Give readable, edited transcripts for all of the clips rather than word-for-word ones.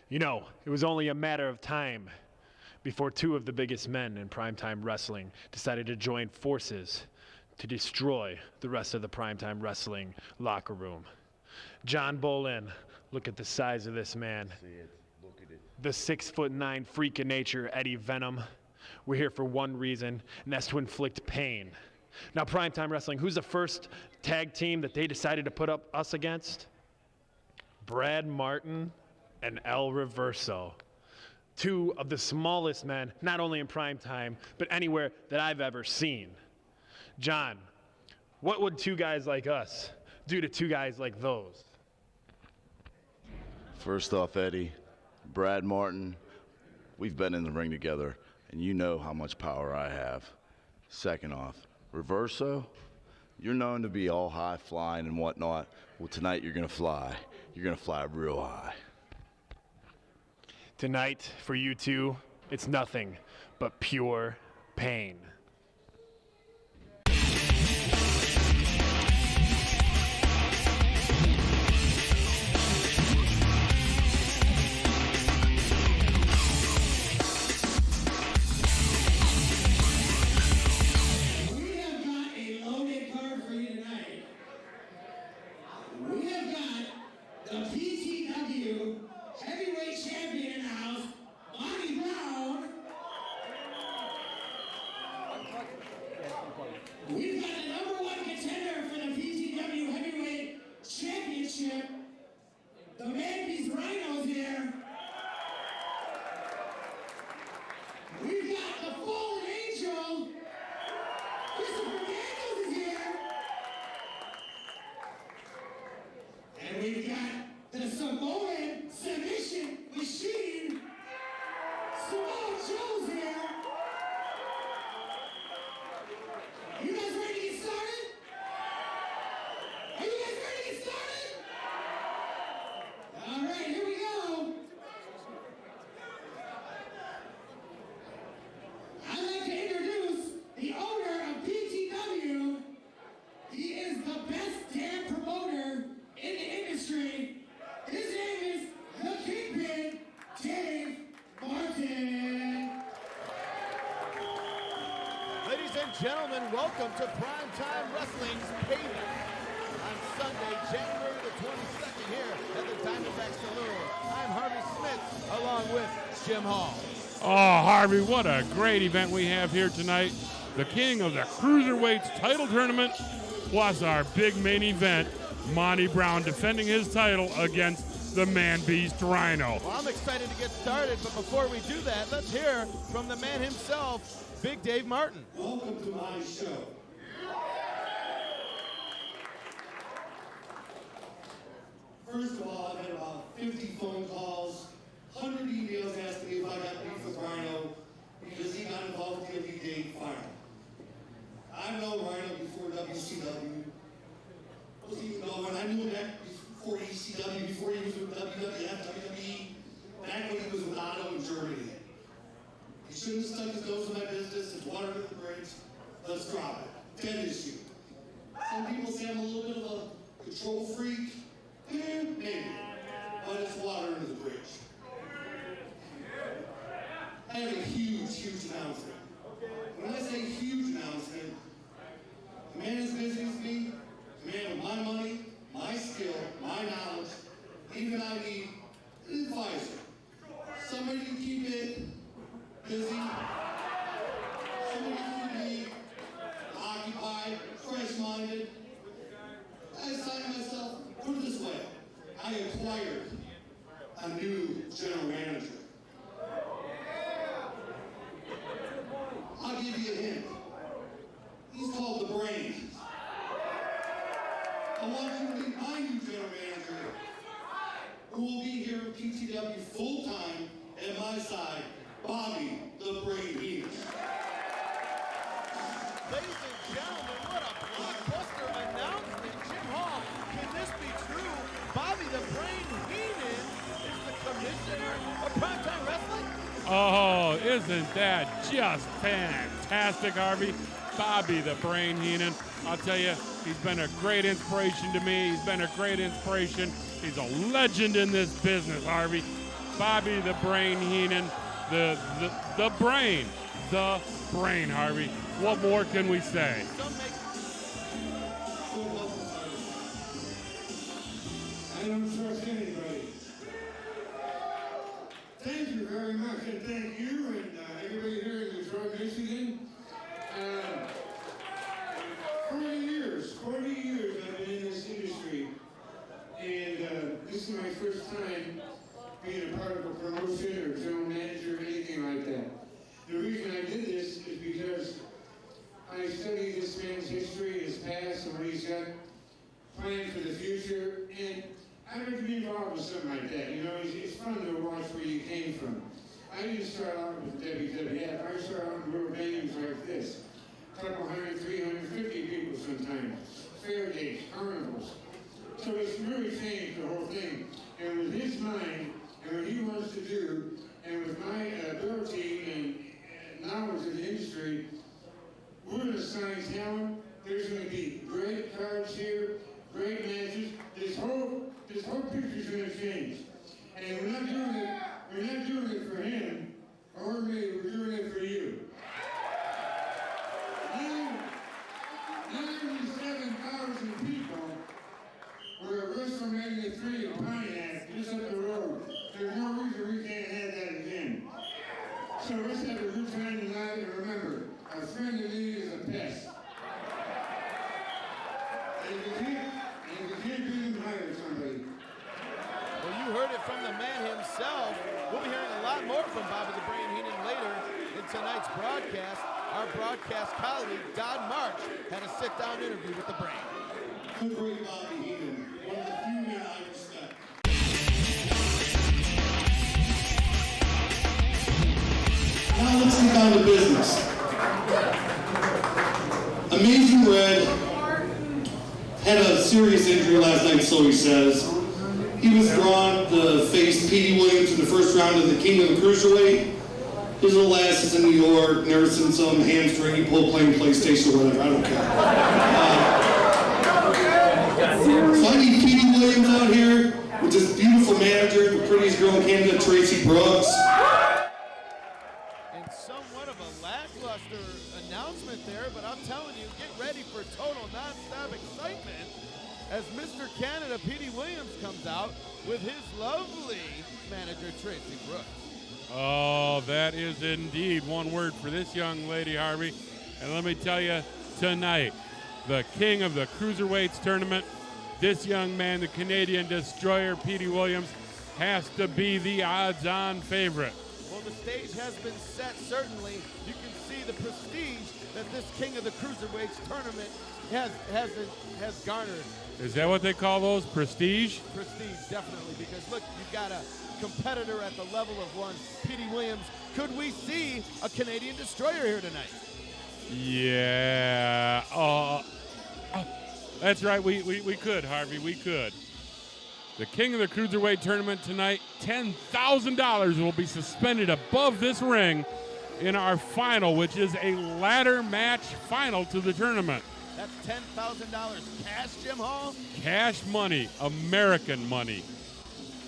You know, it was only a matter of time before two of the biggest men in primetime wrestling decided to join forces to destroy the rest of the primetime wrestling locker room. John Bolin, look at the size of this man. See it. Look at it. The 6'9" freak of nature, Eddie Venom. We're here for one reason, and that's to inflict pain. Now, primetime wrestling, who's the first tag team that they decided to put up us against? Brad Martin and El Reverso. Two of the smallest men, not only in primetime, but anywhere that I've ever seen. John, what would two guys like us do to two guys like those? First off, Eddie, Brad Martin, we've been in the ring together, and you know how much power I have. Second off, Reverso, you're known to be all high flying and whatnot. Well, tonight you're going to fly. You're going to fly real high. Tonight, for you two, it's nothing but pure pain. We've got the number one contender for the PTW Heavyweight Championship. The man beast Rhino's here. We've got the fallen angel. Christopher Daniels is here. And we've got the Samoan submission machine. Samoa Joe's here. You guys ready to get started? Are you guys ready to get started? All right, here we go. I'd like to introduce the owner of PTW. He is the best damn promoter in the industry. His name is the Kingpin, Dave Martin. Ladies and gentlemen, welcome to Primetime Wrestling's Payback on Sunday, January the 22nd here at the Diamondback Saloon. I'm Harvey Smith along with Jim Hall. Oh, Harvey, what a great event we have here tonight. The king of the Cruiserweights title tournament, plus our big main event, Monty Brown defending his title against the man-beast Rhino. Well, I'm excited to get started, but before we do that, let's hear from the man himself, Big Dave Martin. Welcome to my show. First of all, I've had about 50 phone calls, 100 emails asking me if I got beef with Rhino because he got involved with the Elite Eight final. I've known Rhino before WCW. Wasn't even knowing. I knew him back before ECW, before he was with WWF, WWE, back when he was with Otto in Germany. He shouldn't have stuck his nose in my business. It's water to the bridge. Let's drop it. Dead issue. Some people say I'm a little bit of a control freak. Maybe. But it's water under the bridge. I have a huge announcement. When I say huge announcement, the man as busy as me, the man with my money, my skill, my knowledge, even I need an advisor. Somebody to keep it busy. Somebody to keep me occupied, fresh-minded. I decided to myself, put it this way, I acquired a new general manager. I'll give you a hint. He's called the Brain. I want you to meet my new general manager, who will be here at PTW full-time at my side, Bobby the Brain Heenan. Ladies and gentlemen, what a blockbuster announcement. Jim Hall, can this be true? Bobby the Brain Heenan is the commissioner of Primetime Wrestling? Oh, isn't that just fantastic, Harvey? Bobby the Brain Heenan. I'll tell you, he's been a great inspiration to me. He's been a great inspiration. He's a legend in this business, Harvey. Bobby the Brain Heenan, the brain, Harvey. What more can we say? I don't trust anybody. Thank you very much, and thank you and everybody here in Detroit, Michigan. 40 years I've been in this industry, and this is my first time being a part of a promotion or general manager or anything like that. The reason I did this is because I studied this man's history, his past, and what he's got planned for the future, and I'd like to be involved with something like that. You know, it's fun to watch where you came from. I didn't start out with WWF. I started out with little venues like this. A couple 100, 350 people sometimes. Fair days, carnivals. So it's really changed the whole thing. And with his mind, and what he wants to do, and with my ability and knowledge of the industry, we're going to sign talent. There's going to be great cards here, great matches. This whole picture's going to change. And we're not doing it for him or me, we're doing it for you. 97,000 people were at WrestleMania 3 in Pontiac, just up the road. There's no reason we can't have that again. So let's have a good time tonight, and remember, a friend of me is a pest. And if you can't beat him, hire somebody. Well, you heard it from the man himself. We'll be hearing a lot more from Bobby the Brain Heenan later in tonight's broadcast. Our broadcast colleague, Don March, had a sit-down interview with the Brain. The great Bobby Heenan, one of the few men I respect. Now let's get down to business. Amazing Red had a serious injury last night, so he says. He was drawn to face Petey Williams in the first round of the King of the Cruiserweight. His little ass is in New York, nursing some hamstring, he pulled playing PlayStation or whatever, I don't care. So I need Petey Williams out here with this beautiful manager, the prettiest girl in Canada, Traci Brooks. And somewhat of a lackluster announcement there, but I'm telling you, get ready for total non-stop excitement as Mr. Canada, Petey Williams, comes out with his lovely manager, Traci Brooks. Oh, that is indeed one word for this young lady, Harvey. And let me tell you, tonight, the king of the Cruiserweights tournament, this young man, the Canadian destroyer, Petey Williams, has to be the odds-on favorite. Well, the stage has been set, certainly. You can see the prestige that this king of the Cruiserweights tournament has garnered. Is that what they call those, prestige? Prestige, definitely, because look, you've got a competitor at the level of one, Petey Williams. Could we see a Canadian destroyer here tonight? Yeah. That's right. We could, Harvey. We could. The king of the Cruiserweight tournament tonight, $10,000 will be suspended above this ring in our final, which is a ladder match final to the tournament. That's $10,000 cash, Jim Hall? Cash money, American money.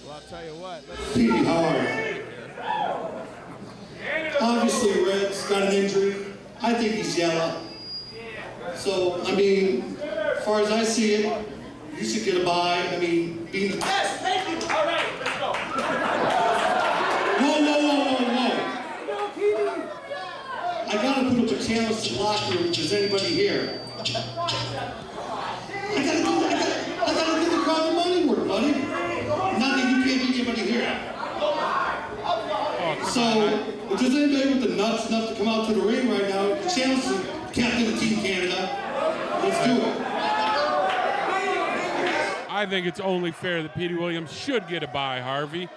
Well, I'll tell you what. Petey, how are you? Obviously, Red's got an injury. I think he's yellow. So, I mean, as far as I see it, you should get a bye. I mean, being... Yes, thank you. All right, let's go. Whoa. I gotta put up a challenge to the locker room if there's anybody here. I gotta give the crowd the money worth, buddy. Not that you can't be anybody here. So, if there's anybody with the nuts enough to come out to the ring right now, the challenge is captain of Team Canada. Let's do it. I think it's only fair that Petey Williams should get a bye, Harvey.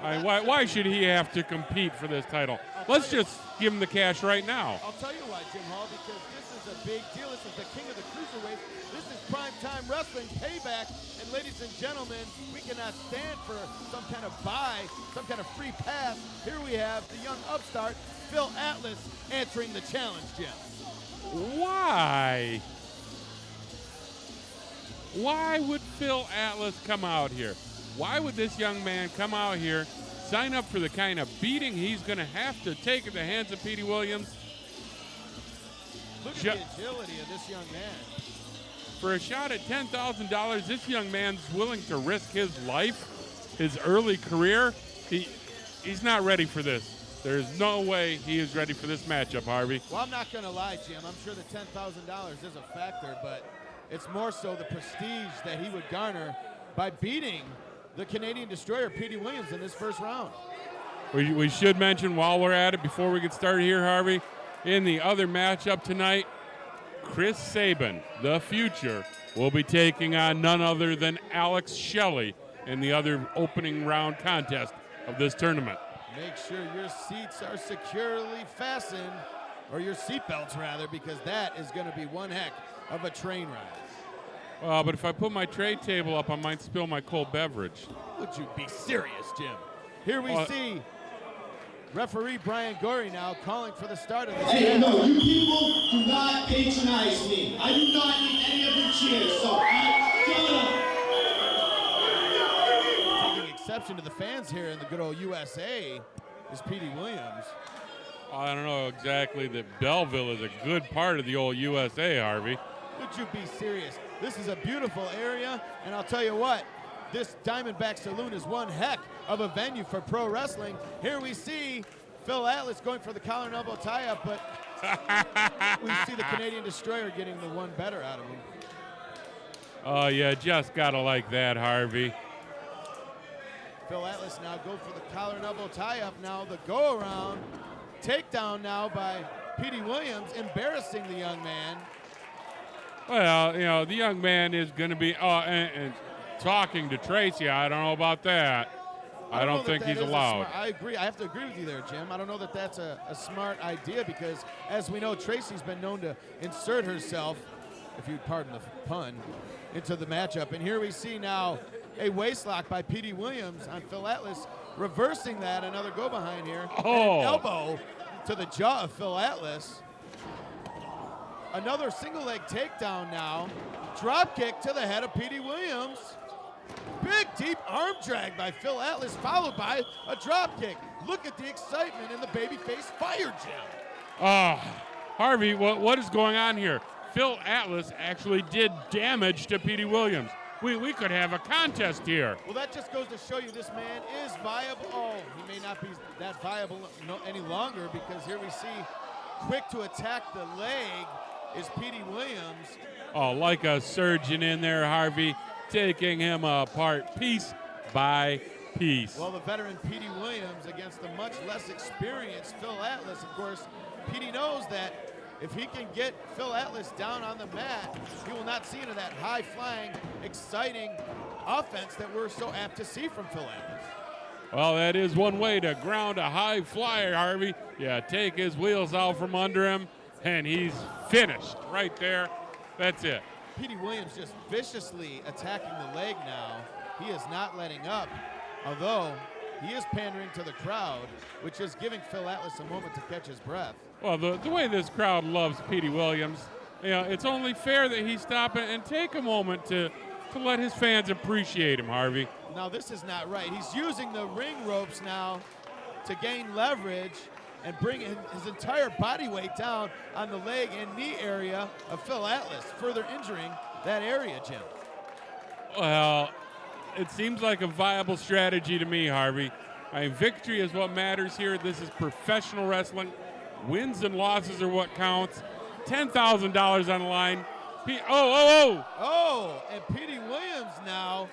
Why should he have to compete for this title? Let's just give him the cash right now. I'll tell you why, Jim Hall, because this is a big deal. This is the king of the Cruiserweights. This is primetime wrestling, Payback. And ladies and gentlemen, we cannot stand for some kind of bye, some kind of free pass. Here we have the young upstart, Phil Atlas, answering the challenge, Jim. Why? Why would Phil Atlas come out here? Why would this young man come out here, sign up for the kind of beating he's going to have to take at the hands of Petey Williams. Look at the agility of this young man. For a shot at $10,000, this young man's willing to risk his life, his early career. He's not ready for this. There's no way he is ready for this matchup, Harvey. Well, I'm not going to lie, Jim. I'm sure the $10,000 is a factor, but it's more so the prestige that he would garner by beating the Canadian Destroyer, Petey Williams, in this first round. We should mention while we're at it, before we get started here, Harvey, in the other matchup tonight, Chris Sabin, the future, will be taking on none other than Alex Shelley in the other opening round contest of this tournament. Make sure your seats are securely fastened, or your seatbelts rather, because that is going to be one heck of a train ride. But if I put my tray table up, I might spill my cold beverage. Would you be serious, Jim? Here we see referee Brian Gorey now calling for the start of this Hey, match. no, you people do not patronize me. I do not need any of your cheers, so Taking exception to the fans here in the good old USA is Petey Williams. I don't know exactly that Belleville is a good part of the old USA, Harvey. Would you be serious? This is a beautiful area, and I'll tell you what, this Diamondback Saloon is one heck of a venue for pro wrestling. Here we see Phil Atlas going for the collar and elbow tie-up, but we see the Canadian Destroyer getting the one better out of him. Oh, yeah, just gotta like that, Harvey. Phil Atlas now go for the collar and elbow tie-up. Now the go-around. Takedown now by Petey Williams, embarrassing the young man. Well, you know, the young man is going to be and talking to Traci. I don't know about that. I don't think he's allowed. I agree. I have to agree with you there, Jim. I don't know that that's a smart idea because, as we know, Traci's been known to insert herself, if you pardon the pun, into the matchup. And here we see now a waistlock by Petey Williams on Phil Atlas, reversing that. Another go behind here. Oh. And an elbow to the jaw of Phil Atlas. Another single leg takedown now. Drop kick to the head of Petey Williams. Big deep arm drag by Phil Atlas, followed by a drop kick. Look at the excitement in the babyface fire, Jim. Harvey, what is going on here? Phil Atlas actually did damage to Petey Williams. We could have a contest here. Well, that just goes to show you this man is viable. Oh, he may not be that viable any longer because here we see quick to attack the leg is Petey Williams. Oh, like a surgeon in there, Harvey, taking him apart piece by piece. Well, the veteran Petey Williams against the much less experienced Phil Atlas. Of course, Petey knows that if he can get Phil Atlas down on the mat, he will not see into that high-flying, exciting offense that we're so apt to see from Phil Atlas. Well, that is one way to ground a high flyer, Harvey. Yeah, take his wheels out from under him, and he's finished right there. That's it. Petey Williams just viciously attacking the leg now. He is not letting up, although he is pandering to the crowd, which is giving Phil Atlas a moment to catch his breath. Well, the way this crowd loves Petey Williams, you know, it's only fair that he stop and take a moment to let his fans appreciate him, Harvey. Now, this is not right. He's using the ring ropes now to gain leverage and bring his entire body weight down on the leg and knee area of Phil Atlas, further injuring that area, Jim. Well, it seems like a viable strategy to me, Harvey. I mean, victory is what matters here. This is professional wrestling. Wins and losses are what counts. $10,000 on the line. Oh, and Petey Williams now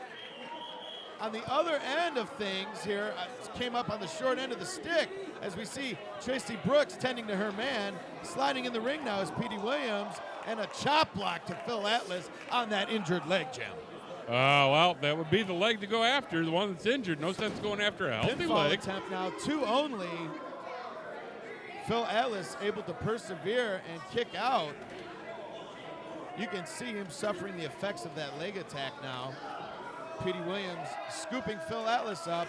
on the other end of things here, came up on the short end of the stick as we see Traci Brooks tending to her man. Sliding in the ring now is Petey Williams, and a chop block to Phil Atlas on that injured leg, Jim. Well, that would be the leg to go after, the one that's injured. No sense going after a healthy Pinfall leg. attempt now, 2 only. Phil Atlas able to persevere and kick out. You can see him suffering the effects of that leg attack now. Petey Williams scooping Phil Atlas up,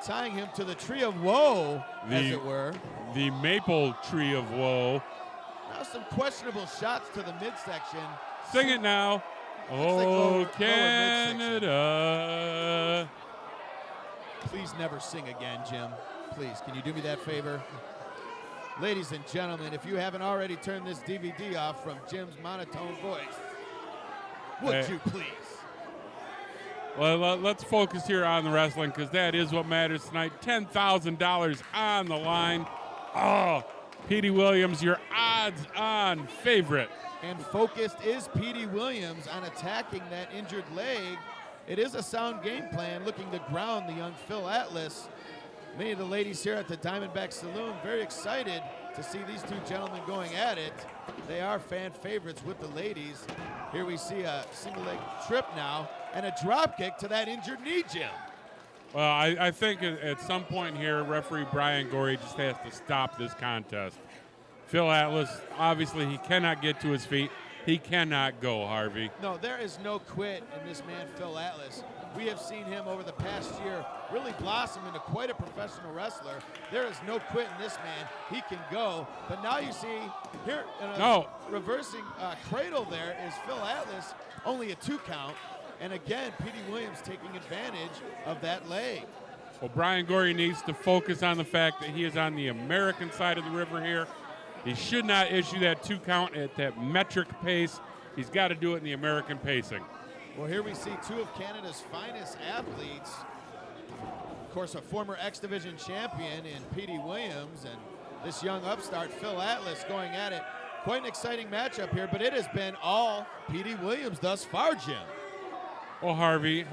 tying him to the tree of woe, as it were. The maple tree of woe. Now some questionable shots to the midsection. Sing it now. Oh, lower Canada. Please never sing again, Jim. Please, can you do me that favor? Ladies and gentlemen, if you haven't already turned this DVD off from Jim's monotone voice, would you please? Well, let's focus here on the wrestling, because that is what matters tonight. $10,000 on the line. Oh, Petey Williams, your odds-on favorite. And focused is Petey Williams on attacking that injured leg. It is a sound game plan, looking to ground the young Phil Atlas. Many of the ladies here at the Diamondback Saloon very excited to see these two gentlemen going at it. They are fan favorites with the ladies. Here we see a single leg trip now and a drop kick to that injured knee, Jim. Well, I think at some point here, referee Brian Gorey just has to stop this contest. Phil Atlas, obviously he cannot get to his feet. He cannot go, Harvey. No, there is no quit in this man, Phil Atlas. We have seen him over the past year really blossom into quite a professional wrestler. There is no quit in this man. He can go. But now you see here, reversing cradle there is Phil Atlas, only a 2 count. And again, Petey Williams taking advantage of that leg. Well, Brian Gorey needs to focus on the fact that he is on the American side of the river here. He should not issue that 2 count at that metric pace. He's got to do it in the American pacing. Well, here we see 2 of Canada's finest athletes. Of course, a former X Division champion in Petey Williams and this young upstart, Phil Atlas, going at it. Quite an exciting matchup here, but it has been all Petey Williams thus far, Jim. Well, Harvey,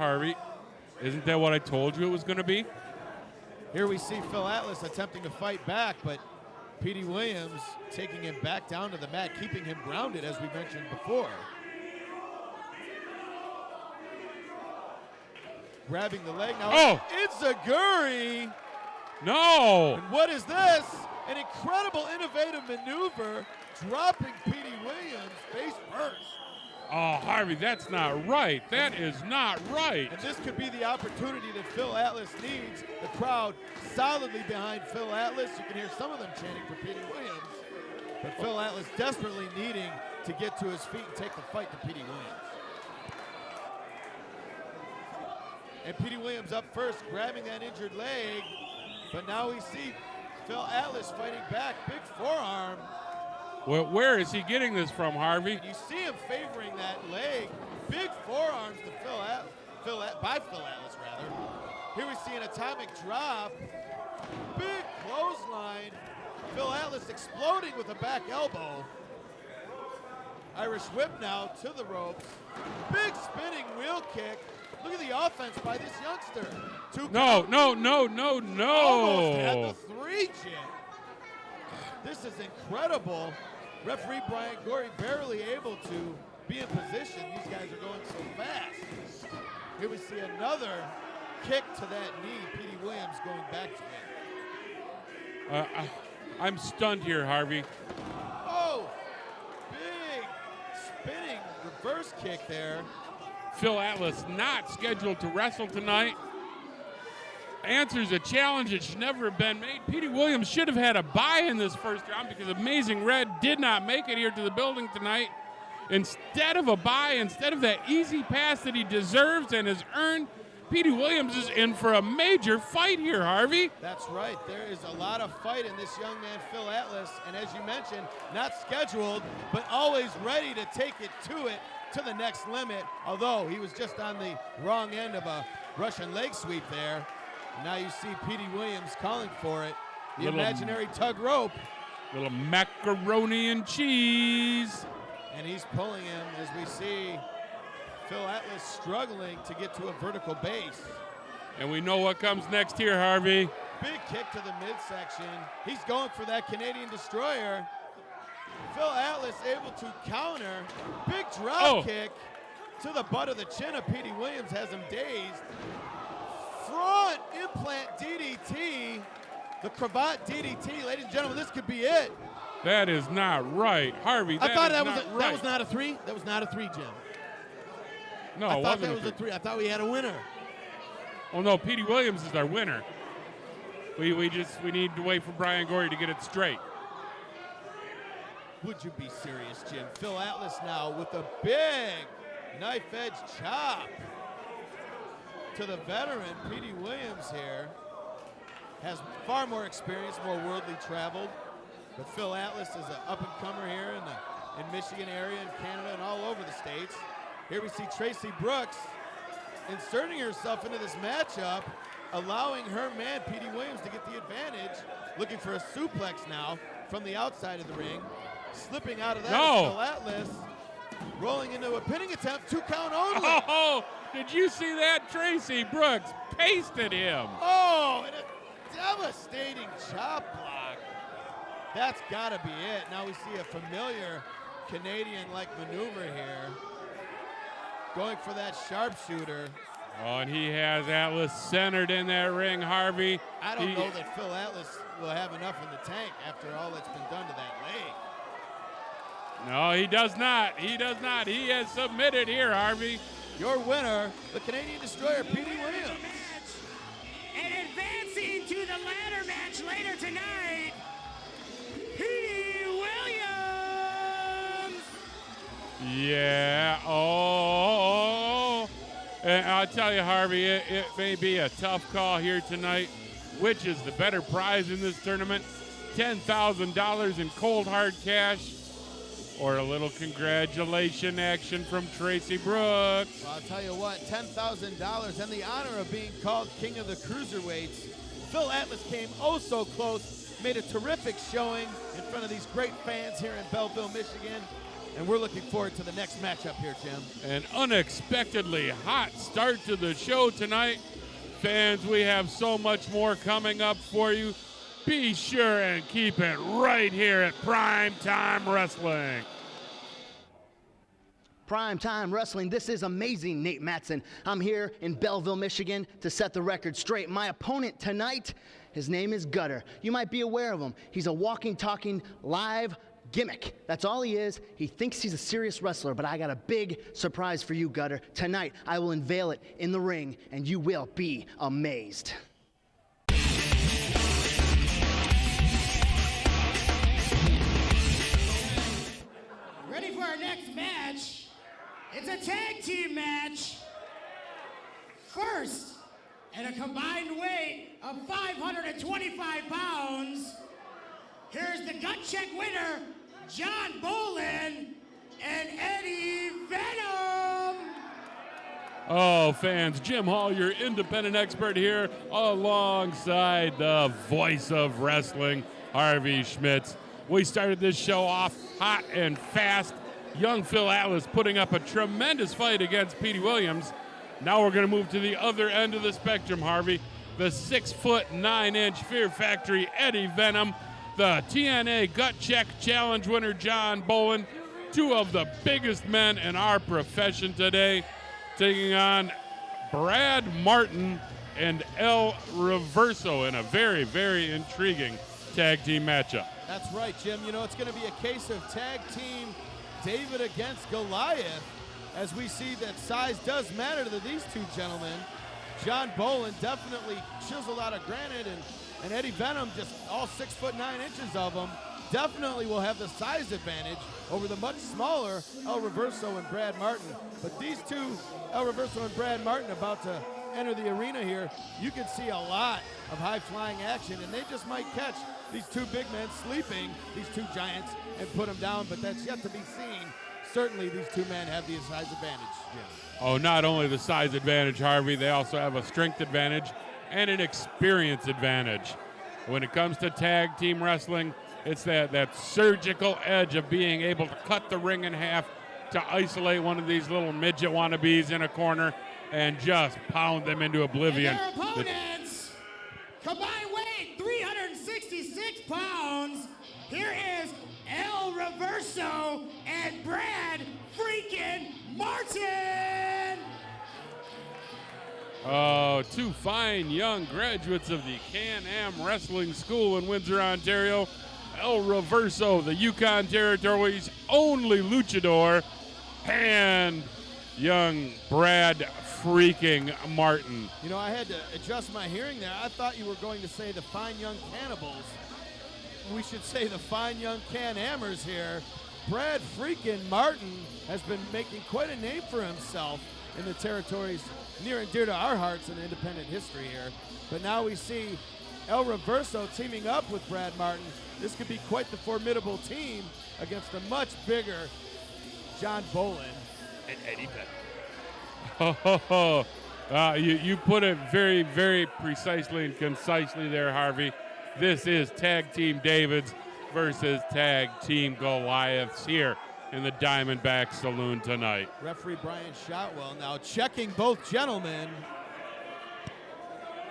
isn't that what I told you it was going to be? Here we see Phil Atlas attempting to fight back, but Petey Williams taking him back down to the mat, keeping him grounded, as we mentioned before. Grabbing the leg now. Oh! It's a Guri! No! And what is this? An incredible, innovative maneuver, dropping Petey Williams face first. Oh, Harvey, that's not right. That is not right. And this could be the opportunity that Phil Atlas needs. The crowd solidly behind Phil Atlas. You can hear some of them chanting for Petey Williams. But Phil Atlas desperately needing to get to his feet and take the fight to Petey Williams. And Petey Williams up first, grabbing that injured leg. But now we see Phil Atlas fighting back. Big forearm. Well, where is he getting this from, Harvey? You see him favoring that leg. Big forearms to Phil Atlas, rather. Here we see an atomic drop. Big clothesline. Phil Atlas exploding with a back elbow. Irish whip now to the ropes. Big spinning wheel kick. Look at the offense by this youngster. No. Almost had the 3, Jim. This is incredible. Referee Brian Gorey barely able to be in position. These guys are going so fast. Here we see another kick to that knee. Petey Williams going back to it. I'm stunned here, Harvey. Oh, big spinning reverse kick there. Phil Atlas not scheduled to wrestle tonight. Answers a challenge that should never have been made. Petey Williams should have had a bye in this first round because Amazing Red did not make it here to the building tonight. Instead of a bye, instead of that easy pass that he deserves and has earned, Petey Williams is in for a major fight here, Harvey. That's right. There is a lot of fight in this young man, Phil Atlas. And as you mentioned, not scheduled, but always ready to take it to the next limit. Although he was just on the wrong end of a Russian leg sweep there. Now you see Petey Williams calling for it. The imaginary tug rope. Little macaroni and cheese. And he's pulling him as we see Phil Atlas struggling to get to a vertical base. And we know what comes next here, Harvey. Big kick to the midsection. He's going for that Canadian destroyer. Phil Atlas able to counter. Big drop kick to the butt of the chin of Petey Williams, has him dazed. Front implant DDT, the cravat DDT. Ladies and gentlemen, this could be it. That is not right, Harvey. I thought that was not a 3. That was not a 3, Jim. No, I thought that was a 3. I thought we had a winner. Well, no, Petey Williams is our winner. We need to wait for Brian Gorey to get it straight. Would you be serious, Jim? Phil Atlas now with a big knife edge chop. to the veteran, Petey Williams here. Has far more experience, more worldly traveled. But Phil Atlas is an up-and-comer here in Michigan area, and Canada, and all over the States. Here we see Traci Brooks inserting herself into this matchup, allowing her man, Petey Williams, to get the advantage. Looking for a suplex now from the outside of the ring. Slipping out of that is Phil Atlas. Rolling into a pinning attempt, 2 count only. Oh, did you see that? Traci Brooks pasted him. Oh, and a devastating chop block. That's gotta be it. Now we see a familiar Canadian-like maneuver here. Going for that sharpshooter. Oh, and he has Atlas centered in that ring, Harvey. I don't know that Phil Atlas will have enough in the tank after all that's been done to that leg. No, he does not. He does not. He has submitted here, Harvey. Your winner, the Canadian Destroyer, Petey Williams. And advancing to the ladder match later tonight, Petey Williams. Yeah. Oh. And I'll tell you, Harvey, it may be a tough call here tonight. Which is the better prize in this tournament? $10,000 in cold hard cash, or a little congratulation action from Traci Brooks? Well, I'll tell you what, $10,000 and the honor of being called King of the Cruiserweights. Phil Atlas came oh so close, made a terrific showing in front of these great fans here in Belleville, Michigan. And we're looking forward to the next matchup here, Jim. An unexpectedly hot start to the show tonight. Fans, we have so much more coming up for you. Be sure and keep it right here at Prime Time Wrestling. Prime Time Wrestling, this is amazing, Nate Matson. I'm here in Belleville, Michigan to set the record straight. My opponent tonight, his name is Gutter. You might be aware of him. He's a walking, talking, live gimmick. That's all he is. He thinks he's a serious wrestler, but I got a big surprise for you, Gutter. Tonight, I will unveil it in the ring, and you will be amazed. Ready for our next match? It's a tag team match. First, at a combined weight of 525 pounds, here's the gut check winner, John Bolin and Eddie Venom. Oh, fans, Jim Hall, your independent expert here, alongside the voice of wrestling, Harvey Schmitz. We started this show off hot and fast. Young Phil Atlas putting up a tremendous fight against Petey Williams. Now we're going to move to the other end of the spectrum, Harvey. The 6'9" Fear Factory Eddie Venom, the TNA Gut Check Challenge winner John Bolin, two of the biggest men in our profession today, taking on Brad Martin and El Reverso in a very, very intriguing tag team matchup. That's right, Jim. You know, it's going to be a case of tag team David against Goliath, as we see that size does matter to these two gentlemen. John Bolin definitely chiseled out of granite, and Eddie Venom, just all 6'9" of him, definitely will have the size advantage over the much smaller El Reverso and Brad Martin. But these two, El Reverso and Brad Martin, about to enter the arena here, you can see a lot of high-flying action, and they just might catch these two big men sleeping, these two giants, and put them down, but that's yet to be seen. Certainly these two men have the size advantage, Jim. Oh, not only the size advantage, Harvey, they also have a strength advantage and an experience advantage. When it comes to tag team wrestling, it's that surgical edge of being able to cut the ring in half, to isolate one of these little midget wannabes in a corner and just pound them into oblivion. And their opponents, combined weight 366 pounds. Here is El Reverso and Brad freaking Martin. Oh, two fine young graduates of the Can-Am Wrestling School in Windsor, Ontario. El Reverso, the Yukon Territory's only luchador, and young Brad freaking Martin. You know, I had to adjust my hearing there. I thought you were going to say the fine young cannibals. We should say the fine young Can-Amers here. Brad freaking Martin has been making quite a name for himself in the territories near and dear to our hearts in independent history here. But now we see El Reverso teaming up with Brad Martin. This could be quite the formidable team against a much bigger John Bolin and Eddie Venom. You put it very, very precisely and concisely there, Harvey. This is Tag Team Davids versus Tag Team Goliaths here in the Diamondback Saloon tonight. Referee Brian Shotwell now checking both gentlemen.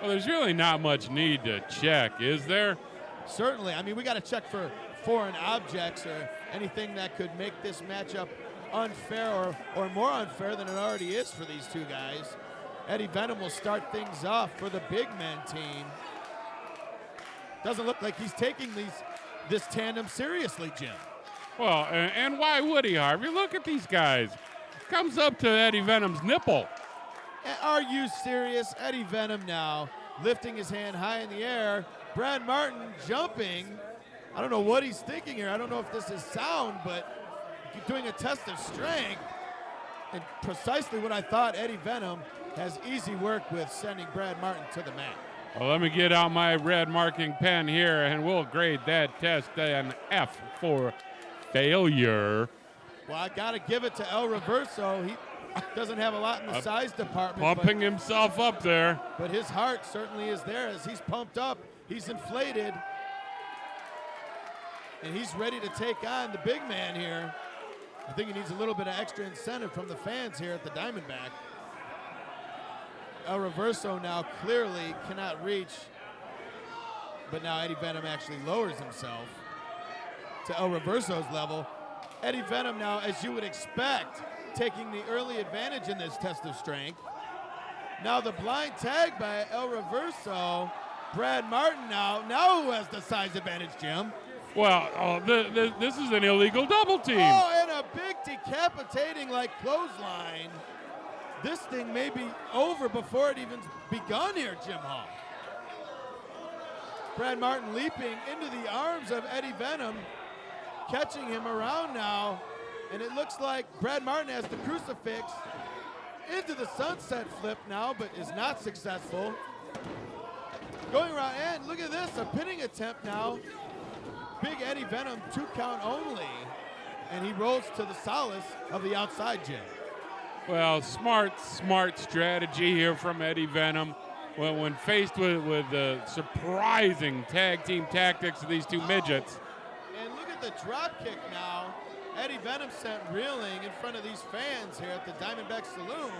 Well, there's really not much need to check, is there? Certainly. I mean, we got to check for foreign objects or anything that could make this matchup unfair or more unfair than it already is for these two guys. Eddie Venom will start things off for the big men team. Doesn't look like he's taking this tandem seriously, Jim. Well, and why would he, Harvey? Look at these guys. Comes up to Eddie Venom's nipple. Are you serious? Eddie Venom now lifting his hand high in the air. Brad Martin jumping. I don't know what he's thinking here. I don't know if this is sound, but doing a test of strength. And precisely what I thought. Eddie Venom has easy work with sending Brad Martin to the mat. Well, let me get out my red marking pen here, and we'll grade that test an F for failure. Well, I got to give it to El Reverso. He doesn't have a lot in the size department. Pumping himself up there. But his heart certainly is there as he's pumped up. He's inflated. And he's ready to take on the big man here. I think he needs a little bit of extra incentive from the fans here at the Diamondback. El Reverso now clearly cannot reach, but now Eddie Venom actually lowers himself to El Reverso's level. Eddie Venom now, as you would expect, taking the early advantage in this test of strength. Now the blind tag by El Reverso. Brad Martin now who has the size advantage, Jim? Well, this is an illegal double team. Oh, and a big decapitating like clothesline. This thing may be over before it even begun here, Jim Hall. Brad Martin leaping into the arms of Eddie Venom, catching him around now, and it looks like Brad Martin has the crucifix into the sunset flip now, but is not successful. Going around, and look at this, a pinning attempt now. Big Eddie Venom, 2 count only, and he rolls to the solace of the outside, Jim. Well, smart strategy here from Eddie Venom. When faced with the surprising tag team tactics of these two midgets. And look at the drop kick now. Eddie Venom sent reeling in front of these fans here at the Diamondback Saloon.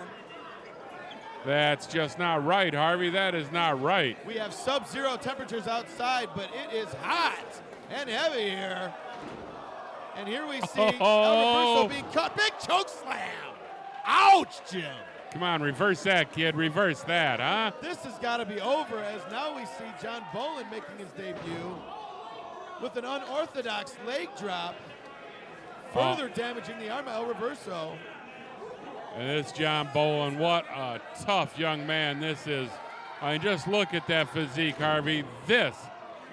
That's just not right, Harvey. That is not right. We have sub-zero temperatures outside, but it is hot and heavy here. And here we see El Reverso being cut. Big choke slam. Ouch, Jim. Come on, reverse that, kid. Reverse that, huh? This has got to be over, as now we see John Bolin making his debut with an unorthodox leg drop, further damaging the arm of El Reverso. And this John Bolin, what a tough young man this is. I mean, just look at that physique, Harvey. This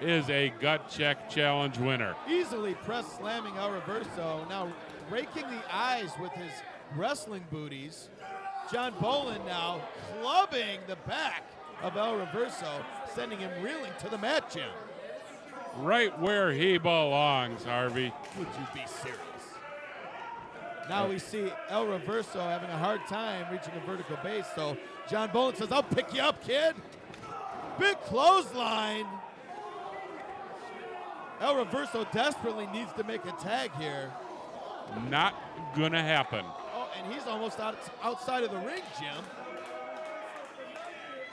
is a gut check challenge winner. Easily press slamming El Reverso, now raking the eyes with his wrestling booties. John Bolin now clubbing the back of El Reverso, sending him reeling to the mat, Jim. Right where he belongs, Harvey. Would you be serious? Now we see El Reverso having a hard time reaching a vertical base, so John Bolin says, I'll pick you up, kid. Big clothesline. El Reverso desperately needs to make a tag here. Not gonna happen. Oh, and he's almost outside of the ring, Jim.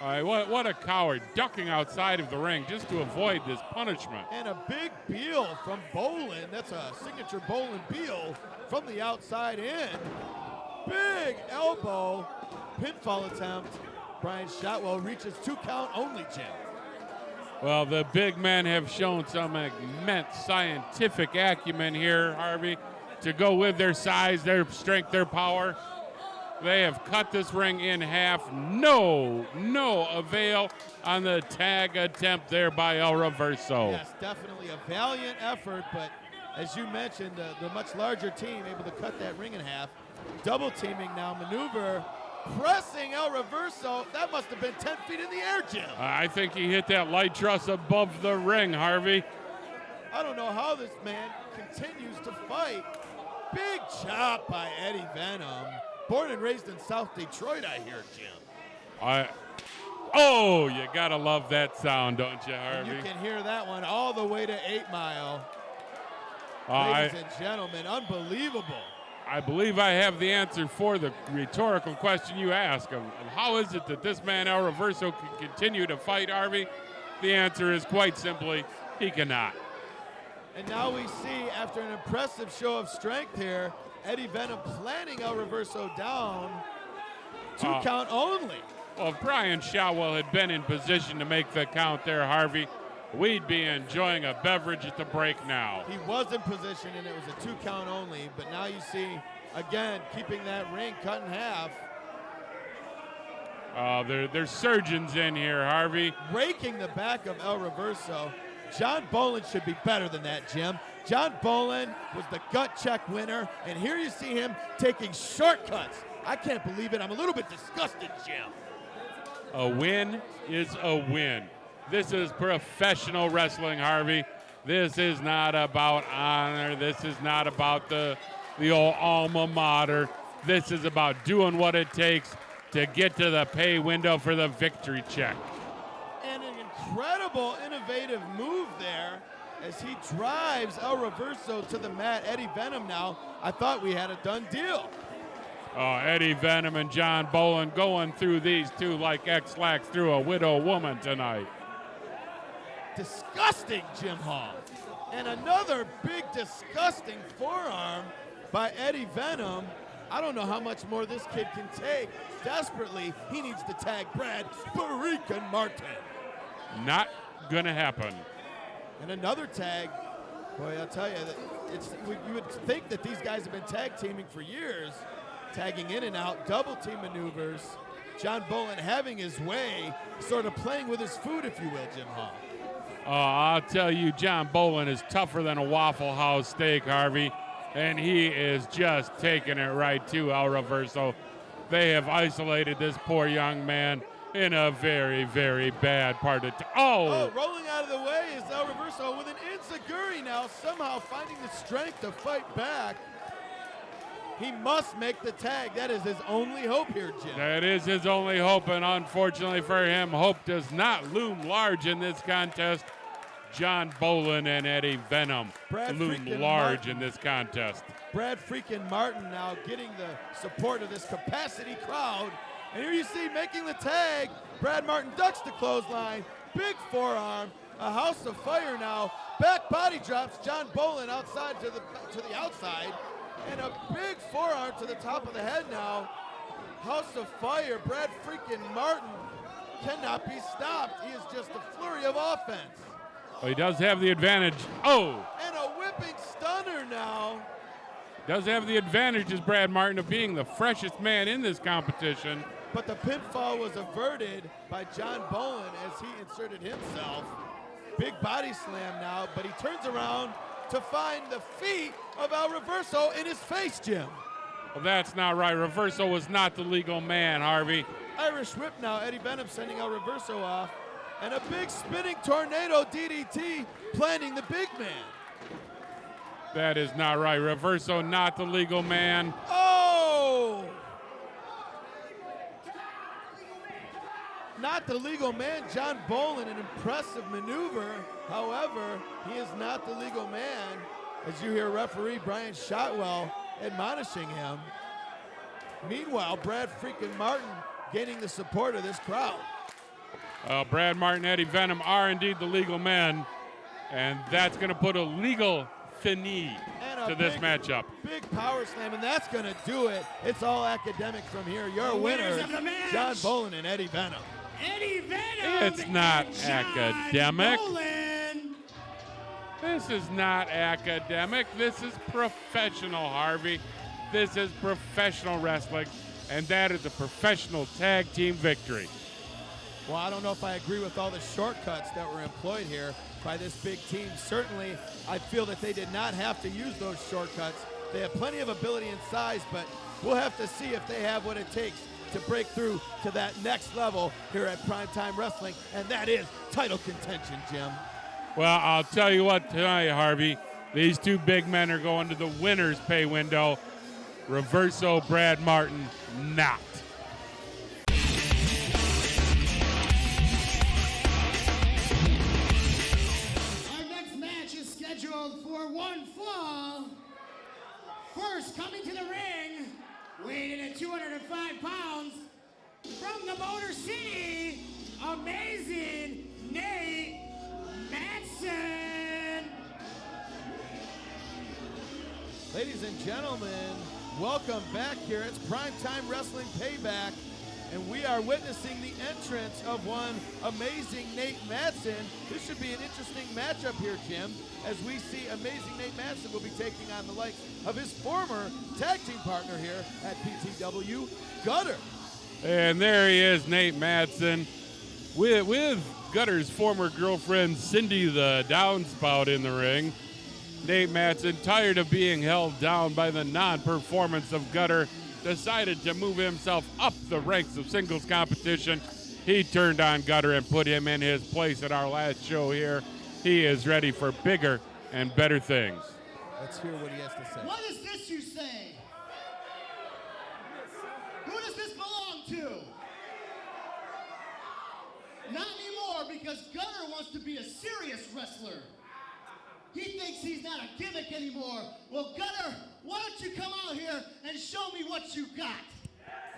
All right, what a coward, ducking outside of the ring just to avoid this punishment. And a big peel from Bolin. That's a signature Bolin peel from the outside in. Big elbow, pinfall attempt. Brian Shotwell reaches 2 count only, Jim. Well, the big men have shown some immense scientific acumen here, Harvey, to go with their size, their strength, their power. They have cut this ring in half. No avail on the tag attempt there by El Reverso. Yes, definitely a valiant effort, but as you mentioned, the much larger team able to cut that ring in half. Double teaming now maneuver pressing El Reverso. That must have been 10 feet in the air, Jim. I think he hit that light truss above the ring, Harvey. I don't know how this man continues to fight. Big chop by Eddie Venom. Born and raised in South Detroit, I hear, Jim. Oh, you gotta love that sound, don't you, Harvey? And you can hear that one all the way to 8 Mile. Ladies and gentlemen, unbelievable. I believe I have the answer for the rhetorical question you ask of how is it that this man El Reverso can continue to fight, Harvey? The answer is quite simply, he cannot. And now we see, after an impressive show of strength here, Eddie Venom planning El Reverso down. 2 count only. Well, if Brian Shotwell had been in position to make the count there, Harvey, we'd be enjoying a beverage at the break now. He was in position, and it was a 2 count only, but now you see, again, keeping that ring cut in half. There's surgeons in here, Harvey. Raking the back of El Reverso. John Bolin should be better than that, Jim. John Bolin was the gut check winner, and here you see him taking shortcuts. I can't believe it. I'm a little bit disgusted, Jim. A win is a win. This is professional wrestling, Harvey. This is not about honor. This is not about the old alma mater. This is about doing what it takes to get to the pay window for the victory check. And an incredible, innovative move there as he drives El Reverso to the mat. Eddie Venom now, I thought we had a done deal. Eddie Venom and John Bolin going through these two like X-Lax through a widow woman tonight. Disgusting, Jim Hall. And another big, disgusting forearm by Eddie Venom. I don't know how much more this kid can take. Desperately, he needs to tag Brad Freakin' Martin. Not gonna happen. And another tag. Boy, I'll tell you, you would think that these guys have been tag teaming for years, tagging in and out, double team maneuvers. John Bolin having his way, sort of playing with his food, if you will, Jim Hall. I'll tell you, John Bolin is tougher than a Waffle House steak, Harvey, and he is just taking it right to El Reverso. They have isolated this poor young man in a very, very bad part of rolling out of the way is El Reverso with an enziguri now, somehow finding the strength to fight back. He must make the tag. That is his only hope here, Jim. That is his only hope, and unfortunately for him, hope does not loom large in this contest. John Bolin and Eddie Venom loom large in this contest. Brad Freakin' Martin now getting the support of this capacity crowd. And here you see making the tag. Brad Martin ducks the clothesline. Big forearm. A house of fire now. Back body drops John Bolin outside to the outside. And a big forearm to the top of the head now. House of fire. Brad Freakin' Martin cannot be stopped. He is just a flurry of offense. Well, he does have the advantage. And a whipping stunner now. Does have the advantage as Brad Martin of being the freshest man in this competition. But the pinfall was averted by John Bolin as he inserted himself. Big body slam now, but he turns around to find the feet of El Reverso in his face, Jim. Well, that's not right. Reverso was not the legal man, Harvey. Irish whip now. Eddie Venom sending El Reverso off. And a big spinning tornado DDT planting the big man. That is not right. Reverso not the legal man. Not the legal man. John Bolin, an impressive maneuver. However, he is not the legal man. As you hear referee Brian Shotwell admonishing him. Meanwhile, Brad Freakin' Martin gaining the support of this crowd. Brad Martin, Eddie Venom are indeed the legal men, and that's going to put a legal fini to this matchup. Big power slam, and that's going to do it. It's all academic from here. Your winners, John Bolin and Eddie Venom. Eddie Venom. It's not academic. Bolin. This is not academic. This is professional, Harvey. This is professional wrestling, and that is a professional tag team victory. Well, I don't know if I agree with all the shortcuts that were employed here by this big team. Certainly, I feel that they did not have to use those shortcuts. They have plenty of ability and size, but we'll have to see if they have what it takes to break through to that next level here at Primetime Wrestling, and that is title contention, Jim. Well, I'll tell you what tonight, Harvey. These two big men are going to the winner's pay window. Reverso, Brad Martin, not. Our next match is scheduled for one fall. First, coming to the ring, weighing in at 205 pounds, from the Motor City, amazing Nate Matson. Ladies and gentlemen, welcome back here. It's Primetime Wrestling Payback, and we are witnessing the entrance of one amazing Nate Matson. This should be an interesting matchup here, Jim, as we see amazing Nate Matson will be taking on the likes of his former tag team partner here at PTW, Gutter. And there he is, Nate Matson, with Gutter's former girlfriend, Cindy the Downspout, in the ring. Nate Matson, tired of being held down by the non-performance of Gutter, decided to move himself up the ranks of singles competition. He turned on Gutter and put him in his place at our last show here. He is ready for bigger and better things. Let's hear what he has to say. What is this you say? Who does this belong to? Not anymore, because Gutter wants to be a serious wrestler. He thinks he's not a gimmick anymore. Well, Gutter, why don't you come out here and show me what you got?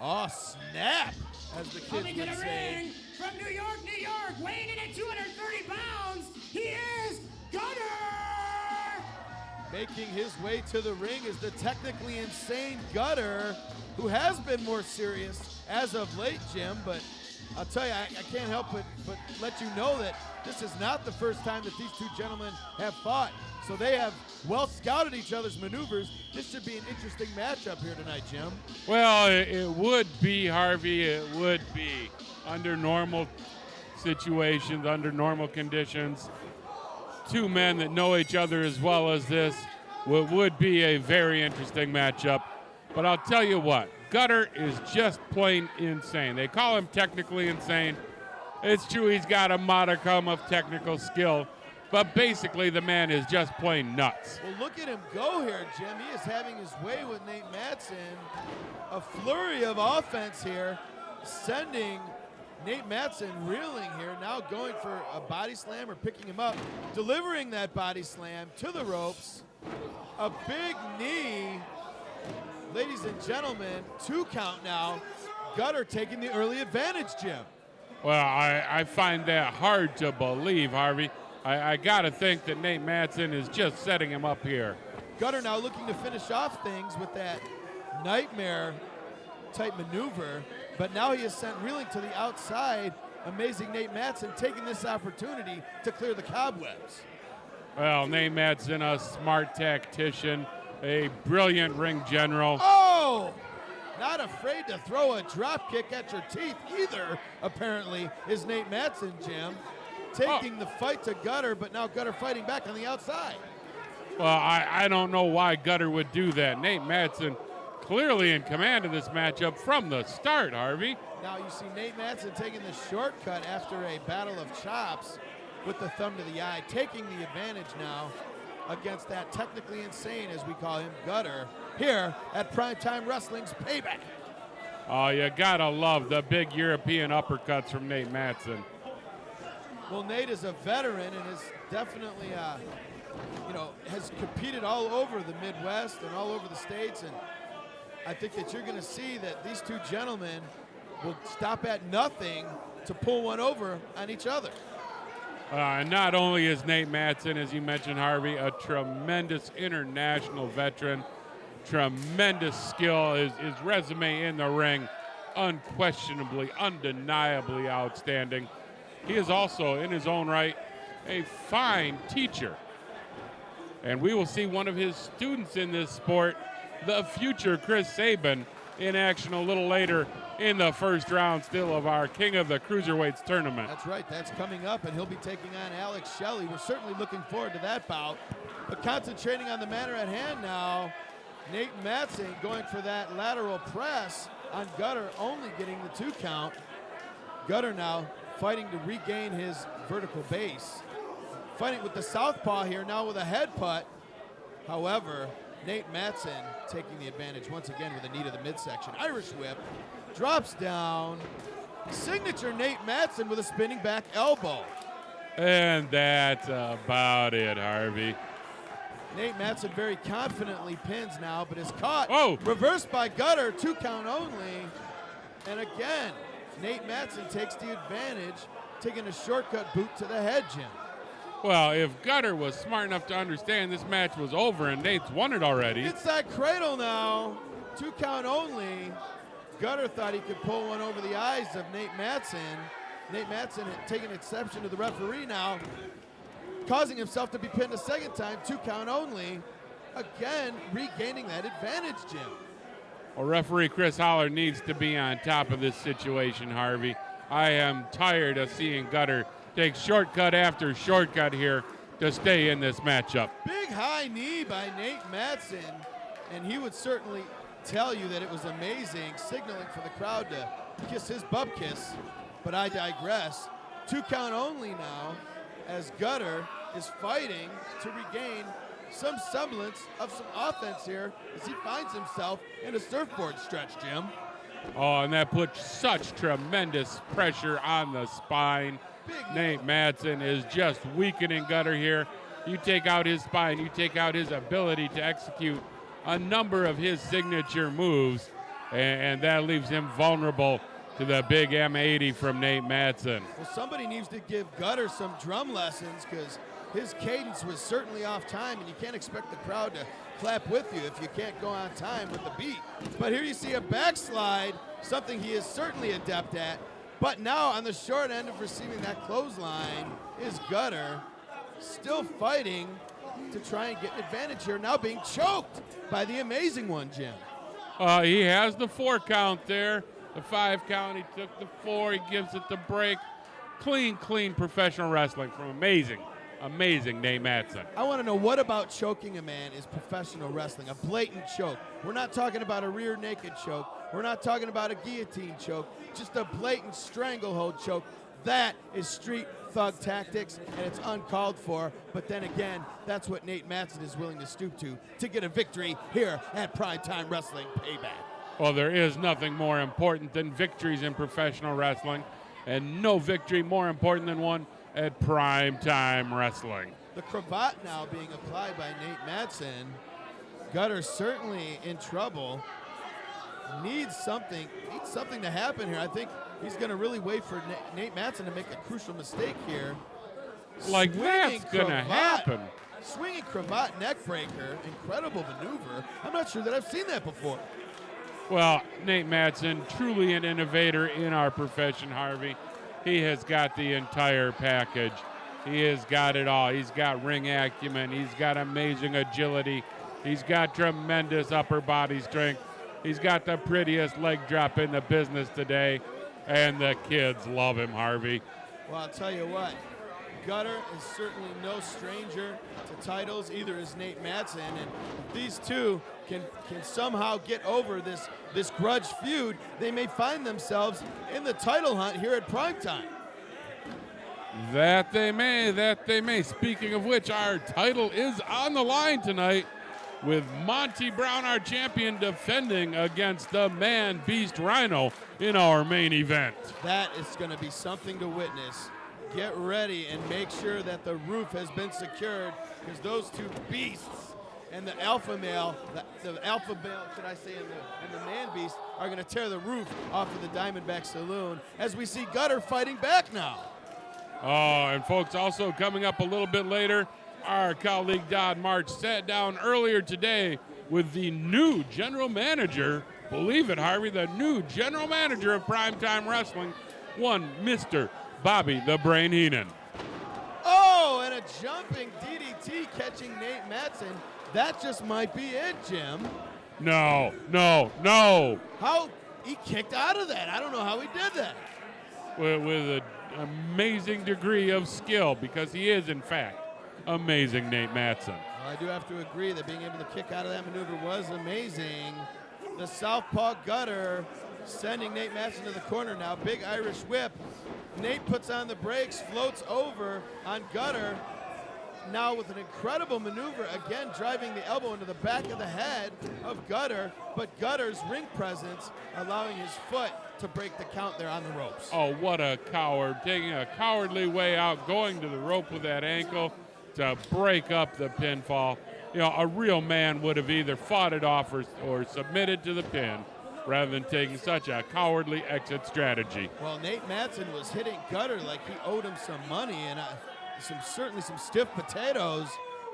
Oh, snap, as the kids Coming to would the say. ring from New York, weighing in at 230 pounds, he is Gutter! Making his way to the ring is the technically insane Gutter, who has been more serious as of late, Jim, but I'll tell you, I can't help but let you know that this is not the first time that these two gentlemen have fought. So they have well scouted each other's maneuvers. This should be an interesting matchup here tonight, Jim. Well, it would be, Harvey. It would be under normal situations, under normal conditions. Two men that know each other as well as this would be a very interesting matchup. But I'll tell you what, Gutter is just plain insane. They call him technically insane. It's true he's got a modicum of technical skill, but basically the man is just plain nuts. Well, look at him go here, Jim. He is having his way with Nate Matson. A flurry of offense here, sending Nate Matson reeling here, now going for a body slam or picking him up, delivering that body slam to the ropes. A big knee. Ladies and gentlemen, 2 count now. Gutter taking the early advantage, Jim. Well, I find that hard to believe, Harvey. I got to think that Nate Matson is just setting him up here. Gutter now looking to finish off things with that nightmare-type maneuver, but now he is sent reeling to the outside. Amazing Nate Matson taking this opportunity to clear the cobwebs. Well, Nate Matson, a smart tactician, a brilliant ring general. Oh! Not afraid to throw a drop kick at your teeth either, apparently, is Nate Matson, Jim. Taking the fight to Gutter, but now Gutter fighting back on the outside. Well, I don't know why Gutter would do that. Nate Matson clearly in command of this matchup from the start, Harvey. Now you see Nate Matson taking the shortcut after a battle of chops with the thumb to the eye, taking the advantage now against that technically insane, as we call him, Gutter, here at Primetime Wrestling's Payback. Oh, you gotta love the big European uppercuts from Nate Matson. Well, Nate is a veteran and is definitely, has competed all over the Midwest and all over the States, and I think that you're gonna see that these two gentlemen will stop at nothing to pull one over on each other. And not only is Nate Matson, as you mentioned, Harvey, a tremendous international veteran, tremendous skill. His resume in the ring, unquestionably, undeniably outstanding. He is also, in his own right, a fine teacher. And we will see one of his students in this sport, the future Chris Sabin, in action a little later in the first round still of our King of the Cruiserweights tournament. That's right, that's coming up, and he'll be taking on Alex Shelley. We're certainly looking forward to that bout. But concentrating on the matter at hand now, Nate Matson going for that lateral press on Gutter only getting the 2 count. Gutter now fighting to regain his vertical base. Fighting with the southpaw here, now with a head putt. However, Nate Matson taking the advantage once again with a knee to the midsection. Irish whip, drops down. Signature Nate Matson with a spinning back elbow. And that's about it, Harvey. Nate Matson very confidently pins now, but is caught. Oh! Reversed by Gutter, 2 count only. And again, Nate Matson takes the advantage, taking a shortcut boot to the head, Jim. Well, if Gutter was smart enough to understand this match was over and Nate's won it already. It's that cradle now, 2 count only. Gutter thought he could pull one over the eyes of Nate Matson. Nate Matson had taken exception to the referee now, causing himself to be pinned a second time, 2 count only. Again, regaining that advantage, Jim. Well, referee Chris Holler needs to be on top of this situation, Harvey. I am tired of seeing Gutter take shortcut after shortcut here to stay in this matchup. Big high knee by Nate Matson, and he would certainly tell you that it was amazing, signaling for the crowd to kiss his bub kiss, but I digress. 2 count only now, as Gutter is fighting to regain some semblance of some offense here as he finds himself in a surfboard stretch, Jim. Oh, and that puts such tremendous pressure on the spine. Nate Matson is just weakening Gutter here. You take out his spine, you take out his ability to execute a number of his signature moves, and that leaves him vulnerable to the big M80 from Nate Matson. Well, somebody needs to give Gutter some drum lessons, because his cadence was certainly off time, and you can't expect the crowd to clap with you if you can't go on time with the beat. But here you see a backslide, something he is certainly adept at. But now on the short end of receiving that clothesline is Gutter, still fighting to try and get an advantage here, now being choked by the amazing one, Jim. He has the 4 count there, the 5 count, he took the 4, he gives it the break. Clean professional wrestling from amazing Nate Matson. I want to know, what about choking a man is professional wrestling, a blatant choke? We're not talking about a rear naked choke. We're not talking about a guillotine choke, just a blatant stranglehold choke. That is street thug tactics, and it's uncalled for. But then again, that's what Nate Matson is willing to stoop to get a victory here at Primetime Wrestling Payback. Well, there is nothing more important than victories in professional wrestling, and no victory more important than one at Primetime Wrestling. The cravat now being applied by Nate Matson. Gutter certainly in trouble. Needs something to happen here. I think he's going to really wait for Nate Matson to make a crucial mistake here. Like that's going to happen. Swinging cravat neck breaker, incredible maneuver. I'm not sure that I've seen that before. Well, Nate Matson, truly an innovator in our profession, Harvey. He has got the entire package. He has got it all. He's got ring acumen. He's got amazing agility. He's got tremendous upper body strength. He's got the prettiest leg drop in the business today, and the kids love him, Harvey. Well, I'll tell you what, Gutter is certainly no stranger to titles, either is Nate Matson, and if these two can somehow get over this grudge feud, they may find themselves in the title hunt here at Primetime. That they may. Speaking of which, our title is on the line tonight, with Monty Brown, our champion, defending against the man-beast Rhino in our main event. That is going to be something to witness. Get ready and make sure that the roof has been secured, because those two beasts and the alpha male, the alpha male, should I say, and the man beast are going to tear the roof off of the Diamondback Saloon, as we see Gutter fighting back now. Oh, and folks, also coming up a little bit later, our colleague Don March sat down earlier today with the new general manager, believe it, Harvey, the new general manager of Primetime Wrestling, one Mr. Bobby the Brain Heenan. Oh, and a jumping DDT catching Nate Matson. That just might be it, Jim. No. How? He kicked out of that. I don't know how he did that. With an amazing degree of skill, because he is, in fact, amazing Nate Matson. Well, I do have to agree that being able to kick out of that maneuver was amazing. The southpaw Gutter Sending Nate Matson to the corner now. Big Irish whip. Nate puts on the brakes, floats over on Gutter. Now with an incredible maneuver, again driving the elbow into the back of the head of Gutter, but Gutter's ring presence allowing his foot to break the count there on the ropes. Oh, what a coward, taking a cowardly way out, going to the rope with that ankle to break up the pinfall. You know, a real man would have either fought it off or submitted to the pin rather than taking such a cowardly exit strategy. Well, Nate Matson was hitting Gutter like he owed him some money, and certainly some stiff potatoes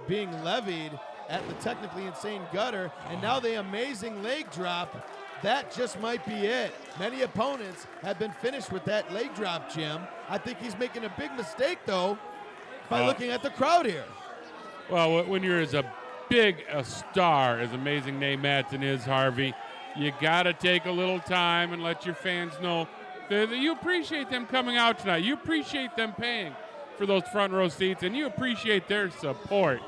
being levied at the technically insane Gutter, and now the amazing leg drop. That just might be it. Many opponents have been finished with that leg drop, Jim. I think he's making a big mistake, though, by looking at the crowd here. Well, when you're as big a star as amazing Nate Matson is, Harvey, you got to take a little time and let your fans know that you appreciate them coming out tonight. You appreciate them paying for those front row seats, and you appreciate their support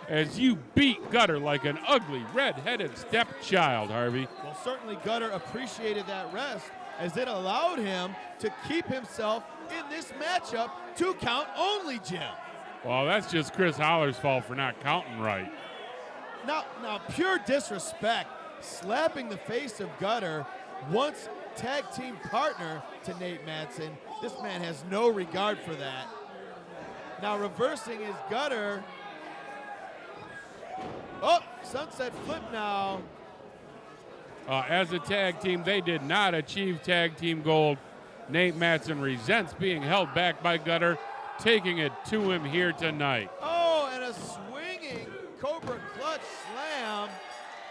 as you beat Gutter like an ugly, red-headed stepchild, Harvey. Well, certainly Gutter appreciated that rest, as it allowed him to keep himself in this matchup 2 count only, Jim. Well, that's just Chris Holler's fault for not counting right. Now pure disrespect, slapping the face of Gutter, once tag team partner to Nate Matson. This man has no regard for that. Now reversing his Gutter. Oh, sunset flip now. As a tag team, they did not achieve tag team gold. Nate Matson resents being held back by Gutter, taking it to him here tonight. Oh, and a swinging Cobra Clutch slam.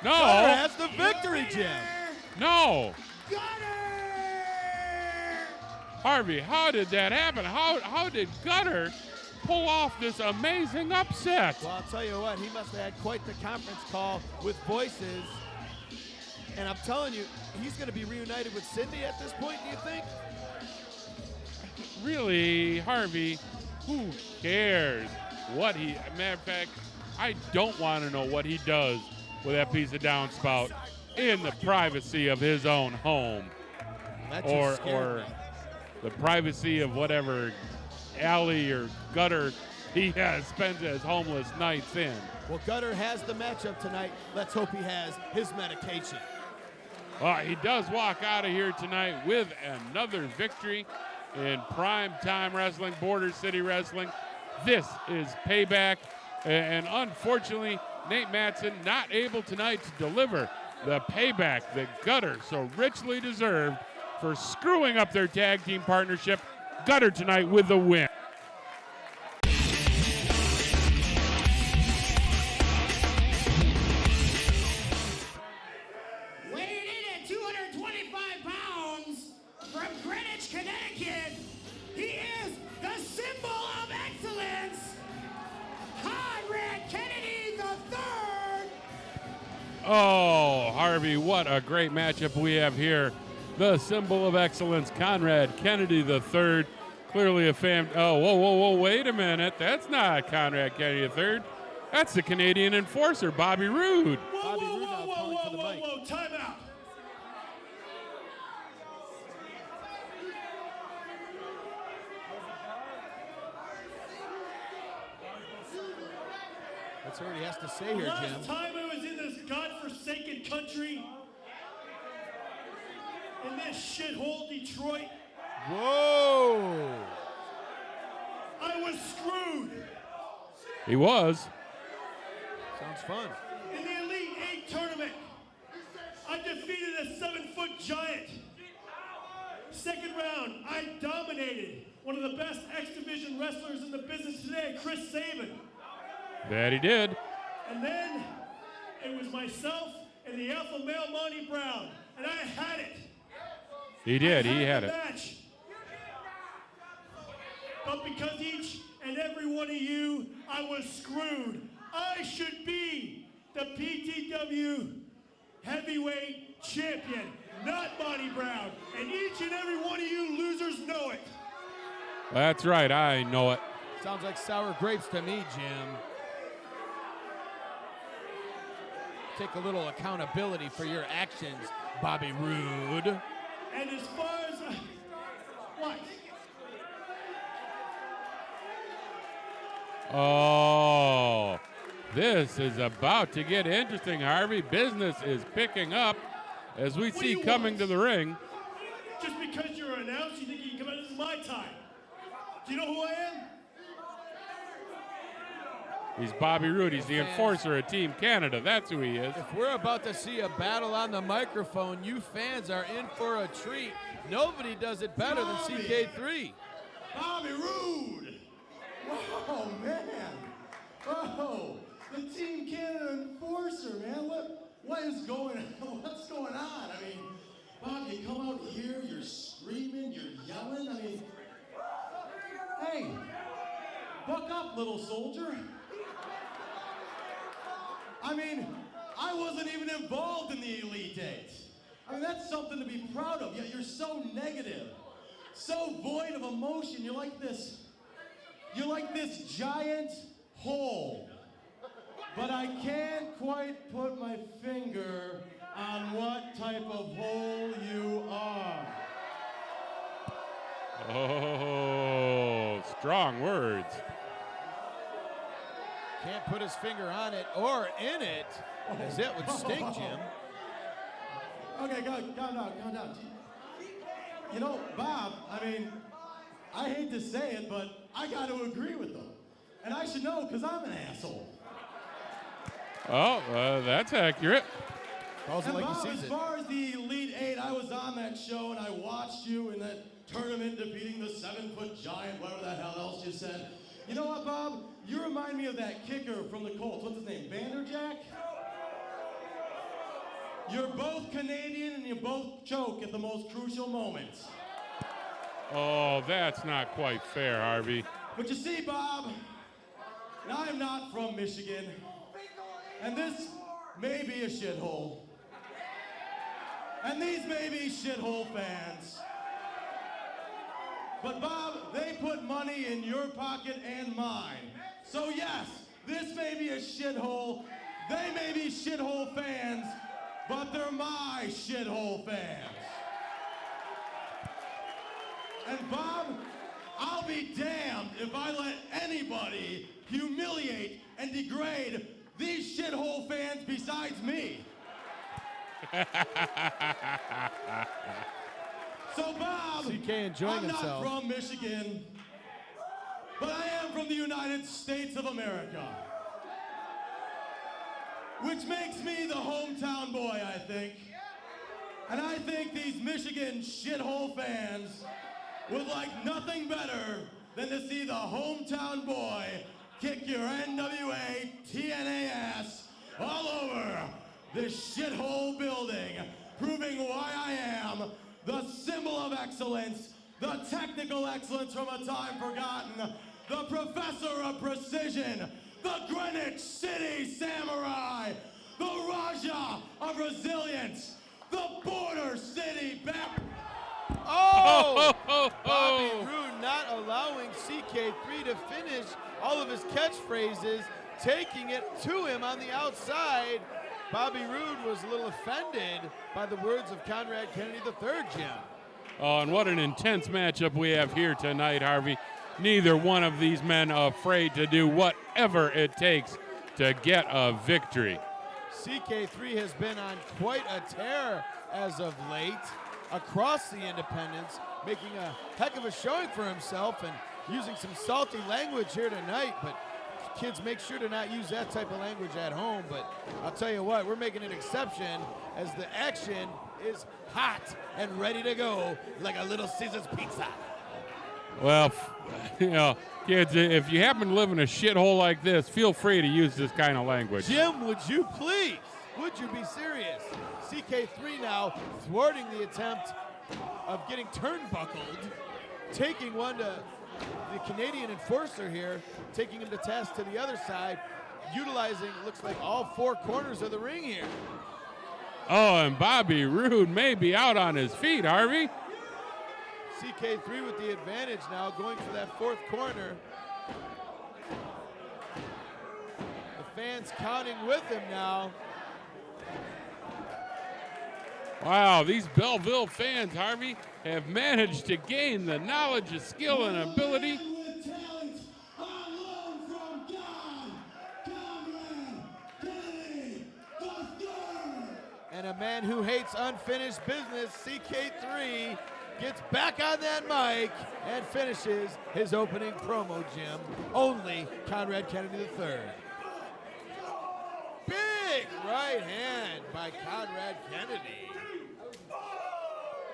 No. Gutter has the victory, Jim. No. Gutter! Harvey, how did that happen? How did Gutter pull off this amazing upset? Well, I'll tell you what, he must have had quite the conference call with voices. And I'm telling you, he's going to be reunited with Cindy at this point, do you think? Really, Harvey, who cares what he, matter of fact, I don't want to know what he does with that piece of downspout in the privacy of his own home. Or the privacy of whatever alley or gutter he spends his homeless nights in. Well, Gutter has the matchup tonight. Let's hope he has his medication. Well, he does walk out of here tonight with another victory in Prime Time Wrestling, Border City Wrestling. This is Payback, and unfortunately, Nate Matson not able tonight to deliver the payback that Gutter so richly deserved for screwing up their tag team partnership. Gutter tonight with the win. Weighing in at 225 pounds from Greenwich, Connecticut, he is the symbol of excellence, Conrad Kennedy III. Oh, Harvey, what a great matchup we have here. The symbol of excellence, Conrad Kennedy III. Clearly a fan. Oh, whoa, wait a minute. That's not Conrad Kennedy III. That's the Canadian enforcer, Bobby Roode. Whoa, time out. That's what he has to say here, Jim. Last time I was in this godforsaken country, in this shithole Detroit, Whoa! I was screwed. He was. Sounds fun. In the Elite 8 tournament, I defeated a 7-foot giant. Second round, I dominated one of the best X Division wrestlers in the business today, Chris Sabin. That he did. And then it was myself and the alpha male Monty Brown, and I had it. He did. He had the it. match. But because each and every one of you, I was screwed. I should be the PTW heavyweight champion, not Monty Brown. And each and every one of you losers know it. That's right. I know it. Sounds like sour grapes to me, Jim. Take a little accountability for your actions, Bobby Roode. And as far as what? Oh, this is about to get interesting, Harvey. Business is picking up as we see coming to the ring. Just because you're announced, you think you can come out? This is my time. Do you know who I am? He's Bobby Roode. He's the enforcer of Team Canada. That's who he is. If we're about to see a battle on the microphone, you fans are in for a treat. Nobody does it better than CK3. Bobby Roode. Oh, man. Oh, the Team Canada enforcer, man. What's going on? I mean, Bob, you come out here, you're screaming, you're yelling. I mean, hey, buck up, little soldier. I mean, I wasn't even involved in the Elite Eight. I mean, that's something to be proud of, yet you're so negative, so void of emotion. You're like this giant hole. But I can't quite put my finger on what type of hole you are. Oh, strong words. Can't put his finger on it or in it, as it would stink, Jim. Okay, calm down. You know, Bob, I mean, I hate to say it, but I got to agree with them. And I should know, because I'm an asshole. Oh, that's accurate. Calls it like Bob, he sees as it. far as the Elite Eight, I was on that show, and I watched you in that tournament defeating the 7-foot giant, whatever the hell else you said. You know what, Bob? You remind me of that kicker from the Colts. What's his name? Vanderjack? You're both Canadian, and you both choke at the most crucial moments. Oh, that's not quite fair, Harvey. But you see, Bob, I'm not from Michigan, and this may be a shithole. And these may be shithole fans. But Bob, they put money in your pocket and mine. So yes, this may be a shithole. They may be shithole fans, but they're my shithole fans. And Bob, I'll be damned if I let anybody humiliate and degrade these shithole fans besides me. So Bob, CK enjoying I'm himself. not from Michigan, but I am from the United States of America. Which makes me the hometown boy, I think. And I think these Michigan shithole fans would like nothing better than to see the hometown boy kick your NWA TNA ass all over this shithole building, proving why I am the symbol of excellence, the technical excellence from a time forgotten, the professor of precision, the Greenwich City Samurai, the Raja of resilience, the Border City Bap. Oh! Bobby Roode not allowing CK3 to finish all of his catchphrases, taking it to him on the outside. Bobby Roode was a little offended by the words of Conrad Kennedy III, Jim. Oh, and what an intense matchup we have here tonight, Harvey. Neither one of these men afraid to do whatever it takes to get a victory. CK3 has been on quite a tear as of late across the independents, making a heck of a showing for himself and using some salty language here tonight, but kids, make sure to not use that type of language at home. But I'll tell you what, we're making an exception as the action is hot and ready to go like a Little Caesars pizza. Well, you know, kids, if you happen to live in a shithole like this, feel free to use this kind of language. Jim, would you please? Would you be serious? CK3 now thwarting the attempt of getting turnbuckled, taking one to the Canadian enforcer here, taking him to task to the other side, utilizing, looks like, all four corners of the ring here. Oh, and Bobby Roode may be out on his feet, Harvey. CK3 with the advantage now, going for that fourth corner. The fans counting with him now. Wow, these Belleville fans, Harvey, have managed to gain the knowledge, skill, and ability. With talent on loan from God, Conrad, Petey, the third. And a man who hates unfinished business, CK3, gets back on that mic and finishes his opening promo, Jim. Only Conrad Kennedy III. Big right hand by Conrad Kennedy.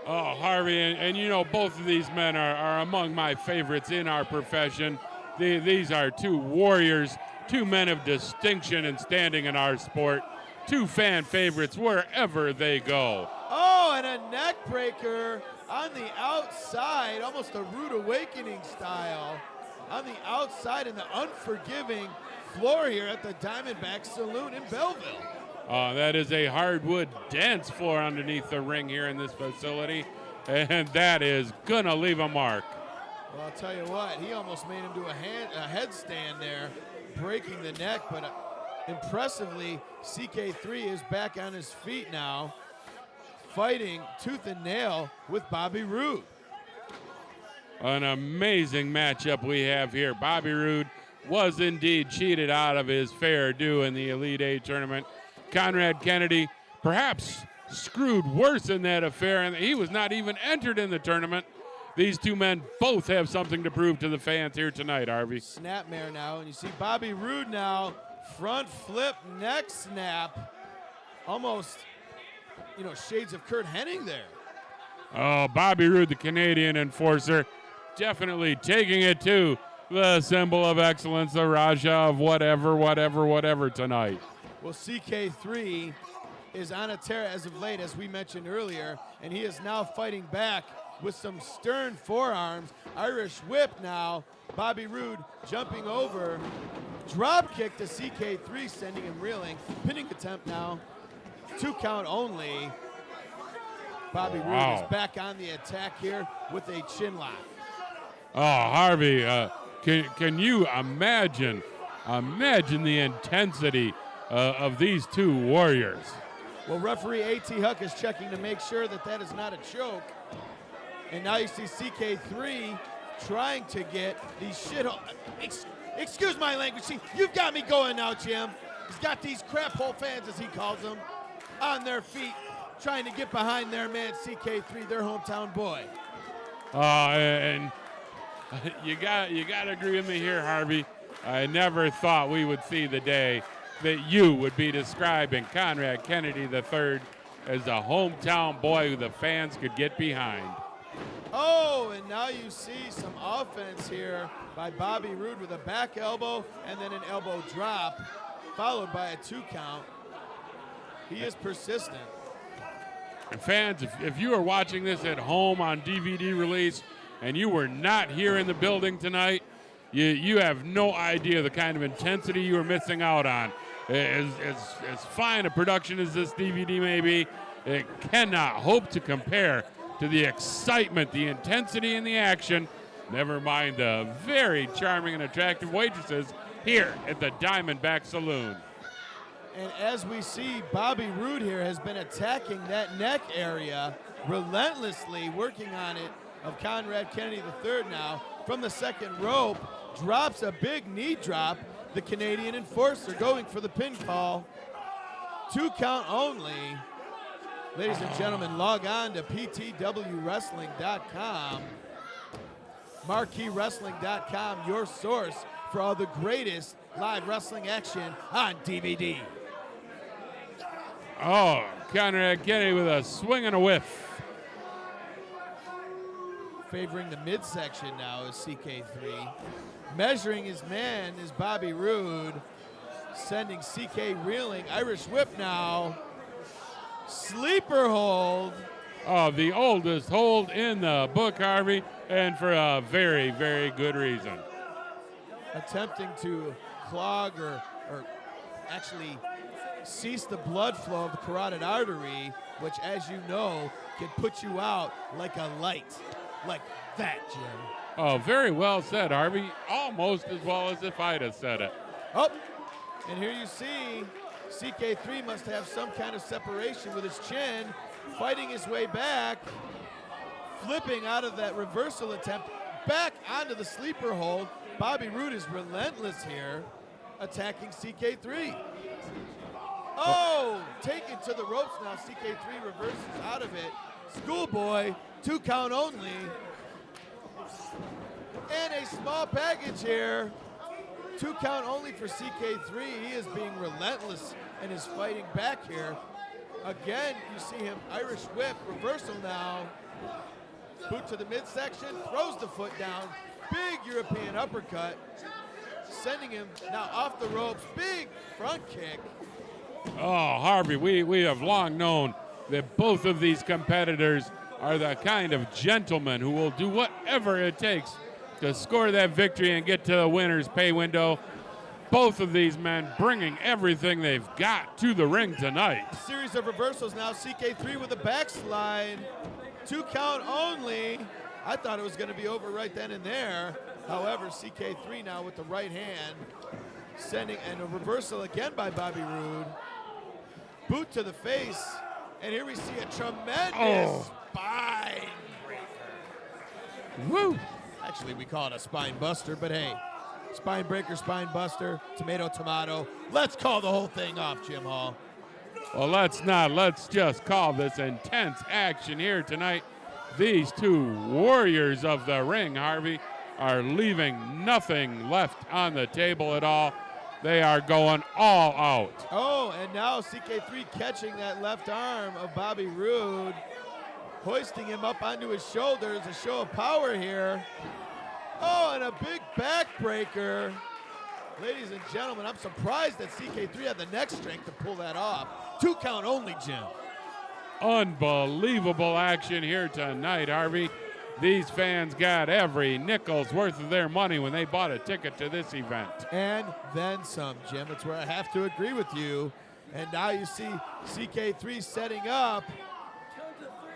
Oh, Harvey, and you know, both of these men are among my favorites in our profession. These are two warriors, two men of distinction and standing in our sport, two fan favorites wherever they go. Oh, and a neck breaker on the outside, almost a rude awakening style, on the outside in the unforgiving floor here at the Diamondback Saloon in Belleville. That is a hardwood dance floor underneath the ring here in this facility, and that is gonna leave a mark. Well, I'll tell you what, he almost made him do a headstand there, breaking the neck, but impressively, CK3 is back on his feet now, fighting tooth and nail with Bobby Roode. An amazing matchup we have here. Bobby Roode was indeed cheated out of his fair due in the Elite Eight tournament. Conrad Kennedy perhaps screwed worse in that affair, and he was not even entered in the tournament. These two men both have something to prove to the fans here tonight, Harvey. Snapmare now, and you see Bobby Roode now, front flip, neck snap, almost, you know, shades of Kurt Hennig there. Oh, Bobby Roode, the Canadian enforcer, definitely taking it to the symbol of excellence, the Raja of whatever tonight. Well, CK3 is on a tear as of late, as we mentioned earlier, and he is now fighting back with some stern forearms. Irish whip now. Bobby Roode jumping over. Drop kick to CK3, sending him reeling. Pinning attempt now. 2 count only. Bobby Roode is back on the attack here with a chin lock. Oh, Harvey, can you imagine the intensity of these two warriors? Well, referee A.T. Huck is checking to make sure that that is not a choke. And now you see CK3 trying to get these shithole. Excuse my language. See, you've got me going now, Jim. He's got these crap hole fans, as he calls them, on their feet, trying to get behind their man CK3, their hometown boy. And you got to agree with me here, Harvey. I never thought we would see the day that you would be describing Conrad Kennedy III as a hometown boy who the fans could get behind. Oh, and now you see some offense here by Bobby Roode with a back elbow and then an elbow drop, followed by a 2 count. He is persistent. And fans, if you are watching this at home on DVD release and you were not here in the building tonight, you have no idea the kind of intensity you are missing out on. As fine a production as this DVD may be, it cannot hope to compare to the excitement, the intensity, and the action, never mind the very charming and attractive waitresses here at the Diamondback Saloon. And as we see, Bobby Roode here has been attacking that neck area, relentlessly working on it, of Conrad Kennedy III now. From the second rope, drops a big knee drop. The Canadian enforcer going for the pin call. 2 count only. Ladies and gentlemen, log on to ptwwrestling.com. MarqueeWrestling.com, your source for all the greatest live wrestling action on DVD. Oh, Conrad Kennedy with a swing and a whiff. Favoring the midsection now is CK3. Measuring his man is Bobby Roode. Sending CK reeling. Irish whip now. Sleeper hold. Oh, the oldest hold in the book, Harvey, and for a very, very good reason. Attempting to clog or actually cease the blood flow of the carotid artery, which, as you know, can put you out like a light. Like that, Jim. Oh, very well said, Harvey. Almost as well as if I'd have said it. Oh, and here you see CK3 must have some kind of separation with his chin. fighting his way back, flipping out of that reversal attempt, back onto the sleeper hold. Bobby Roode is relentless here, attacking CK3. Oh, taken to the ropes now. CK3 reverses out of it. Schoolboy, 2 count only. And a small package here. 2 count only for CK3. He is being relentless and is fighting back here. Again, you see him Irish whip, reversal now. Boot to the midsection, throws the foot down. Big European uppercut. Sending him now off the ropes. Big front kick. Oh, Harvey, we have long known that both of these competitors are the kind of gentlemen who will do whatever it takes to score that victory and get to the winner's pay window. Both of these men bringing everything they've got to the ring tonight. A series of reversals now. CK3 with a backslide. 2 count only. I thought it was going to be over right then and there. However, CK3 now with the right hand, sending, and a reversal again by Bobby Roode. Boot to the face, and here we see a tremendous spine breaker. Woo! Actually, we call it a spine buster, but hey, spine breaker, spine buster, tomato, tomato. Let's call the whole thing off, Jim Hall. Well, let's not. Let's just call this intense action here tonight. These two warriors of the ring, Harvey, are leaving nothing left on the table at all. They are going all out. Oh, and now CK3 catching that left arm of Bobby Roode, hoisting him up onto his shoulders, a show of power here. Oh, and a big backbreaker. Ladies and gentlemen, I'm surprised that CK3 had the neck strength to pull that off. 2 count only, Jim. Unbelievable action here tonight, Harvey. These fans got every nickel's worth of their money when they bought a ticket to this event. And then some, Jim. It's where I have to agree with you. And now you see CK3 setting up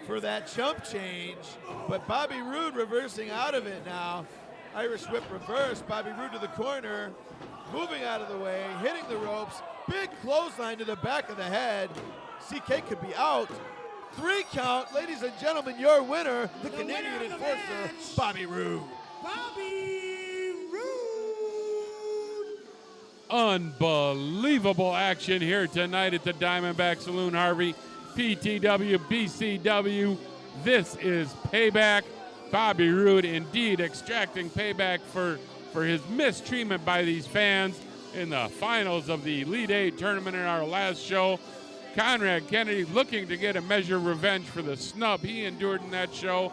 for that chump change. But Bobby Roode reversing out of it now. Irish whip reverse. Bobby Roode to the corner. Moving out of the way. Hitting the ropes. Big clothesline to the back of the head. CK could be out. 3 count, ladies and gentlemen, your winner, the Canadian enforcer, Bobby Roode. Bobby Roode. Unbelievable action here tonight at the Diamondback Saloon, Harvey. PTW, BCW, this is Payback. Bobby Roode indeed extracting payback for his mistreatment by these fans in the finals of the Elite 8 tournament in our last show. Conrad Kennedy looking to get a measure of revenge for the snub he endured in that show.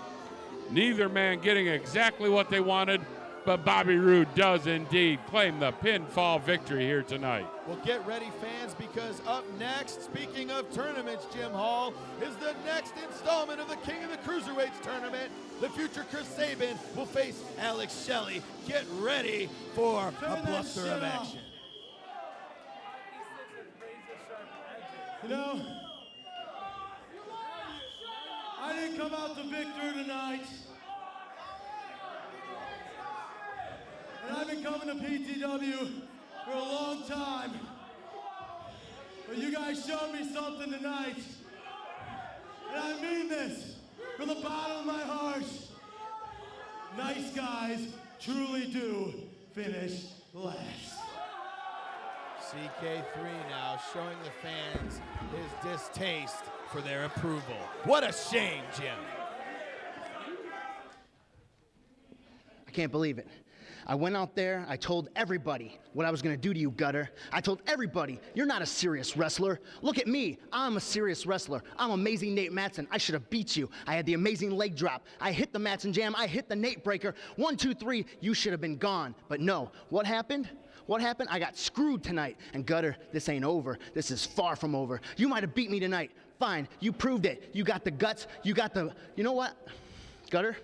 Neither man getting exactly what they wanted, but Bobby Roode does indeed claim the pinfall victory here tonight. Well, get ready, fans, because up next, speaking of tournaments, Jim Hall, is the next installment of the King of the Cruiserweights tournament. The future Chris Sabin will face Alex Shelley. Get ready for a bluster of action. You know, I didn't come out the victor tonight. And I've been coming to PTW for a long time. But you guys showed me something tonight. And I mean this from the bottom of my heart. Nice guys truly do finish last. CK3 now showing the fans his distaste for their approval. What a shame, Jim. I can't believe it. I went out there, I told everybody what I was gonna do to you, Gutter. I told everybody, you're not a serious wrestler. Look at me, I'm a serious wrestler. I'm amazing Nate Matson, I should have beat you. I had the amazing leg drop. I hit the Matson Jam, I hit the Nate Breaker. 1, 2, 3, you should have been gone. But no, what happened? What happened? I got screwed tonight. And Gutter, this ain't over. This is far from over. You might have beat me tonight. Fine, you proved it. You got the guts, you got the, you know what? Gutter,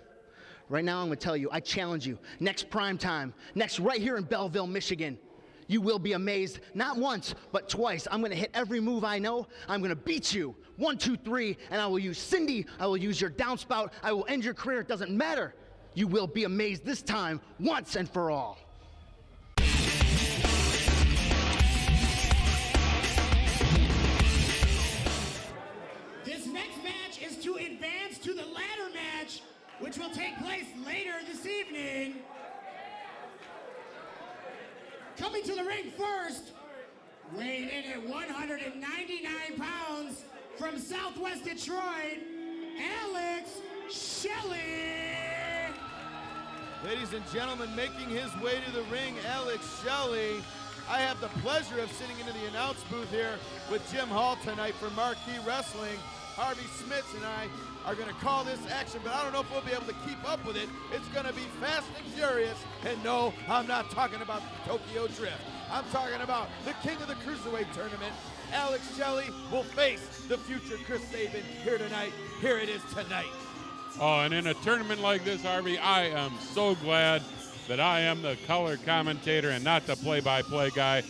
right now I'm gonna tell you, I challenge you. Next prime time, next right here in Belleville, Michigan, you will be amazed, not once, but twice. I'm gonna hit every move I know. I'm gonna beat you. 1, 2, 3, and I will use Cindy. I will use your downspout. I will end your career, it doesn't matter. You will be amazed this time, once and for all. This next match to the ring first, weighing in at 199 pounds from Southwest Detroit, Alex Shelley. Ladies and gentlemen, making his way to the ring, Alex Shelley. I have the pleasure of sitting into the announce booth here with Jim Hall tonight for Marquee Wrestling. Harvey Smits and I are going to call this action, but I don't know if we'll be able to keep up with it. It's going to be fast and furious. And no, I'm not talking about Tokyo Drift. I'm talking about the king of the Cruiserweight tournament. Alex Shelley will face the future Chris Sabin here tonight. Here it is tonight. Oh, and in a tournament like this, Harvey, I am so glad that I am the color commentator and not the play-by-play guy.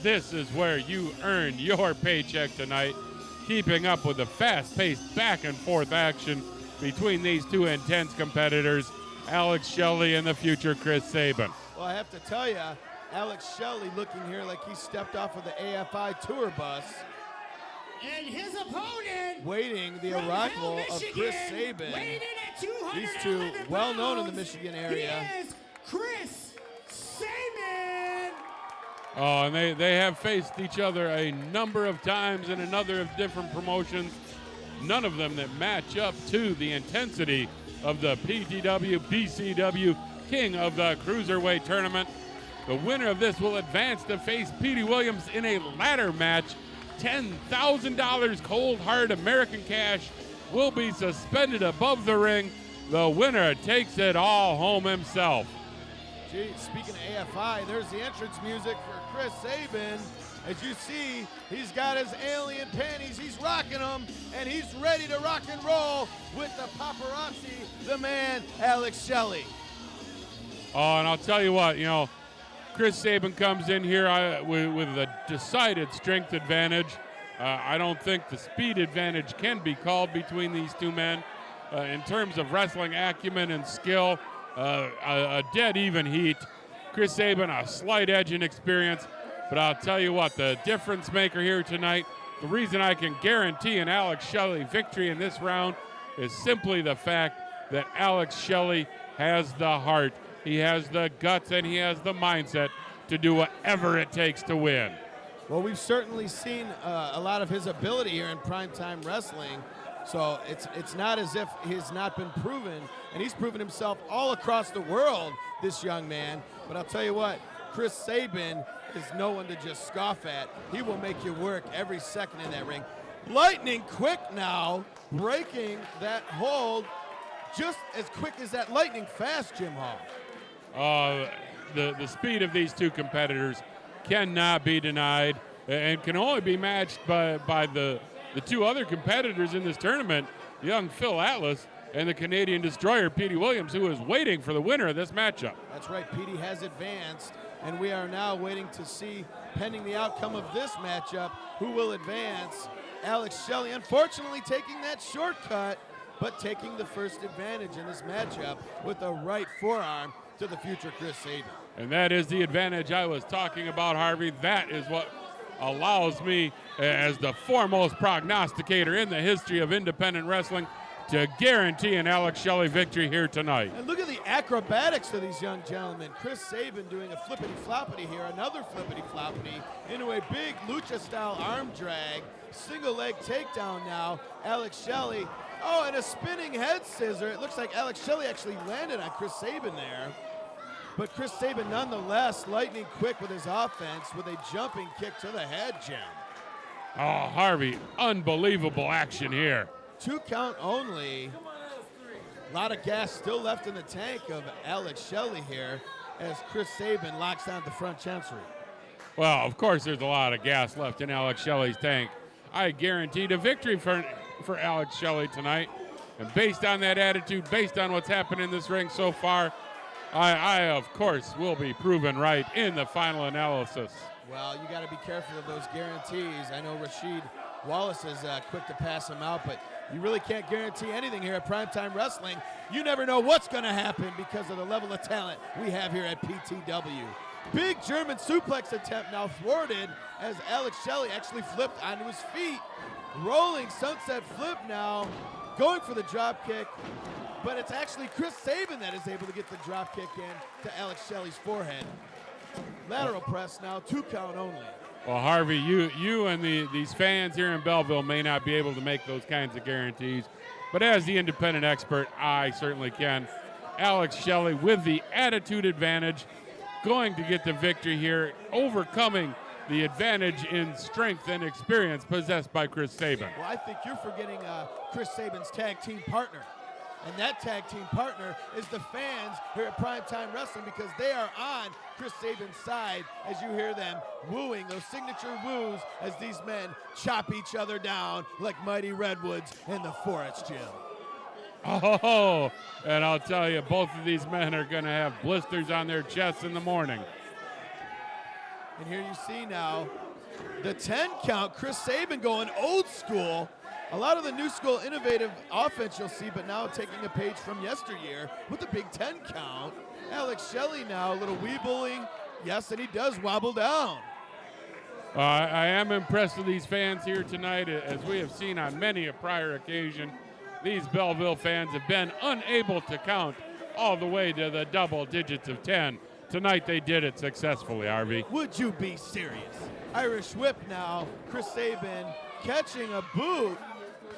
This is where you earn your paycheck tonight, keeping up with the fast-paced back-and-forth action between these two intense competitors, Alex Shelley and the future Chris Sabin. Well, I have to tell you, Alex Shelley looking here like he stepped off of the AFI tour bus. And his opponent, waiting the arrival of Chris Sabin. These two well known in the Michigan area. He is Chris Sabin. Oh, and they have faced each other a number of times in another of different promotions. None of them that match up to the intensity of the PTW BCW King of the Cruiserweight tournament. The winner of this will advance to face Petey Williams in a ladder match. $10,000 cold hard American cash will be suspended above the ring. The winner takes it all home himself. Gee, speaking of AFI, there's the entrance music for Chris Sabin. As you see, he's got his alien panties, he's rocking them, and he's ready to rock and roll with the paparazzi, the man, Alex Shelley. Oh, and I'll tell you what, Chris Sabin comes in here with a decided strength advantage. I don't think the speed advantage can be called between these two men. In terms of wrestling acumen and skill, a dead even heat. Chris Sabin, a slight edge in experience. But I'll tell you what, the difference maker here tonight, the reason I can guarantee an Alex Shelley victory in this round is simply the fact that Alex Shelley has the heart. He has the guts and he has the mindset to do whatever it takes to win. Well, we've certainly seen a lot of his ability here in primetime wrestling. So it's not as if he's not been proven, and he's proven himself all across the world, this young man. But I'll tell you what, Chris Sabin is no one to just scoff at. He will make you work every second in that ring. Lightning quick now, breaking that hold just as quick as that lightning fast, Jim Hall. The speed of these two competitors cannot be denied and can only be matched by the two other competitors in this tournament, young Phil Atlas and the Canadian Destroyer, Petey Williams, who is waiting for the winner of this matchup. That's right, Petey has advanced, and we are now waiting to see, pending the outcome of this matchup, who will advance. Alex Shelley, unfortunately, taking that shortcut, but taking the first advantage in this matchup with a right forearm to the future Chris Sabin. And that is the advantage I was talking about, Harvey. That is what allows me, as the foremost prognosticator in the history of independent wrestling, to guarantee an Alex Shelley victory here tonight. And look at the acrobatics of these young gentlemen. Chris Sabin doing a flippity-floppity here, another flippity-floppity into a big lucha-style arm drag, single leg takedown now. Alex Shelley, oh, and a spinning head scissor. It looks like Alex Shelley actually landed on Chris Sabin there. But Chris Sabin nonetheless lightning quick with his offense with a jumping kick to the head, Jim. Oh, Harvey, unbelievable action here. 2 count only. A lot of gas still left in the tank of Alex Shelley here as Chris Sabin locks down the front chancery. Well, of course there's a lot of gas left in Alex Shelley's tank. I guaranteed a victory for Alex Shelley tonight. And based on that attitude, based on what's happened in this ring so far, I of course, will be proven right in the final analysis. Well, you got to be careful of those guarantees. I know Rasheed Wallace is quick to pass them out, but you really can't guarantee anything here at Primetime Wrestling. You never know what's going to happen because of the level of talent we have here at PTW. Big German suplex attempt now thwarted as Alex Shelley actually flipped onto his feet. Rolling sunset flip now, going for the drop kick, but it's actually Chris Sabin that is able to get the drop kick in to Alex Shelley's forehead. Lateral press now, 2 count only. Well, Harvey, you and these fans here in Belleville may not be able to make those kinds of guarantees, but as the independent expert, I certainly can. Alex Shelley with the attitude advantage, going to get the victory here, overcoming the advantage in strength and experience possessed by Chris Sabin. Well, I think you're forgetting Chris Sabin's tag team partner. And that tag team partner is the fans here at Primetime Wrestling, because they are on Chris Sabin's side as you hear them wooing, those signature woos as these men chop each other down like mighty redwoods in the forest, Jim. Oh, and I'll tell you, both of these men are going to have blisters on their chests in the morning. And here you see now the 10 count, Chris Sabin going old school. A lot of the new school innovative offense you'll see, but now taking a page from yesteryear with the big 10 count. Alex Shelley now a little weebling. Yes, and he does wobble down. I am impressed with these fans here tonight. As we have seen on many a prior occasion, these Belleville fans have been unable to count all the way to the double digits of 10. Tonight they did it successfully, Harvey. Would you be serious? Irish whip now, Chris Sabin catching a boot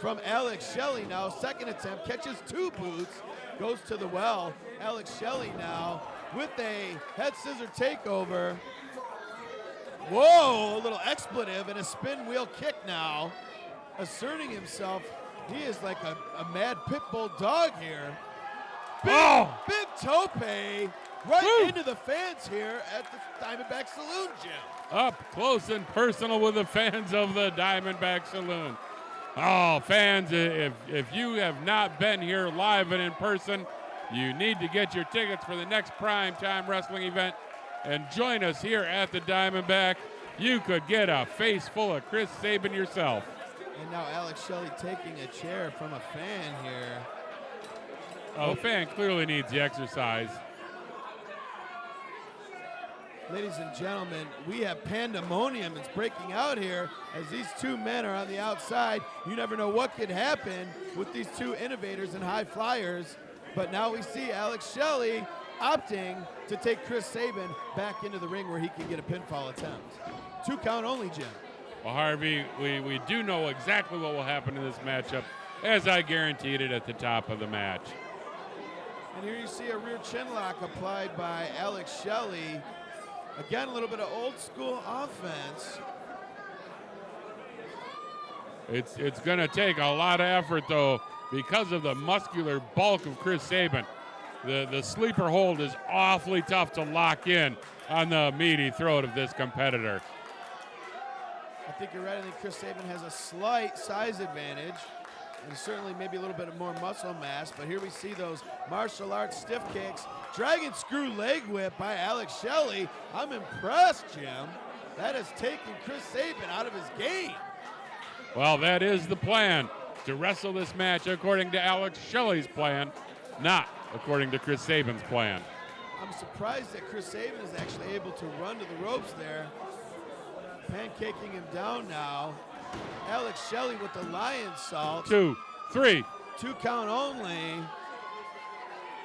from Alex Shelley now. Second attempt, catches 2 boots, goes to the well. Alex Shelley now with a head scissor takeover. Whoa, a little expletive and a spin wheel kick now. Asserting himself. He is like a mad pit bull dog here. Big tope right into the fans here at the Diamondback Saloon, Jim. Up close and personal with the fans of the Diamondback Saloon. Oh, fans, if you have not been here live and in person, you need to get your tickets for the next Primetime Wrestling event and join us here at the Diamondback. You could get a face full of Chris Sabin yourself. And now Alex Shelley taking a chair from a fan here. Oh, the fan clearly needs the exercise. Ladies and gentlemen, we have pandemonium that's breaking out here as these 2 men are on the outside. You never know what could happen with these 2 innovators and high flyers. But now we see Alex Shelley opting to take Chris Sabin back into the ring where he can get a pinfall attempt. 2 count only, Jim. Well, Harvey, we do know exactly what will happen in this matchup, as I guaranteed it at the top of the match. And here you see a rear chin lock applied by Alex Shelley. Again, a little bit of old school offense. It's going to take a lot of effort, though, because of the muscular bulk of Chris Sabin. The sleeper hold is awfully tough to lock in on the meaty throat of this competitor. I think you're right. I think Chris Sabin has a slight size advantage and certainly maybe a little bit more muscle mass. But here we see those martial arts stiff kicks. Dragon screw leg whip by Alex Shelley. I'm impressed, Jim. That has taken Chris Sabin out of his game. Well, that is the plan, to wrestle this match according to Alex Shelley's plan, not according to Chris Sabin's plan. I'm surprised that Chris Sabin is actually able to run to the ropes there. Pancaking him down now. Alex Shelley with the lion salt. 2, 3. 2 count only.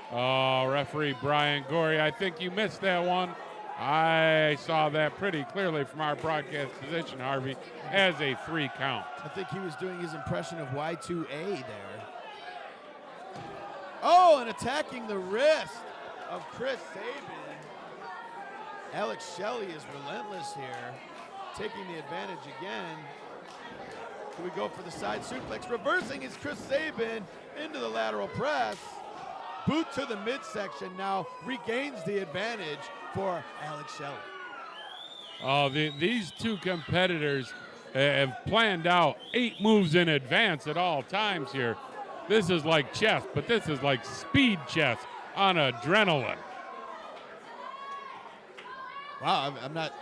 Oh, referee Brian Gorey, I think you missed that one. I saw that pretty clearly from our broadcast position, Harvey, as a 3 count. I think he was doing his impression of Y2A there. Oh, and attacking the wrist of Chris Sabin. Alex Shelley is relentless here, taking the advantage again. Do we go for the side suplex? Reversing is Chris Sabin into the lateral press. Boot to the midsection now regains the advantage for Alex Shelley. Oh, these 2 competitors have planned out 8 moves in advance at all times here. This is like chess, but this is like speed chess on adrenaline. Wow,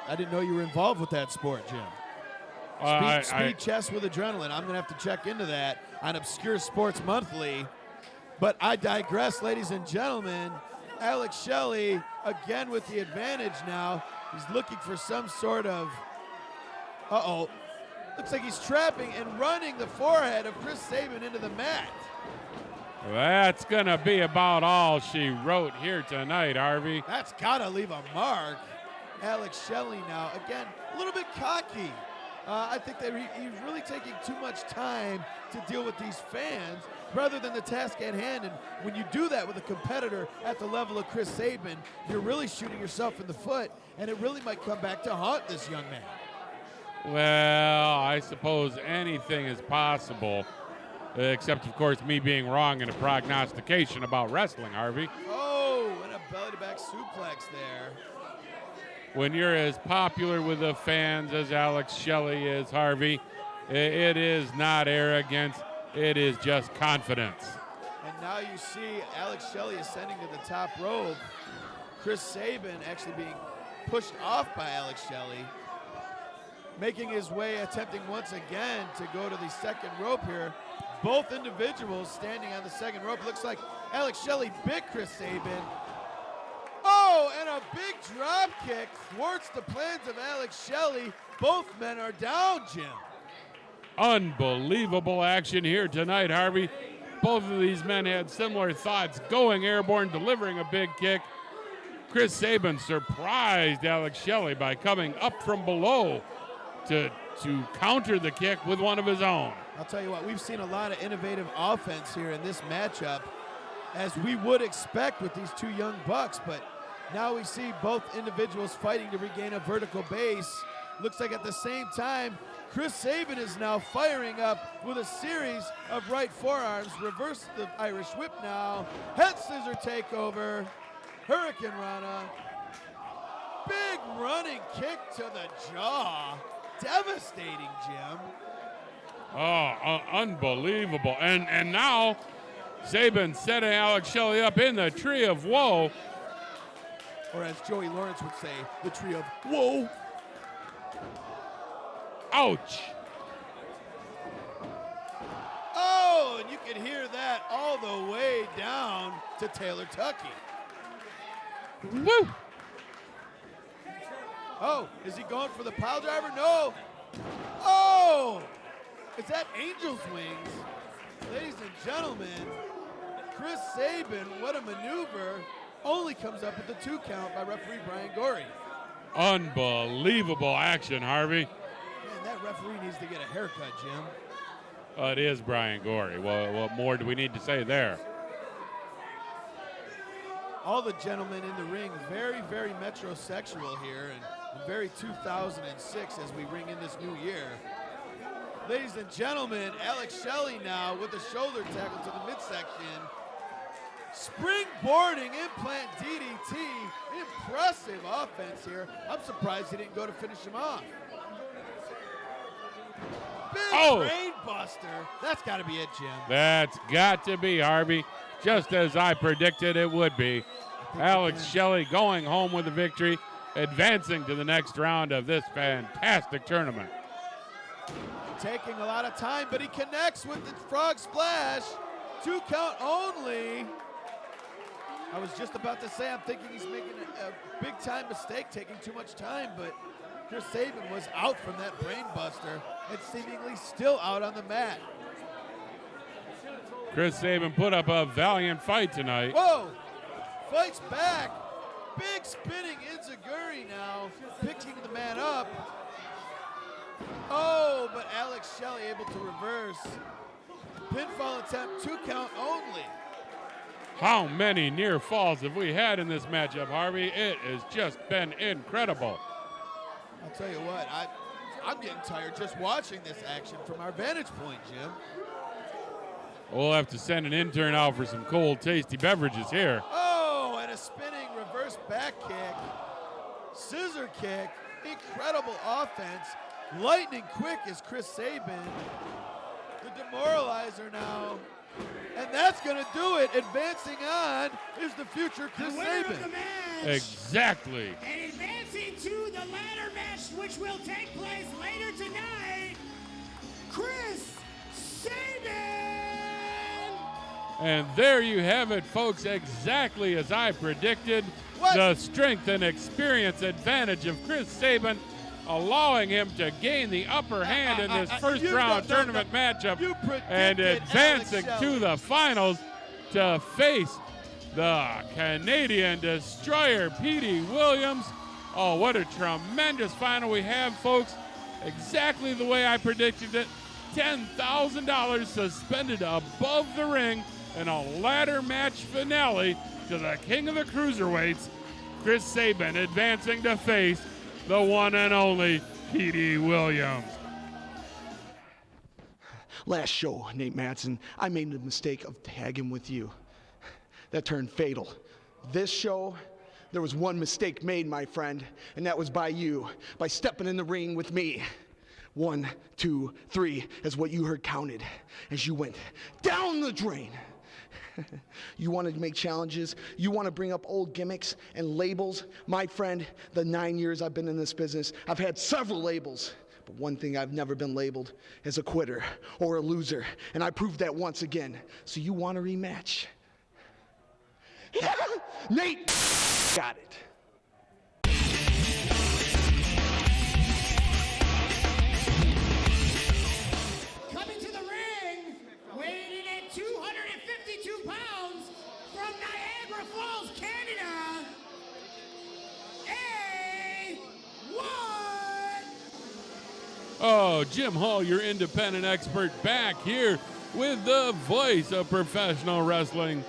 I didn't know you were involved with that sport, Jim. Speed chess with adrenaline. I'm going to have to check into that on Obscure Sports Monthly. But I digress, ladies and gentlemen. Alex Shelley again with the advantage now. He's looking for some sort of, looks like he's trapping and running the forehead of Chris Sabin into the mat. That's going to be about all she wrote here tonight, Harvey. That's got to leave a mark. Alex Shelley now. Again, a little bit cocky. I think that he's really taking too much time to deal with these fans rather than the task at hand. And when you do that with a competitor at the level of Chris Sabin, you're really shooting yourself in the foot, and it really might come back to haunt this young man. Well, I suppose anything is possible, except, of course, me being wrong in a prognostication about wrestling, Harvey. Oh, and a belly-to-back suplex there. When you're as popular with the fans as Alex Shelley is, Harvey, it is not arrogance, it is just confidence. And now you see Alex Shelley ascending to the top rope. Chris Sabin actually being pushed off by Alex Shelley, making his way, attempting once again to go to the second rope here. Both individuals standing on the second rope. Looks like Alex Shelley bit Chris Sabin. Oh, and a big drop kick thwarts the plans of Alex Shelley. Both men are down, Jim. Unbelievable action here tonight, Harvey. Both of these men had similar thoughts, going airborne, delivering a big kick. Chris Sabin surprised Alex Shelley by coming up from below to counter the kick with one of his own. I'll tell you what, we've seen a lot of innovative offense here in this matchup, as we would expect with these two young bucks, but now we see both individuals fighting to regain a vertical base. Looks like at the same time, Chris Sabin is now firing up with a series of right forearms. Reverse the Irish whip now. Head scissor takeover. Hurricane Rana. Big running kick to the jaw. Devastating, Jim. Oh, unbelievable. And now Sabin setting Alex Shelley up in the tree of woe. Or as Joey Lawrence would say, the tree of whoa. Ouch. Oh, and you can hear that all the way down to Taylor Tucky. Woo! Oh, is he going for the pile driver? No. Oh, is that Angel's Wings? Ladies and gentlemen, Chris Sabin, what a maneuver, only comes up with the 2 count by referee Brian Gorey. Unbelievable action, Harvey. Man, that referee needs to get a haircut, Jim. It is Brian Gorey. Well, what more do we need to say there? All the gentlemen in the ring, very, very metrosexual here, and very 2006 as we ring in this new year. Ladies and gentlemen, Alex Shelley now with a shoulder tackle to the midsection. Springboarding implant DDT. Impressive offense here. I'm surprised he didn't go to finish him off. Big brain buster. That's got to be it, Jim. That's got to be, Harvey. Just as I predicted it would be. Alex Shelley going home with a victory, advancing to the next round of this fantastic tournament. Taking a lot of time, but he connects with the frog splash. 2 count only. I was just about to say, I'm thinking he's making a big time mistake, taking too much time, but Chris Sabin was out from that brain buster and seemingly still out on the mat. Chris Sabin put up a valiant fight tonight. Whoa! Fights back. Big spinning enziguri now, picking the man up. Oh, but Alex Shelley able to reverse. Pinfall attempt, 2 count only. How many near falls have we had in this matchup, Harvey? It has just been incredible. I'll tell you what, I'm getting tired just watching this action from our vantage point, Jim. We'll have to send an intern out for some cold, tasty beverages here. Oh, and a spinning reverse back kick. Scissor kick. Incredible offense. Lightning quick is Chris Sabin. The demoralizer now. And that's going to do it. Advancing on is the future Chris Sabin. Exactly. And advancing to the ladder match, which will take place later tonight, Chris Sabin. And there you have it, folks, exactly as I predicted. The strength and experience advantage of Chris Sabin, allowing him to gain the upper hand in this first round tournament matchup and advancing to the finals to face the Canadian Destroyer, Petey Williams. Oh, what a tremendous final we have, folks. Exactly the way I predicted it. $10,000 suspended above the ring in a ladder match finale to the King of the Cruiserweights, Chris Sabin, advancing to face the one and only Petey Williams. Last show, Nate Matson, I made the mistake of tagging with you. That turned fatal. This show, there was one mistake made, my friend, and that was by you, by stepping in the ring with me. 1, 2, 3 is what you heard counted as you went down the drain. You want to make challenges, you want to bring up old gimmicks and labels. My friend, the 9 years I've been in this business, I've had several labels. But one thing I've never been labeled as a quitter or a loser, and I proved that once again. So you want a rematch? Nate, got it. Coming to the ring, weighing in at 252 pounds from Niagara Falls, Canada, A1. Oh, Jim Hall, your independent expert, back here with the voice of professional wrestling,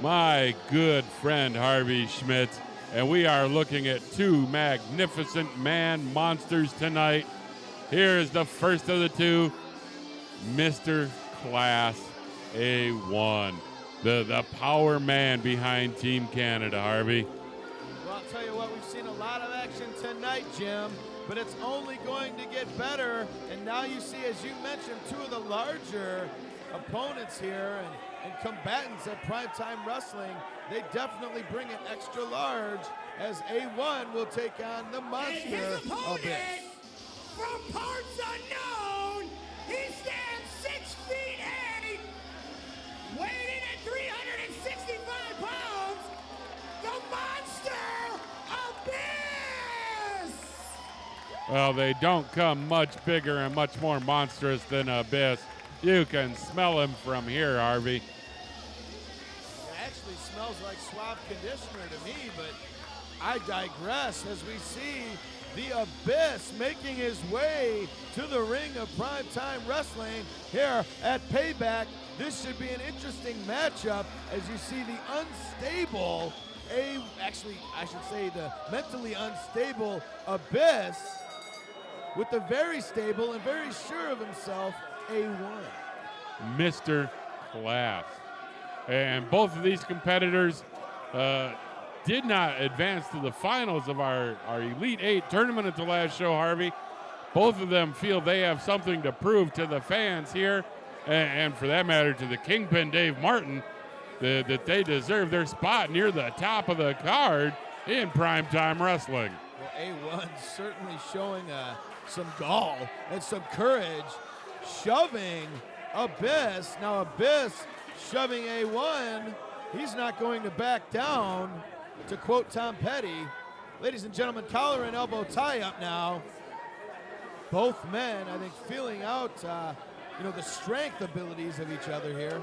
my good friend Harvey Schmitz. And we are looking at two magnificent man monsters tonight. Here is the first of the two, Mr. Class A1, the power man behind Team Canada, Harvey. Well, I'll tell you what, we've seen a lot of action tonight, Jim, but it's only going to get better. And now you see, as you mentioned, two of the larger opponents here and combatants at Primetime Wrestling. They definitely bring it extra large as A1 will take on the monster. And his opponent, Abyss. from parts unknown, he stands 6 feet 8, weighing in at 365 pounds, the monster Abyss! Well, they don't come much bigger and much more monstrous than Abyss. You can smell him from here, Harvey. It actually smells like suave conditioner to me, but I digress as we see the Abyss making his way to the ring of Primetime Wrestling here at Payback. This should be an interesting matchup as you see the unstable, I should say the mentally unstable Abyss with the very stable and very sure of himself A1. Mr. Class. And both of these competitors did not advance to the finals of our Elite 8 tournament at the last show, Harvey. Both of them feel they have something to prove to the fans here, and for that matter to the Kingpin, Dave Martin, that they deserve their spot near the top of the card in Primetime Wrestling. Well, A1 certainly showing some gall and some courage, shoving Abyss. Now Abyss shoving A1. He's not going to back down, to quote Tom Petty. Ladies and gentlemen, collar and elbow tie up now. Both men, I think, feeling out the strength abilities of each other here.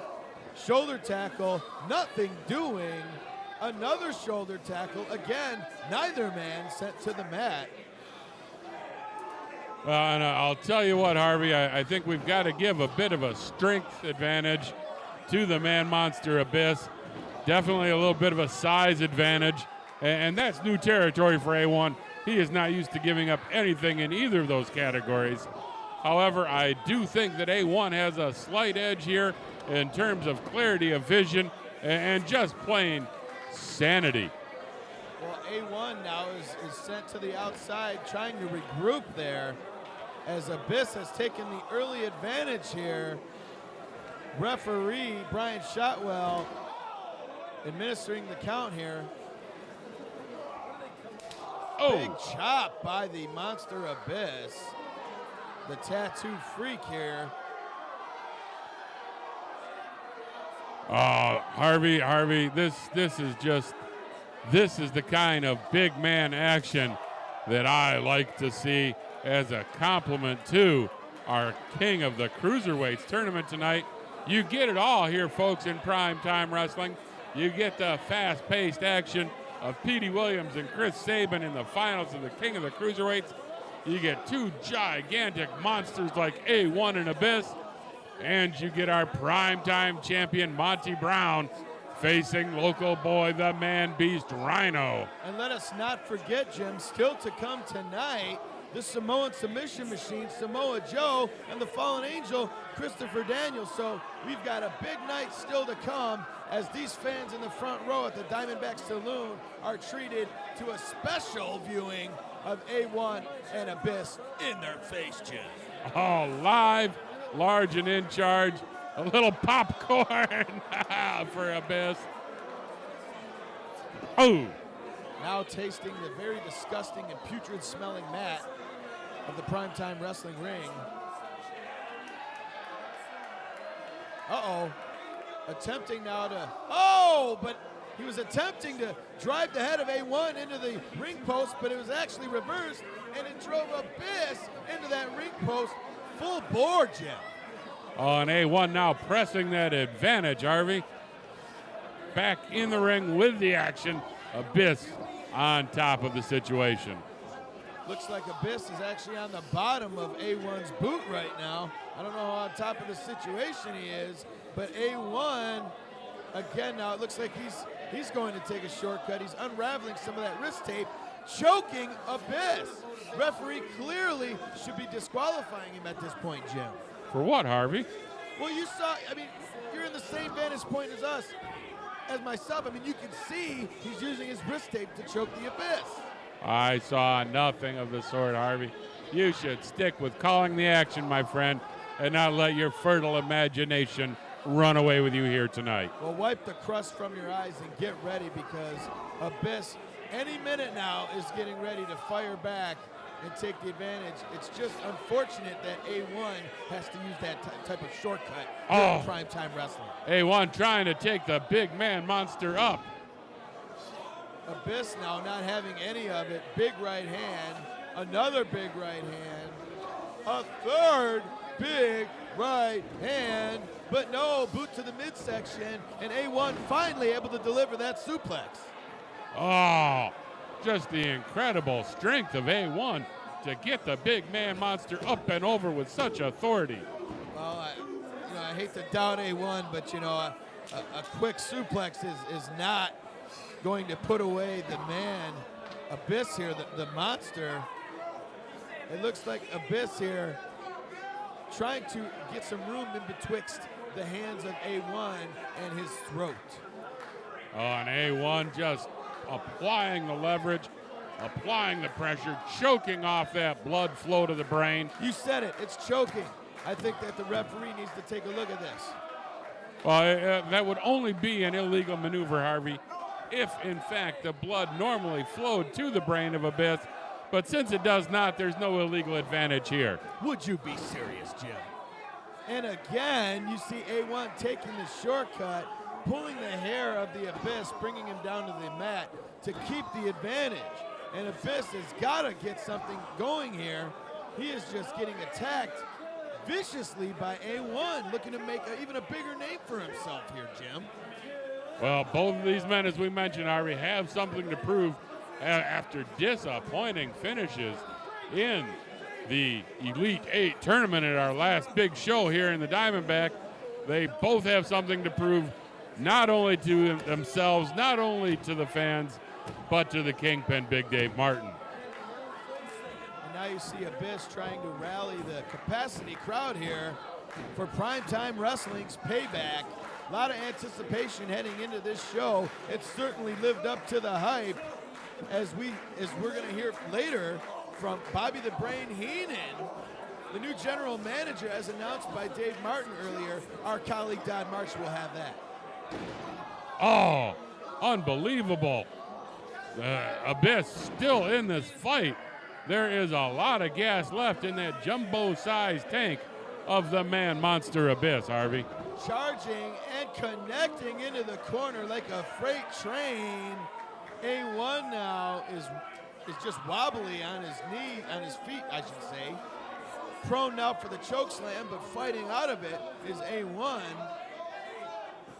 Shoulder tackle, nothing doing. Another shoulder tackle. Again, neither man sent to the mat. And I'll tell you what, Harvey, I think we've got to give a bit of a strength advantage to the man monster Abyss. Definitely a little bit of a size advantage, and that's new territory for A1. He is not used to giving up anything in either of those categories. However, I do think that A1 has a slight edge here in terms of clarity of vision and just plain sanity. Well, A1 now is sent to the outside, trying to regroup there, as Abyss has taken the early advantage here. Referee Brian Shotwell administering the count here. Oh. Big chop by the monster Abyss. The tattoo freak here. Harvey, this is the kind of big man action that I like to see as a compliment to our King of the Cruiserweights tournament tonight. You get it all here, folks, in Primetime Wrestling. You get the fast-paced action. of Petey Williams and Chris Sabin in the finals of the King of the Cruiserweights. You get two gigantic monsters like A1 and Abyss, and you get our primetime champion Monty Brown facing local boy, the man beast Rhino. And let us not forget, Jim, still to come tonight, the Samoan submission machine, Samoa Joe, and the fallen angel, Christopher Daniels. So we've got a big night still to come as these fans in the front row at the Diamondback Saloon are treated to a special viewing of A1 and Abyss in their face, Jim. Oh, live, large and in charge. A little popcorn for Abyss. Oh. Now tasting the very disgusting and putrid smelling mat of the primetime wrestling ring. Uh-oh. Attempting now to, but he was attempting to drive the head of A1 into the ring post, but it was actually reversed, and it drove Abyss into that ring post full bore, Jim. Oh, and A1 now pressing that advantage, Harvey. Back in the ring with the action. Abyss on top of the situation. Looks like Abyss is actually on the bottom of A1's boot right now. I don't know how on top of the situation he is, but A1, again now, it looks like he's going to take a shortcut. He's unraveling some of that wrist tape, choking Abyss. Referee clearly should be disqualifying him at this point, Jim. For what, Harvey? Well, you saw, you're in the same vantage point as us, as myself. You can see he's using his wrist tape to choke the Abyss. I saw nothing of the sort, Harvey. You should stick with calling the action, my friend, and not let your fertile imagination run away with you here tonight. Well, wipe the crust from your eyes and get ready, because Abyss, any minute now, is getting ready to fire back and take the advantage. It's just unfortunate that A1 has to use that type of shortcut in primetime wrestling. A1 trying to take the big man monster up. Abyss now not having any of it. Big right hand, another big right hand, a third big right hand, but no, boot to the midsection, and A1 finally able to deliver that suplex. Oh, just the incredible strength of A1 to get the big man monster up and over with such authority. Well, I hate to doubt A1, but a quick suplex is not going to put away the man. Abyss here, the monster. It looks like Abyss here trying to get some room in betwixt the hands of A1 and his throat. Oh, and A1 just applying the leverage, applying the pressure, choking off that blood flow to the brain. You said it, it's choking. I think that the referee needs to take a look at this. Well, that would only be an illegal maneuver, Harvey, if in fact the blood normally flowed to the brain of Abyss. But since it does not, there's no illegal advantage here. Would you be serious, Jim? And again, you see A1 taking the shortcut, pulling the hair of the Abyss, bringing him down to the mat to keep the advantage. And Abyss has got to get something going here. He is just getting attacked viciously by A1, looking to make even a bigger name for himself here, Jim. Well, both of these men, as we mentioned, Harvey, have something to prove after disappointing finishes in the Elite 8 tournament at our last big show here in the Diamondback. They both have something to prove, not only to themselves, not only to the fans, but to the Kingpin, Big Dave Martin. And now you see Abyss trying to rally the capacity crowd here for Primetime Wrestling's Payback. A lot of anticipation heading into this show. It certainly lived up to the hype, as we're going to hear later from Bobby the Brain Heenan, the new general manager, as announced by Dave Martin earlier. Our colleague Don March will have that. Oh, unbelievable. Abyss still in this fight. There is a lot of gas left in that jumbo-sized tank of the man monster Abyss, Harvey. Charging and connecting into the corner like a freight train. A1 now is just wobbly on his knee, on his feet, I should say. Prone now for the choke slam, but fighting out of it is A1.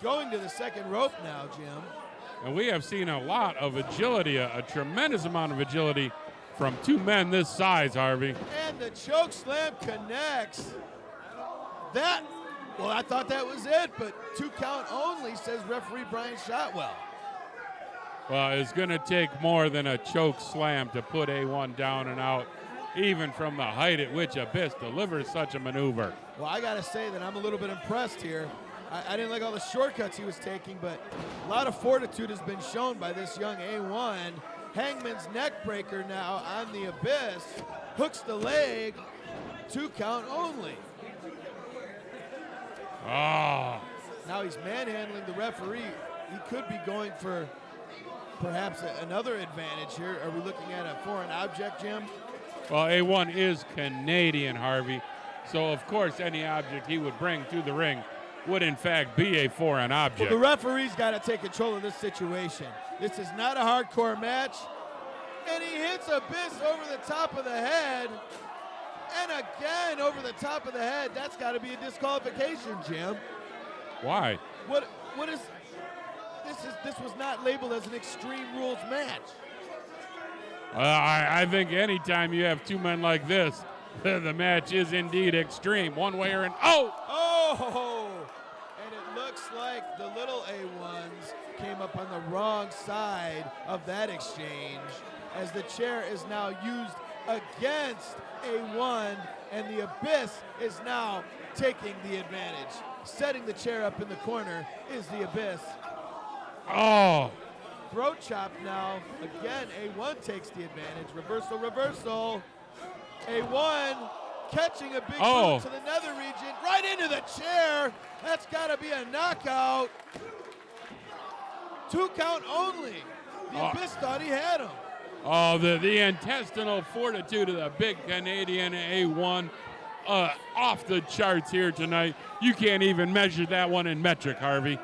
Going to the second rope now, Jim. And we have seen a lot of agility, a tremendous amount of agility from two men this size, Harvey. And the choke slam connects. That, well, I thought that was it, but 2 count only, says referee Brian Shotwell. Well, it's going to take more than a choke slam to put A1 down and out, even from the height at which Abyss delivers such a maneuver. Well, I got to say that I'm a little bit impressed here. I didn't like all the shortcuts he was taking, but a lot of fortitude has been shown by this young A1. Hangman's neck breaker now on the Abyss. Hooks the leg, 2 count only. Oh. Now he's manhandling the referee. He could be going for perhaps another advantage here. Are we looking at a foreign object, Jim? Well, A1 is Canadian, Harvey. So, of course, any object he would bring to the ring would, in fact, be a foreign object. Well, the referee's got to take control of this situation. This is not a hardcore match. And he hits Abyss over the top of the head. And again, over the top of the head. That's got to be a disqualification, Jim. Why? What is this was not labeled as an Extreme Rules match. I think anytime you have two men like this, the match is indeed extreme. One way or an Oh! And it looks like the little A1s came up on the wrong side of that exchange, as the chair is now used against A1, and the Abyss is now taking the advantage. Setting the chair up in the corner is the Abyss. Oh! Throat chop now. Again, A1 takes the advantage. Reversal. A1 catching a big boot to the nether region. Right into the chair. That's got to be a knockout. 2 count only. The Abyss thought he had him. Oh, the intestinal fortitude of the big Canadian A1 off the charts here tonight. You can't even measure that one in metric, Harvey.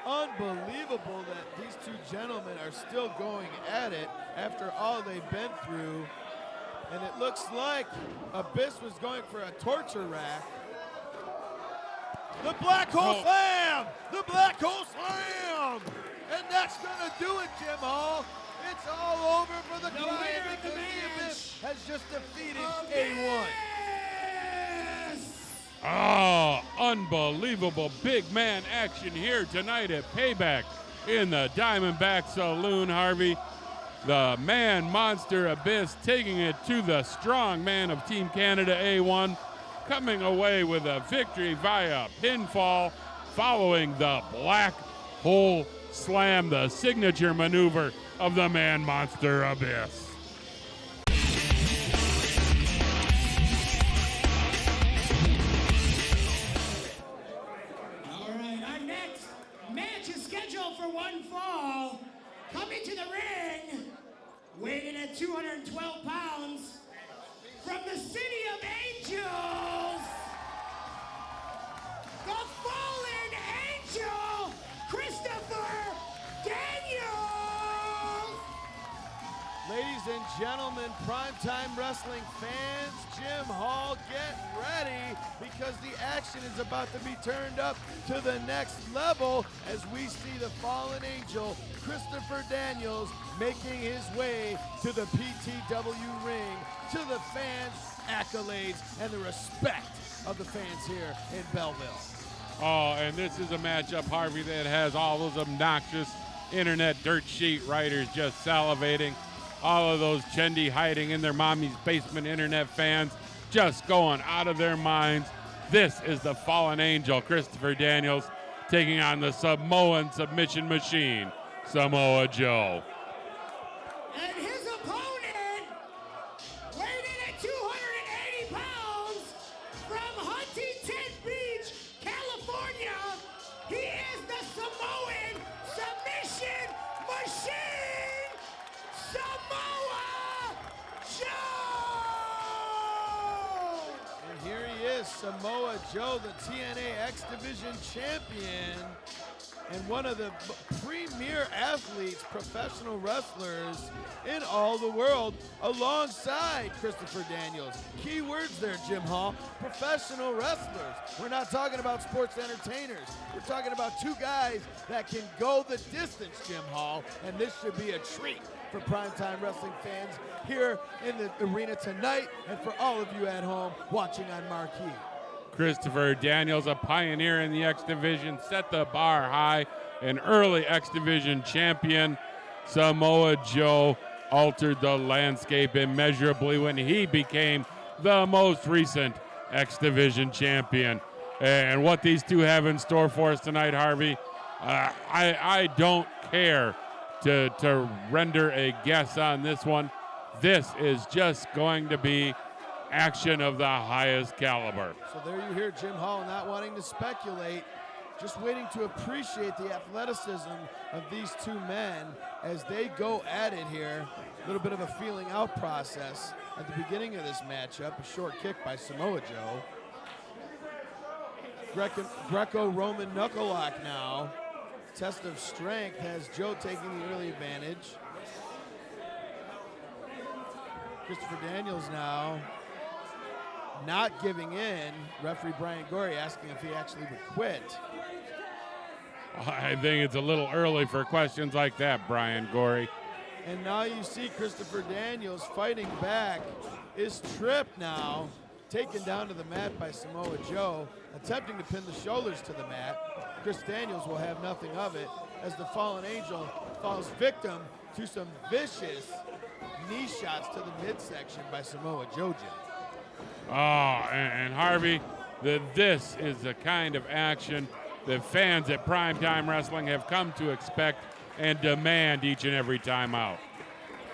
Unbelievable that these two gentlemen are still going at it after all they've been through. And it looks like Abyss was going for a torture rack. The black hole slam! The black hole slam! And that's gonna do it, Jim Hall. It's all over for the Client because the Abyss has just defeated A1. Oh, unbelievable big man action here tonight at Payback in the Diamondback Saloon, Harvey. The man monster Abyss taking it to the strong man of Team Canada A1, coming away with a victory via pinfall following the black hole slam, the signature maneuver of the man monster Abyss. For one fall, coming to the ring, weighing at 212 pounds, from the City of Angels, the fallen angel, Christopher Daniels. Ladies and gentlemen, primetime wrestling fans, Jim Hall, get ready because the action is about to be turned up to the next level as we see the fallen angel, Christopher Daniels, making his way to the PTW ring, to the fans' accolades and the respect of the fans here in Belleville. Oh, and this is a matchup, Harvey, that has all those obnoxious internet dirt sheet writers just salivating. All of those Chendi hiding in their mommy's basement internet fans just going out of their minds. This is the fallen angel, Christopher Daniels, taking on the Samoan submission machine, Samoa Joe. And his opponent, weighing at 280 pounds, from Huntington Beach, California, he is the Samoan submission machine, Samoa Joe! And here he is, Samoa Joe, the TNA X Division champion. and one of the premier athletes, professional wrestlers in all the world, alongside Christopher Daniels. Key words there, Jim Hall, professional wrestlers. We're not talking about sports entertainers. We're talking about two guys that can go the distance, Jim Hall, and this should be a treat for primetime wrestling fans here in the arena tonight, and for all of you at home watching on Marquee. Christopher Daniels, a pioneer in the X Division, set the bar high, an early X Division champion. Samoa Joe altered the landscape immeasurably when he became the most recent X Division champion. And what these two have in store for us tonight, Harvey, I don't care to render a guess on this one. This is just going to be action of the highest caliber. So there you hear Jim Hall not wanting to speculate, just waiting to appreciate the athleticism of these two men as they go at it here. A little bit of a feeling out process at the beginning of this matchup. A short kick by Samoa Joe. Greco-Roman knuckle lock now. Test of strength has Joe taking the early advantage. Christopher Daniels now not giving in. Referee Brian Gorey asking if he actually would quit. I think it's a little early for questions like that, Brian Gorey. And now you see Christopher Daniels fighting back, is tripped now, taken down to the mat by Samoa Joe, attempting to pin the shoulders to the mat. Chris Daniels will have nothing of it as the Fallen Angel falls victim to some vicious knee shots to the midsection by Samoa Joe, Jim. Oh, and Harvey, this is the kind of action that fans at Primetime Wrestling have come to expect and demand each and every time out.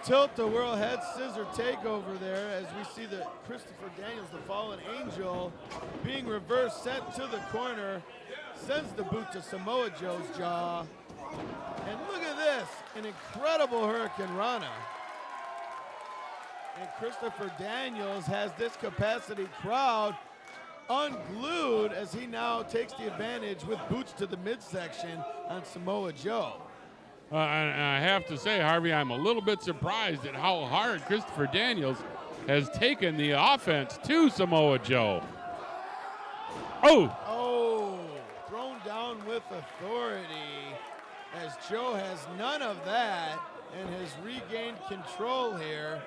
Tilt-a-whirl head scissor takeover there as we see the Christopher Daniels, the Fallen Angel, being reversed, sent to the corner, sends the boot to Samoa Joe's jaw. And look at this, an incredible Hurricane Rana. And Christopher Daniels has this capacity crowd unglued as he now takes the advantage with boots to the midsection on Samoa Joe. And I have to say, Harvey, I'm a little bit surprised at how hard Christopher Daniels has taken the offense to Samoa Joe. Oh, thrown down with authority as Joe has none of that and has regained control here.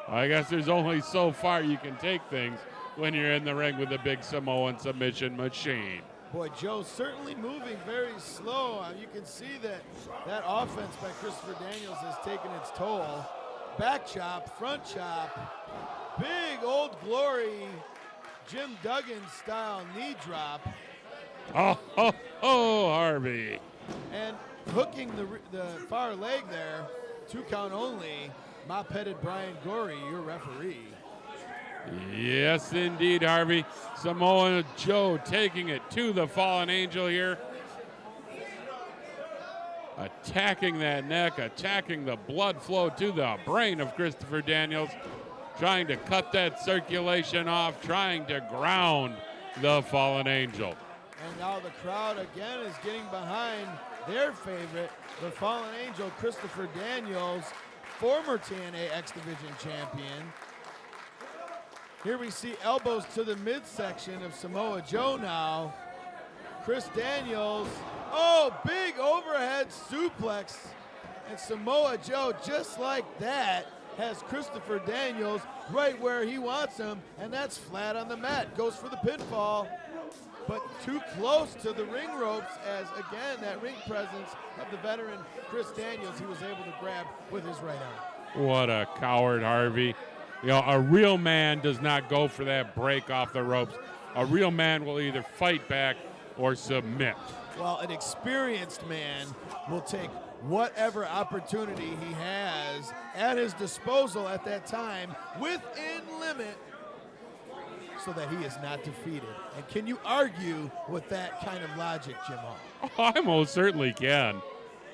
I guess there's only so far you can take things when you're in the ring with a big Samoan submission machine. Boy, Joe's certainly moving very slow. You can see that that offense by Christopher Daniels has taken its toll. Back chop, front chop, big Old Glory, Jim Duggan style knee drop. Oh, Harvey. And hooking the far leg there, 2 count only, mop-headed Brian Gorey, your referee. Yes, indeed, Harvey. Samoa Joe taking it to the Fallen Angel here. Attacking that neck, attacking the blood flow to the brain of Christopher Daniels. Trying to cut that circulation off, trying to ground the Fallen Angel. And now the crowd again is getting behind their favorite, the Fallen Angel, Christopher Daniels, former TNA X Division champion. Here we see elbows to the midsection of Samoa Joe now. Chris Daniels, big overhead suplex. And Samoa Joe, just like that, has Christopher Daniels right where he wants him, and that's flat on the mat. Goes for the pinfall, but too close to the ring ropes as, again, that ring presence of the veteran Chris Daniels, he was able to grab with his right arm. What a coward, Harvey. You know, a real man does not go for that break off the ropes. A real man will either fight back or submit. Well, an experienced man will take whatever opportunity he has at his disposal at that time within limit so that he is not defeated. And can you argue with that kind of logic, Jim Hall? Oh, I most certainly can.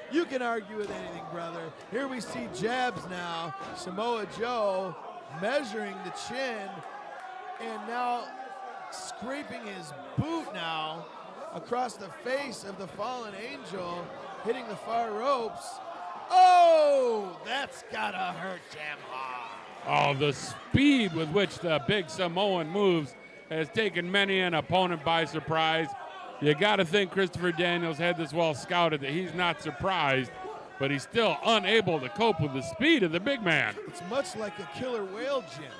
You can argue with anything, brother. Here we see jabs now. Samoa Joe measuring the chin and now scraping his boot now across the face of the fallen angel, hitting the far ropes. Oh, that's gotta hurt damn hard. Oh, the speed with which the big Samoan moves has taken many an opponent by surprise. You got to think Christopher Daniels had this well scouted that he's not surprised, but he's still unable to cope with the speed of the big man. It's much like a killer whale, Jim.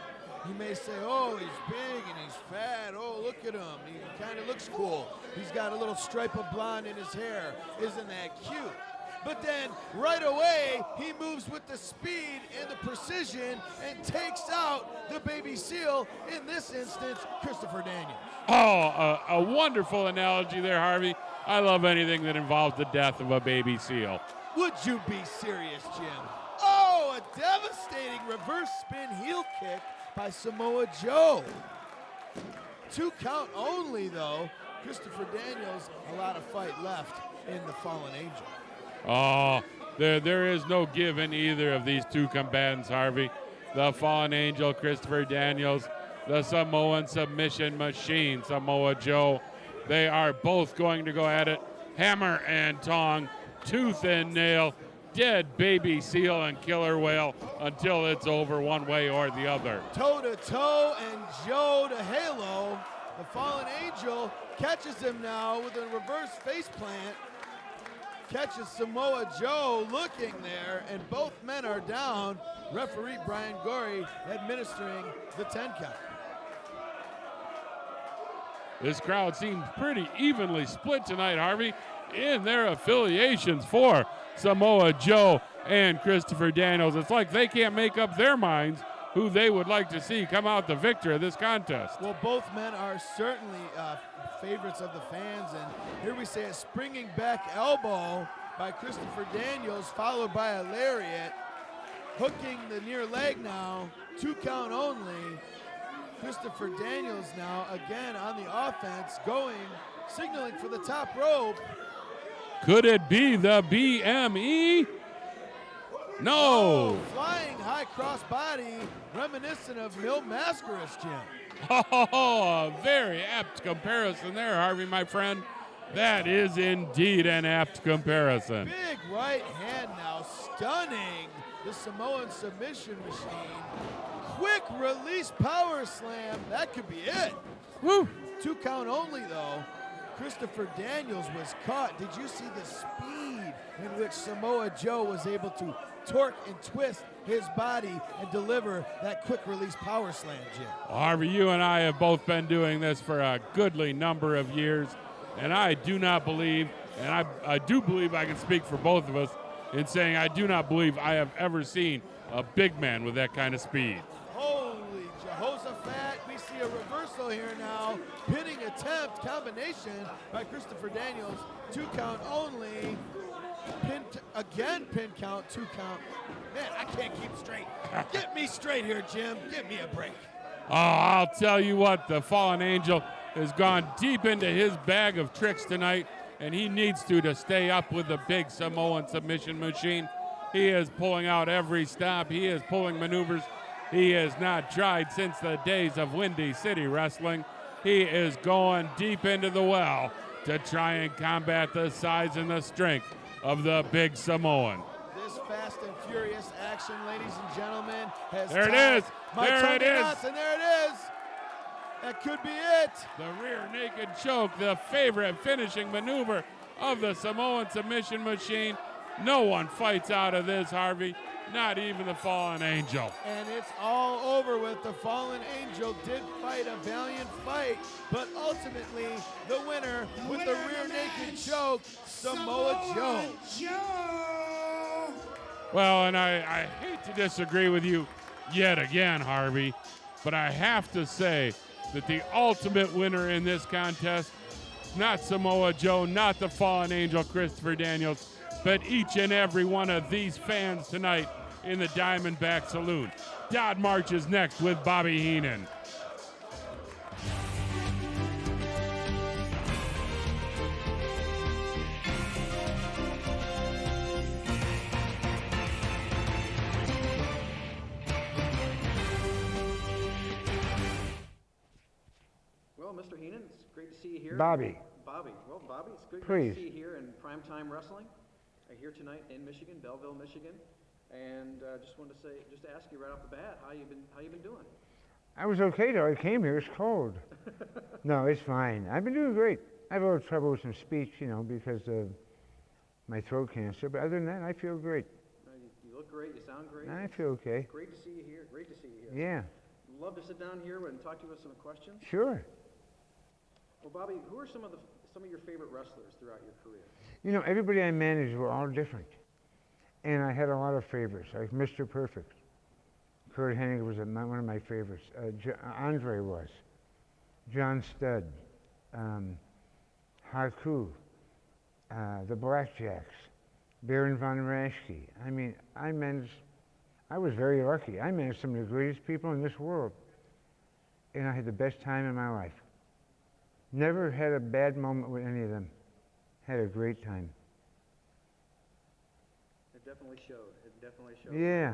You may say, oh, he's big and he's fat. Oh, look at him. He kind of looks cool. He's got a little stripe of blonde in his hair. Isn't that cute? But then right away, he moves with the speed and the precision and takes out the baby seal, in this instance, Christopher Daniels. Oh, a wonderful analogy there, Harvey. I love anything that involves the death of a baby seal. Would you be serious, Jim? Oh, a devastating reverse spin heel kick by Samoa Joe. 2 count only, though. Christopher Daniels, a lot of fight left in the fallen angel. Oh, there is no give in either of these two combatants, Harvey. The fallen angel, Christopher Daniels, the Samoan submission machine, Samoa Joe. They are both going to go at it, hammer and tong, tooth and nail, dead baby seal and killer whale until it's over one way or the other. Toe to toe and Joe to halo. The fallen angel catches him now with a reverse face plant. Catches Samoa Joe looking there, and both men are down. Referee Brian Gorey administering the 10 count. This crowd seems pretty evenly split tonight, Harvey, in their affiliations for Samoa Joe and Christopher Daniels. It's like they can't make up their minds who they would like to see come out the victor of this contest. Well, both men are certainly favorites of the fans, and here we see a springing back elbow by Christopher Daniels, followed by a lariat, hooking the near leg now, 2 count only. Christopher Daniels now again on the offense, signaling for the top rope. Could it be the BME? No. Oh, flying high cross body, reminiscent of Mil Mascaras, Jim. Oh, a very apt comparison there, Harvey, my friend. That is indeed an apt comparison. Big right hand now, stunning the Samoan submission machine. Quick release power slam, that could be it. Woo. 2 count only, though. Christopher Daniels was caught. Did you see the speed in which Samoa Joe was able to torque and twist his body and deliver that quick release power slam, Jim? Harvey, you and I have both been doing this for a goodly number of years, and I do not believe, and I do believe I can speak for both of us in saying I do not believe I have ever seen a big man with that kind of speed. Holy Jehoshaphat, we see a reversal here now. Pinning attempt, combination by Christopher Daniels. 2 count only. Pin count, 2 count. Man, I can't keep straight. Get me straight here, Jim. Give me a break. Oh, I'll tell you what, the fallen angel has gone deep into his bag of tricks tonight, and he needs to stay up with the big Samoan submission machine. He is pulling out every stop. He is pulling maneuvers he has not tried since the days of Windy City Wrestling. He is going deep into the well to try and combat the size and the strength of the big Samoan. This fast and furious action, ladies and gentlemen, has there it is. There it is. And there it is. That could be it. The rear naked choke, the favorite finishing maneuver of the Samoan submission machine. No one fights out of this, Harvey. Not even the fallen angel. And it's all over with. The fallen angel did fight a valiant fight, but ultimately the winner with the rear naked choke, Samoa Joe. Well, and I hate to disagree with you yet again, Harvey, but I have to say that the ultimate winner in this contest, not Samoa Joe, not the fallen angel Christopher Daniels, but each and every one of these fans tonight in the Diamondback Saloon. Dodd March is next with Bobby Heenan. Well, Mr. Heenan, it's great to see you here. Bobby. Bobby. Well, Bobby, it's great Please. to see you here in Primetime Wrestling. Here tonight in Michigan, Belleville, Michigan. And just wanted to say, just to ask you right off the bat, how you been doing? I was okay till I came here. It's cold. No, it's fine. I've been doing great. I have a little trouble with some speech, you know, because of my throat cancer. But other than that, I feel great. You look great. You sound great. I feel okay. Great to see you here. Great to see you here. Yeah. Love to sit down here and talk to you with some questions. Sure. Well, Bobby, who are some of your favorite wrestlers throughout your career? You know, everybody I managed were all different. And I had a lot of favorites, like Mr. Perfect. Kurt Hennig was one of my favorites. Andre was. John Studd. Haku. The Blackjacks. Baron von Raschke. I mean, I was very lucky. I managed some of the greatest people in this world. And I had the best time in my life. Never had a bad moment with any of them. Had a great time. It definitely showed. It definitely showed. Yeah.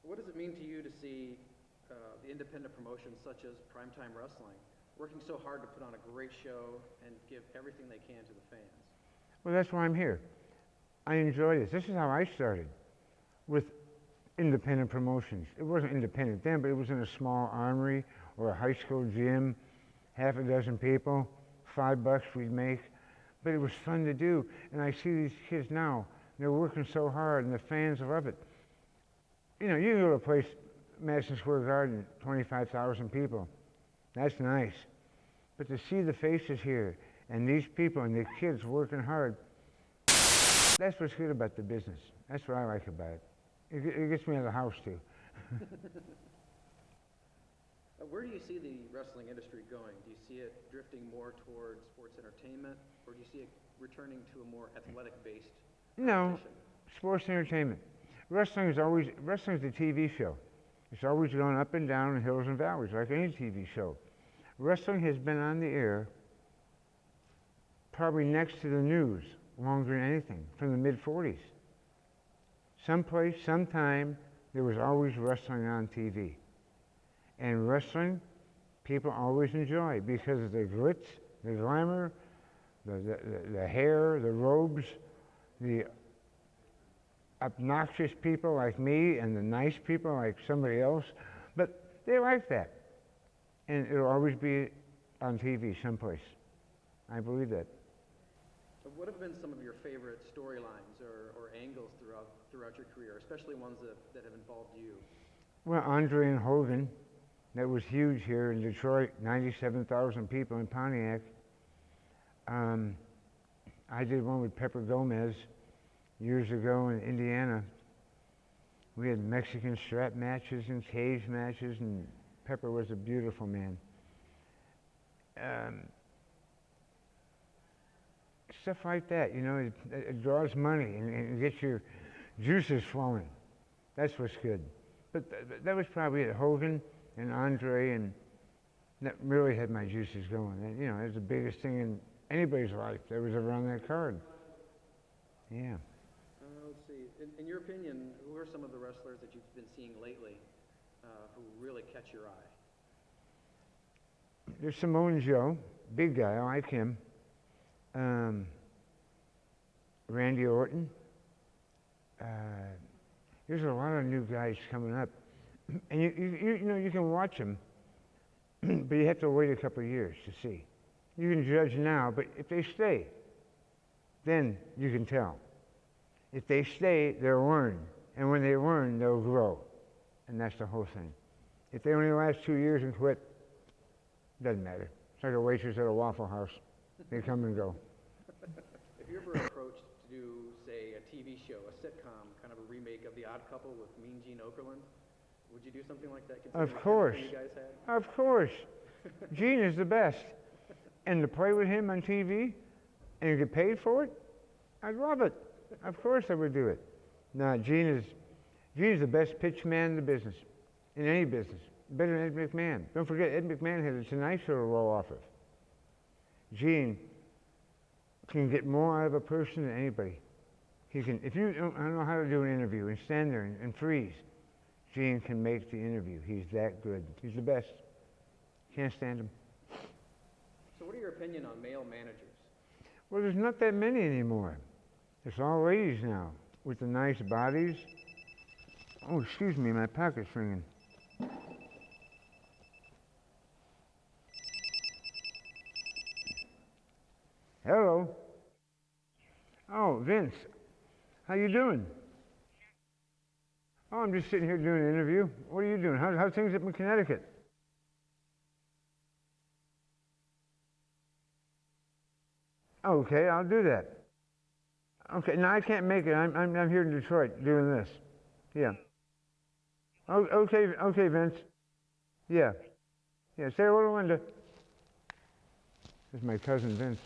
What does it mean to you to see the independent promotions such as Primetime Wrestling working so hard to put on a great show and give everything they can to the fans? Well, that's why I'm here. I enjoy this. This is how I started, with independent promotions. It wasn't independent then, but it was in a small armory or a high school gym, half a dozen people, $5 we'd make. But it was fun to do. And I see these kids now, they're working so hard and the fans love it. You know, you can go to a place, Madison Square Garden, 25,000 people. That's nice. But to see the faces here and these people and the kids working hard, that's what's good about the business. That's what I like about it. It gets me out of the house, too. Where do you see the wrestling industry going? Do you see it drifting more towards sports entertainment, or do you see it returning to a more athletic-based No, sports entertainment. Wrestling's a TV show. It's always gone up and down in hills and valleys, like any TV show. Wrestling has been on the air probably next to the news longer than anything, from the mid-40s. Someplace, sometime, there was always wrestling on TV. And wrestling, people always enjoy because of the glitz, the glamour, the hair, the robes, the obnoxious people like me and the nice people like somebody else. But they like that. And it'll always be on TV someplace. I believe that. What have been some of your favorite storylines or angles throughout your career, especially ones that have involved you? Well, Andre and Hogan. That was huge here in Detroit, 97,000 people in Pontiac. I did one with Pepper Gomez years ago in Indiana. We had Mexican strap matches and cage matches, and Pepper was a beautiful man. Stuff like that, you know, it draws money and gets your juices flowing. That's what's good. But that was probably it. Hogan and Andre, and that really had my juices going. And, you know, it was the biggest thing in anybody's life that was ever on that card. Yeah. Let's see. In your opinion, who are some of the wrestlers that you've been seeing lately who really catch your eye? There's Samoa Joe, big guy, I like him. Randy Orton. There's a lot of new guys coming up. And you know, you can watch them, but you have to wait a couple of years to see. You can judge now, but if they stay, then you can tell. If they stay, they'll learn. And when they learn, they'll grow. And that's the whole thing. If they only last 2 years and quit, doesn't matter. It's like a waitress at a Waffle House. They come and go. If you're ever approached to do, say, a TV show, a sitcom, kind of a remake of The Odd Couple with Mean Gene Okerlund, would you do something like that? Of course. You guys had? Of course. Gene is the best. And to play with him on TV and get paid for it, I'd love it. Of course I would do it. No, Gene is the best pitch man in the business, in any business. Better than Ed McMahon. Don't forget, Ed McMahon had a Tonight Show to roll off of. Gene can get more out of a person than anybody. He can, if you don't know how to do an interview and stand there and freeze, Gene can make the interview. He's that good. He's the best. Can't stand them. So what are your opinion on male managers? Well, there's not that many anymore. It's all ladies now with the nice bodies. Oh, excuse me, my pocket's ringing. Hello. Oh, Vince. How you doing? Oh, I'm just sitting here doing an interview. What are you doing? How's things up in Connecticut? Okay, I'll do that. Okay, no, I can't make it. I'm here in Detroit doing this. Yeah. Oh, okay, Vince. Yeah. Yeah, say hello to Linda. This is my cousin Vince.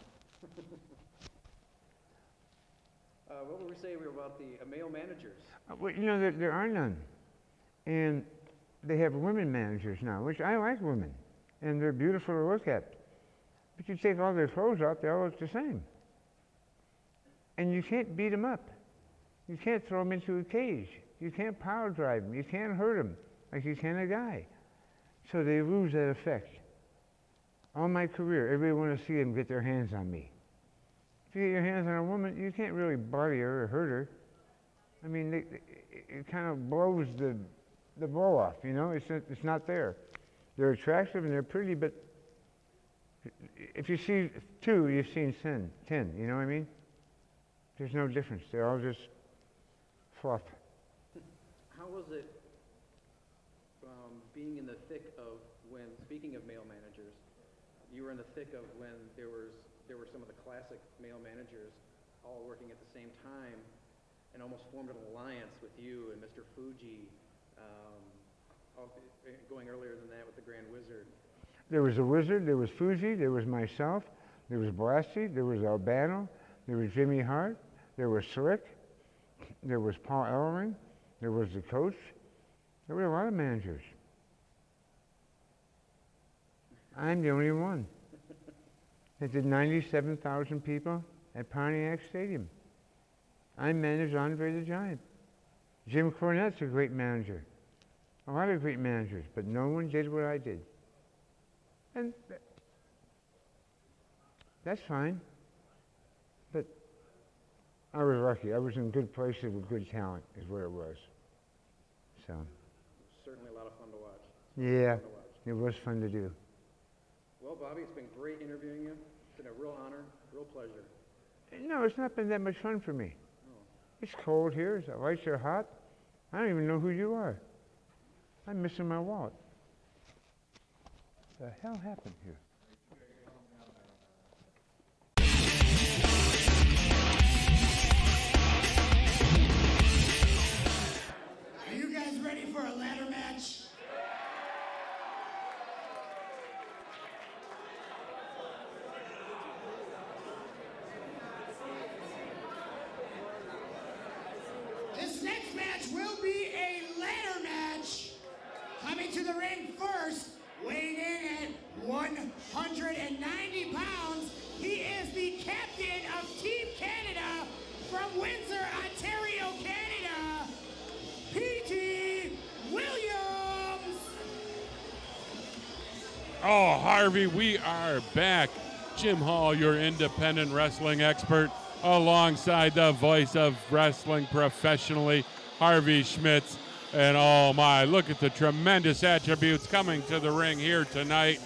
What would we say about the male managers? Well, you know, there are none. And they have women managers now, which I like women. And they're beautiful to look at. But you take all their clothes off, they all look the same. And you can't beat them up. You can't throw them into a cage. You can't power drive them. You can't hurt them like you can a guy. So they lose that effect. All my career, everybody wants to see them get their hands on me. If you get your hands on a woman, you can't really body her or hurt her. I mean, it kind of blows the blow off, you know? It's not there. They're attractive and they're pretty, but if you see 2, you've seen 10, you know what I mean? There's no difference. They're all just fluff. How was it being in the thick of when, speaking of male managers, you were in the thick of when there were some of the classic male managers all working at the same time and almost formed an alliance with you and Mr. Fuji, going earlier than that with the Grand Wizard. There was a Wizard, there was Fuji, there was myself, there was Blasty, there was Albano, there was Jimmy Hart, there was Slick, there was Paul Ellering, there was the coach. There were a lot of managers. I'm the only one that did 97,000 people at Pontiac Stadium. I managed Andre the Giant. Jim Cornette's a great manager. A lot of great managers, but no one did what I did. And that's fine. But I was lucky. I was in good places with good talent is where it was. So. Certainly a lot of fun to watch. Yeah, it was fun to do. Well, Bobby, it's been great interviewing you. It's been a real honor, real pleasure. No, it's not been that much fun for me. Oh. It's cold here. The lights are hot. I don't even know who you are. I'm missing my wallet. What the hell happened here? Are you guys ready for a ladder match? This next match will be a ladder match. Coming to the ring first, weighing in at 190 pounds, he is the captain of Team Canada from Windsor, Ontario, Canada, Petey Williams. Oh, Harvey, we are back. Jim Hall, your independent wrestling expert, alongside the voice of wrestling professionally, Harvey Schmitz. And oh my, look at the tremendous attributes coming to the ring here tonight.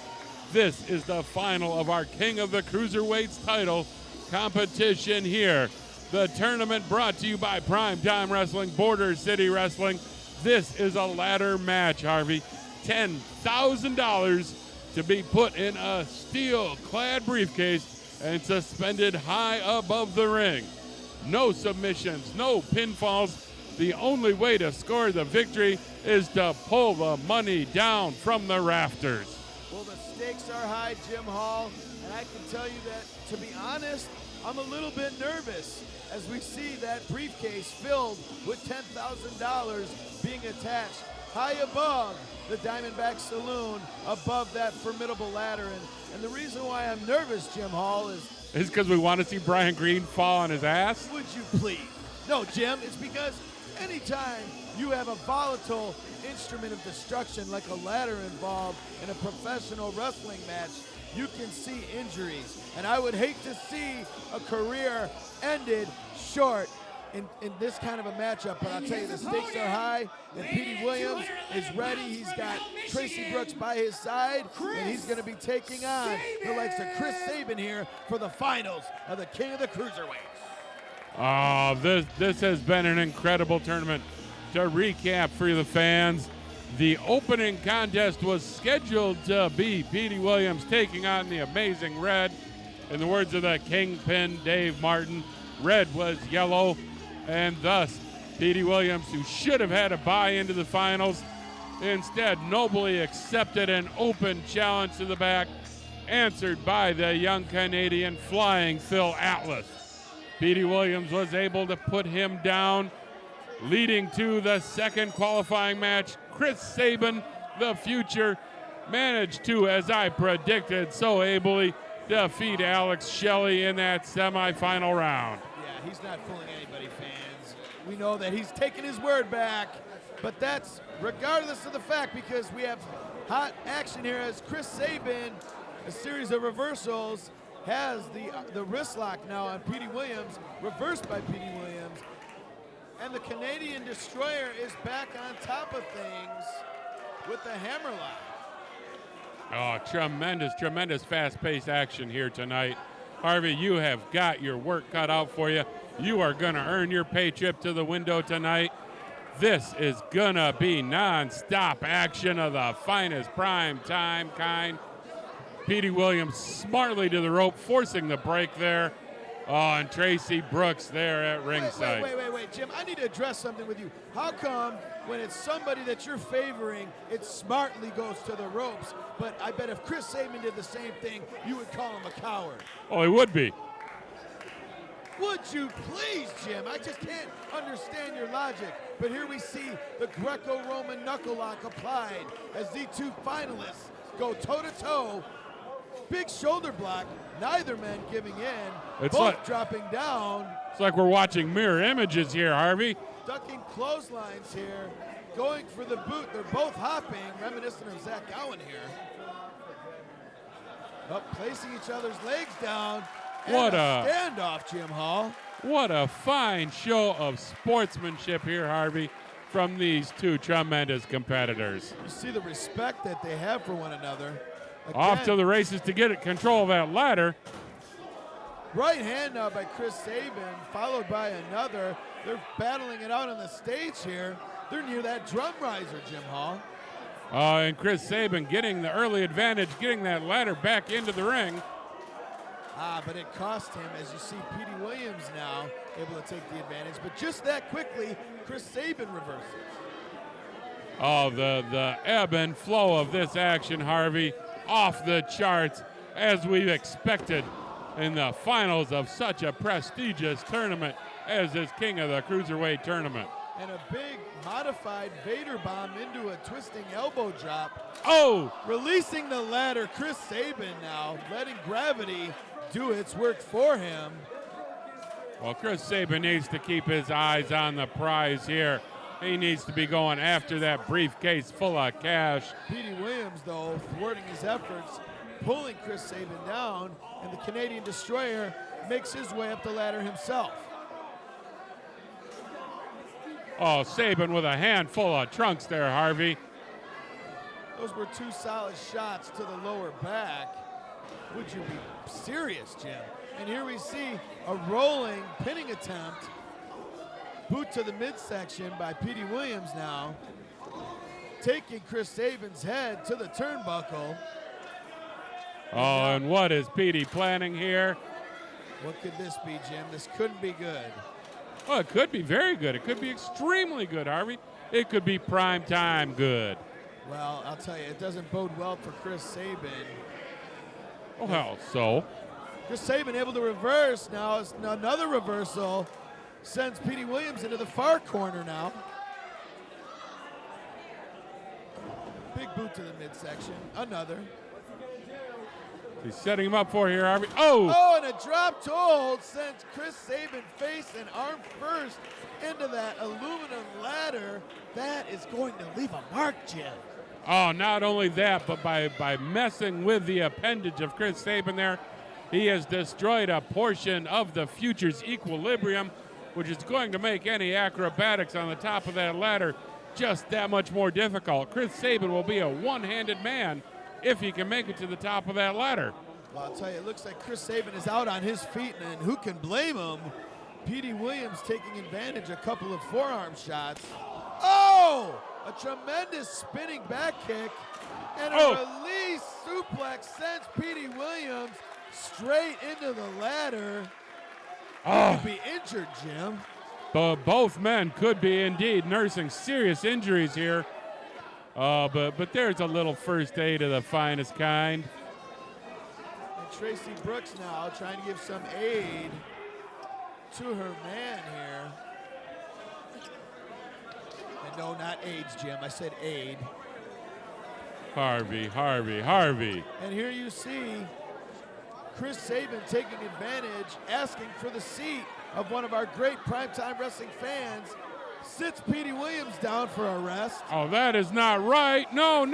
This is the final of our King of the Cruiserweights title competition here. The tournament brought to you by Primetime Wrestling, Border City Wrestling. This is a ladder match, Harvey. $10,000 to be put in a steel-clad briefcase and suspended high above the ring. No submissions, no pinfalls. The only way to score the victory is to pull the money down from the rafters. Well, the stakes are high, Jim Hall, and I can tell you that, to be honest, I'm a little bit nervous as we see that briefcase filled with $10,000 being attached high above the Diamondback Saloon, above that formidable ladder. And the reason why I'm nervous, Jim Hall, is because we want to see Brian Green fall on his ass? Would you please? No, Jim, it's because anytime you have a volatile instrument of destruction like a ladder involved in a professional wrestling match, you can see injuries. And I would hate to see a career ended short in this kind of a matchup, but I'll tell you, the stakes are high, and Petey Williams is ready. He's got Traci Brooks by his side, and he's going to be taking on the likes of Chris Sabin here for the finals of the King of the Cruiserweights. Oh, this has been an incredible tournament. To recap for the fans, the opening contest was scheduled to be Petey Williams taking on the Amazing Red. In the words of the Kingpin, Dave Martin, red was yellow, and thus Petey Williams, who should have had a bye into the finals, instead nobly accepted an open challenge to the back, answered by the young Canadian Flying Phil Atlas. Petey Williams was able to put him down, leading to the second qualifying match. Chris Sabin, the future, managed to, as I predicted so ably, defeat Alex Shelley in that semifinal round. Yeah, he's not fooling anybody, fans. We know that he's taken his word back, but that's regardless of the fact, because we have hot action here as Chris Sabin, a series of reversals, has the wrist lock now on Petey Williams, reversed by Petey Williams. And the Canadian Destroyer is back on top of things with the hammerlock. Oh, tremendous, tremendous fast-paced action here tonight. Harvey, you have got your work cut out for you. You are going to earn your pay trip to the window tonight. This is going to be non-stop action of the finest prime time kind. Petey Williams smartly to the rope, forcing the break there. Oh, and Traci Brooks there at ringside. Wait, Jim, I need to address something with you. How come when it's somebody that you're favoring, it smartly goes to the ropes, but I bet if Chris Sabin did the same thing, you would call him a coward? Oh, he would be. Would you please, Jim? I just can't understand your logic. But here we see the Greco-Roman knuckle lock applied as the two finalists go toe-to-toe. Big shoulder block, neither man giving in, It's both like, dropping down. It's like we're watching mirror images here, Harvey. Ducking clotheslines here, going for the boot. They're both hopping, reminiscent of Zach Gowen here. Placing each other's legs down. What a standoff, Jim Hall. What a fine show of sportsmanship here, Harvey, from these two tremendous competitors. You see the respect that they have for one another. Again, off to the races to get control of that ladder. Right hand now by Chris Sabin, followed by another. They're battling it out on the stage here. They're near that drum riser, Jim Hall. And Chris Sabin getting the early advantage, getting that ladder back into the ring. But it cost him, as you see Petey Williams now able to take the advantage. But just that quickly, Chris Sabin reverses. Oh, the ebb and flow of this action, Harvey, off the charts, as we've expected in the finals of such a prestigious tournament as this King of the Cruiserweight tournament. And a big modified Vader bomb into a twisting elbow drop. Oh! Releasing the ladder, Chris Sabin now letting gravity do its work for him. Well, Chris Sabin needs to keep his eyes on the prize here. He needs to be going after that briefcase full of cash. Petey Williams, though, thwarting his efforts, pulling Chris Sabin down, and the Canadian Destroyer makes his way up the ladder himself. Oh, Sabin with a handful of trunks there, Harvey. Those were two solid shots to the lower back. Would you be serious, Jim? And here we see a rolling pinning attempt. Boot to the midsection by Petey Williams now. Taking Chris Sabin's head to the turnbuckle. Oh, and what is Petey planning here? What could this be, Jim? This couldn't be good. Well, it could be very good. It could be extremely good, Harvey. It could be prime time good. Well, I'll tell you, it doesn't bode well for Chris Sabin. Oh, hell, so? Chris Sabin able to reverse now. It's another reversal. Sends Petey Williams into the far corner now. Big boot to the midsection. Another. He's setting him up for here, Harvey. Oh! Oh, and a drop toe hold sends Chris Sabin face and arm first into that aluminum ladder, that is going to leave a mark, Jim. Oh, not only that, but by messing with the appendage of Chris Sabin there, he has destroyed a portion of the future's equilibrium, which is going to make any acrobatics on the top of that ladder just that much more difficult. Chris Sabin will be a one-handed man if he can make it to the top of that ladder. Well, I'll tell you, it looks like Chris Sabin is out on his feet, and who can blame him? Petey Williams taking advantage, a couple of forearm shots. Oh! A tremendous spinning back kick, and a release suplex sends Petey Williams straight into the ladder. He could be injured, Jim. But both men could be indeed nursing serious injuries here. But there's a little first aid of the finest kind. And Traci Brooks now trying to give some aid to her man here. And no, not AIDS, Jim. I said aid. Harvey. And here you see Chris Sabin taking advantage, asking for the seat of one of our great primetime wrestling fans. Sits Petey Williams down for a rest. Oh, that is not right. No.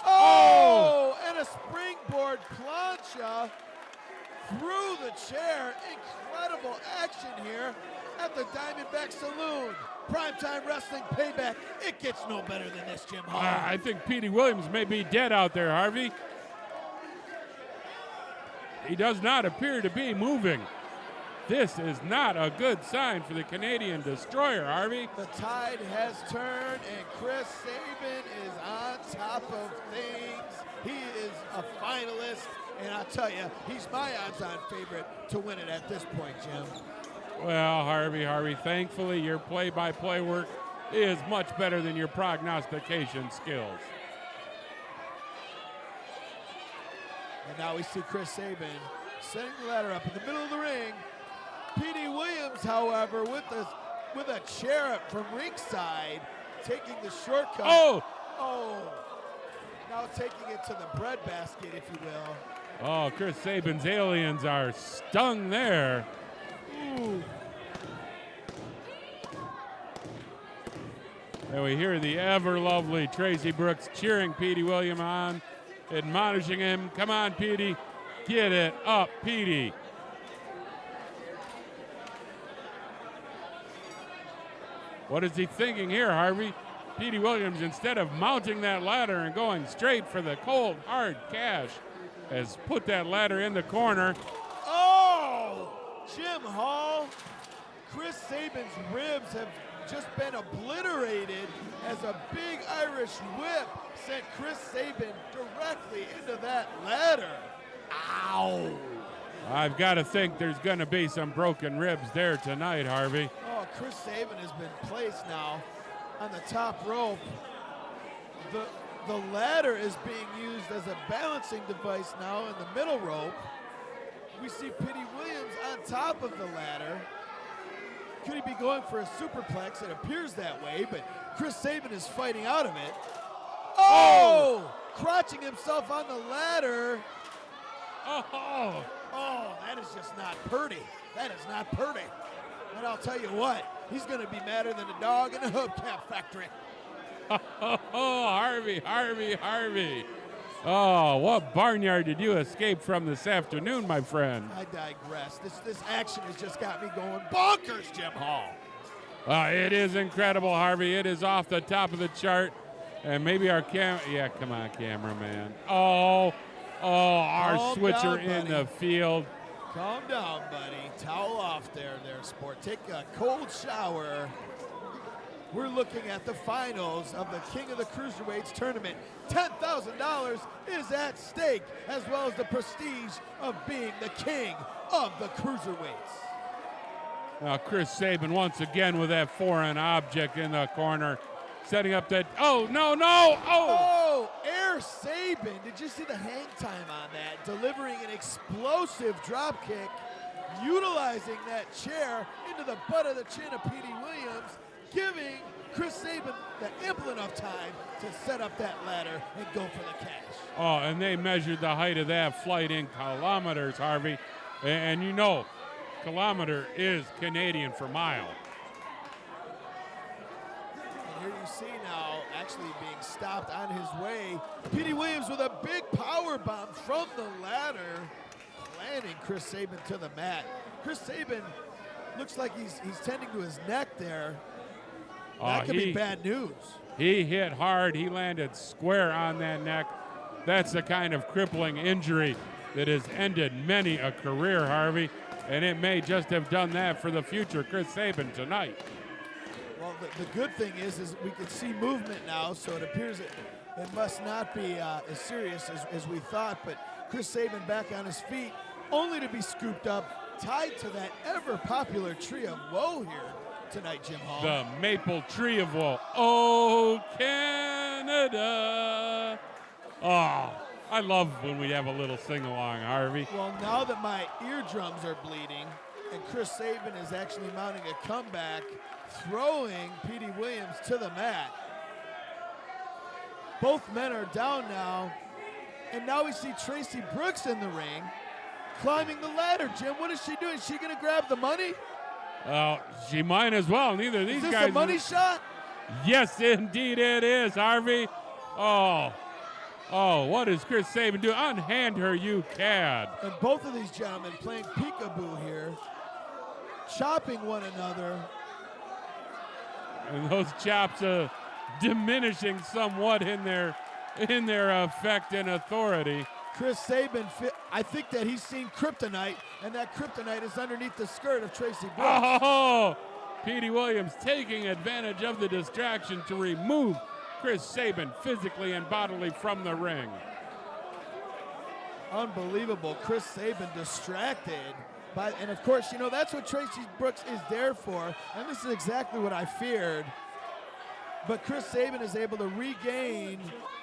Oh, and a springboard plancha through the chair. Incredible action here at the Diamondback Saloon. Primetime Wrestling Payback. It gets no better than this, Jim Hall. I think Petey Williams may be dead out there, Harvey. He does not appear to be moving. This is not a good sign for the Canadian Destroyer, Harvey. The tide has turned, and Chris Sabin is on top of things. He is a finalist, and I'll tell you, he's my odds-on favorite to win it at this point, Jim. Well, Harvey, thankfully your play-by-play work is much better than your prognostication skills. And now we see Chris Sabin setting the ladder up in the middle of the ring. Petey Williams, however, with a chair up from ringside, taking the shortcut. Oh! Now taking it to the breadbasket, if you will. Oh, Chris Sabin's aliens are stung there. Ooh. And we hear the ever-lovely Traci Brooks cheering Petey Williams on, admonishing him, come on, Petey, get it up, Petey. What is he thinking here, Harvey? Petey Williams, instead of mounting that ladder and going straight for the cold, hard cash, has put that ladder in the corner. Oh! Jim Hall, Chris Sabin's ribs have just been obliterated as a big Irish whip sent Chris Sabin directly into that ladder. Ow! I've got to think there's going to be some broken ribs there tonight, Harvey. Oh, Chris Sabin has been placed now on the top rope. The ladder is being used as a balancing device now in the middle rope. We see Petey Williams on top of the ladder. Could he be going for a superplex? It appears that way, but Chris Sabin is fighting out of it. Oh! Crotching himself on the ladder. Oh, that is just not pretty. That is not pretty. And I'll tell you what, he's going to be madder than a dog in a hubcap factory. Harvey. Oh, what barnyard did you escape from this afternoon, my friend? I digress. This action has just got me going bonkers, Jim Hall. It is incredible, Harvey. It is off the top of the chart. And maybe our yeah, come on, cameraman. Our Calm switcher down, in buddy. the field. Calm down, buddy. Towel off there, sport. Take a cold shower. We're looking at the finals of the King of the Cruiserweights tournament. $10,000 is at stake, as well as the prestige of being the King of the Cruiserweights. Now, Chris Sabin once again with that foreign object in the corner, setting up that. Oh, no! Oh, Air Sabin. Did you see the hang time on that? Delivering an explosive drop kick, utilizing that chair into the butt of the chin of Petey Williams, giving Chris Sabin the ample enough time to set up that ladder and go for the cash. Oh, and they measured the height of that flight in kilometers, Harvey. And you know, kilometer is Canadian for mile. And here you see now, actually being stopped on his way, Petey Williams with a big power bomb from the ladder, landing Chris Sabin to the mat. Chris Sabin looks like he's tending to his neck there. That could be bad news. He hit hard. He landed square on that neck. That's the kind of crippling injury that has ended many a career, Harvey, and it may just have done that for the future Chris Sabin tonight. Well, the good thing is we can see movement now, so it appears it must not be as serious as we thought, but Chris Sabin back on his feet, only to be scooped up, tied to that ever-popular tree of woe here tonight, Jim Hall. The maple tree of woe. Oh, Canada. Oh, I love when we have a little sing-along, Harvey. Well, now that my eardrums are bleeding and Chris Sabin is actually mounting a comeback, throwing Petey Williams to the mat. Both men are down now, and now we see Traci Brooks in the ring, climbing the ladder. Jim, what is she doing? Is she going to grab the money? She might as well. Neither of these guys. Is this a money shot? Yes, indeed it is, Harvey. Oh, what is Chris Sabin doing? Unhand her, you cad. And both of these gentlemen playing peekaboo here, chopping one another. And those chops diminishing somewhat in their effect and authority. Chris Sabin, I think that he's seen kryptonite, and that kryptonite is underneath the skirt of Traci Brooks. Oh, Petey Williams taking advantage of the distraction to remove Chris Sabin physically and bodily from the ring. Unbelievable. Chris Sabin distracted. And of course, you know, that's what Traci Brooks is there for, and this is exactly what I feared. But Chris Sabin is able to regain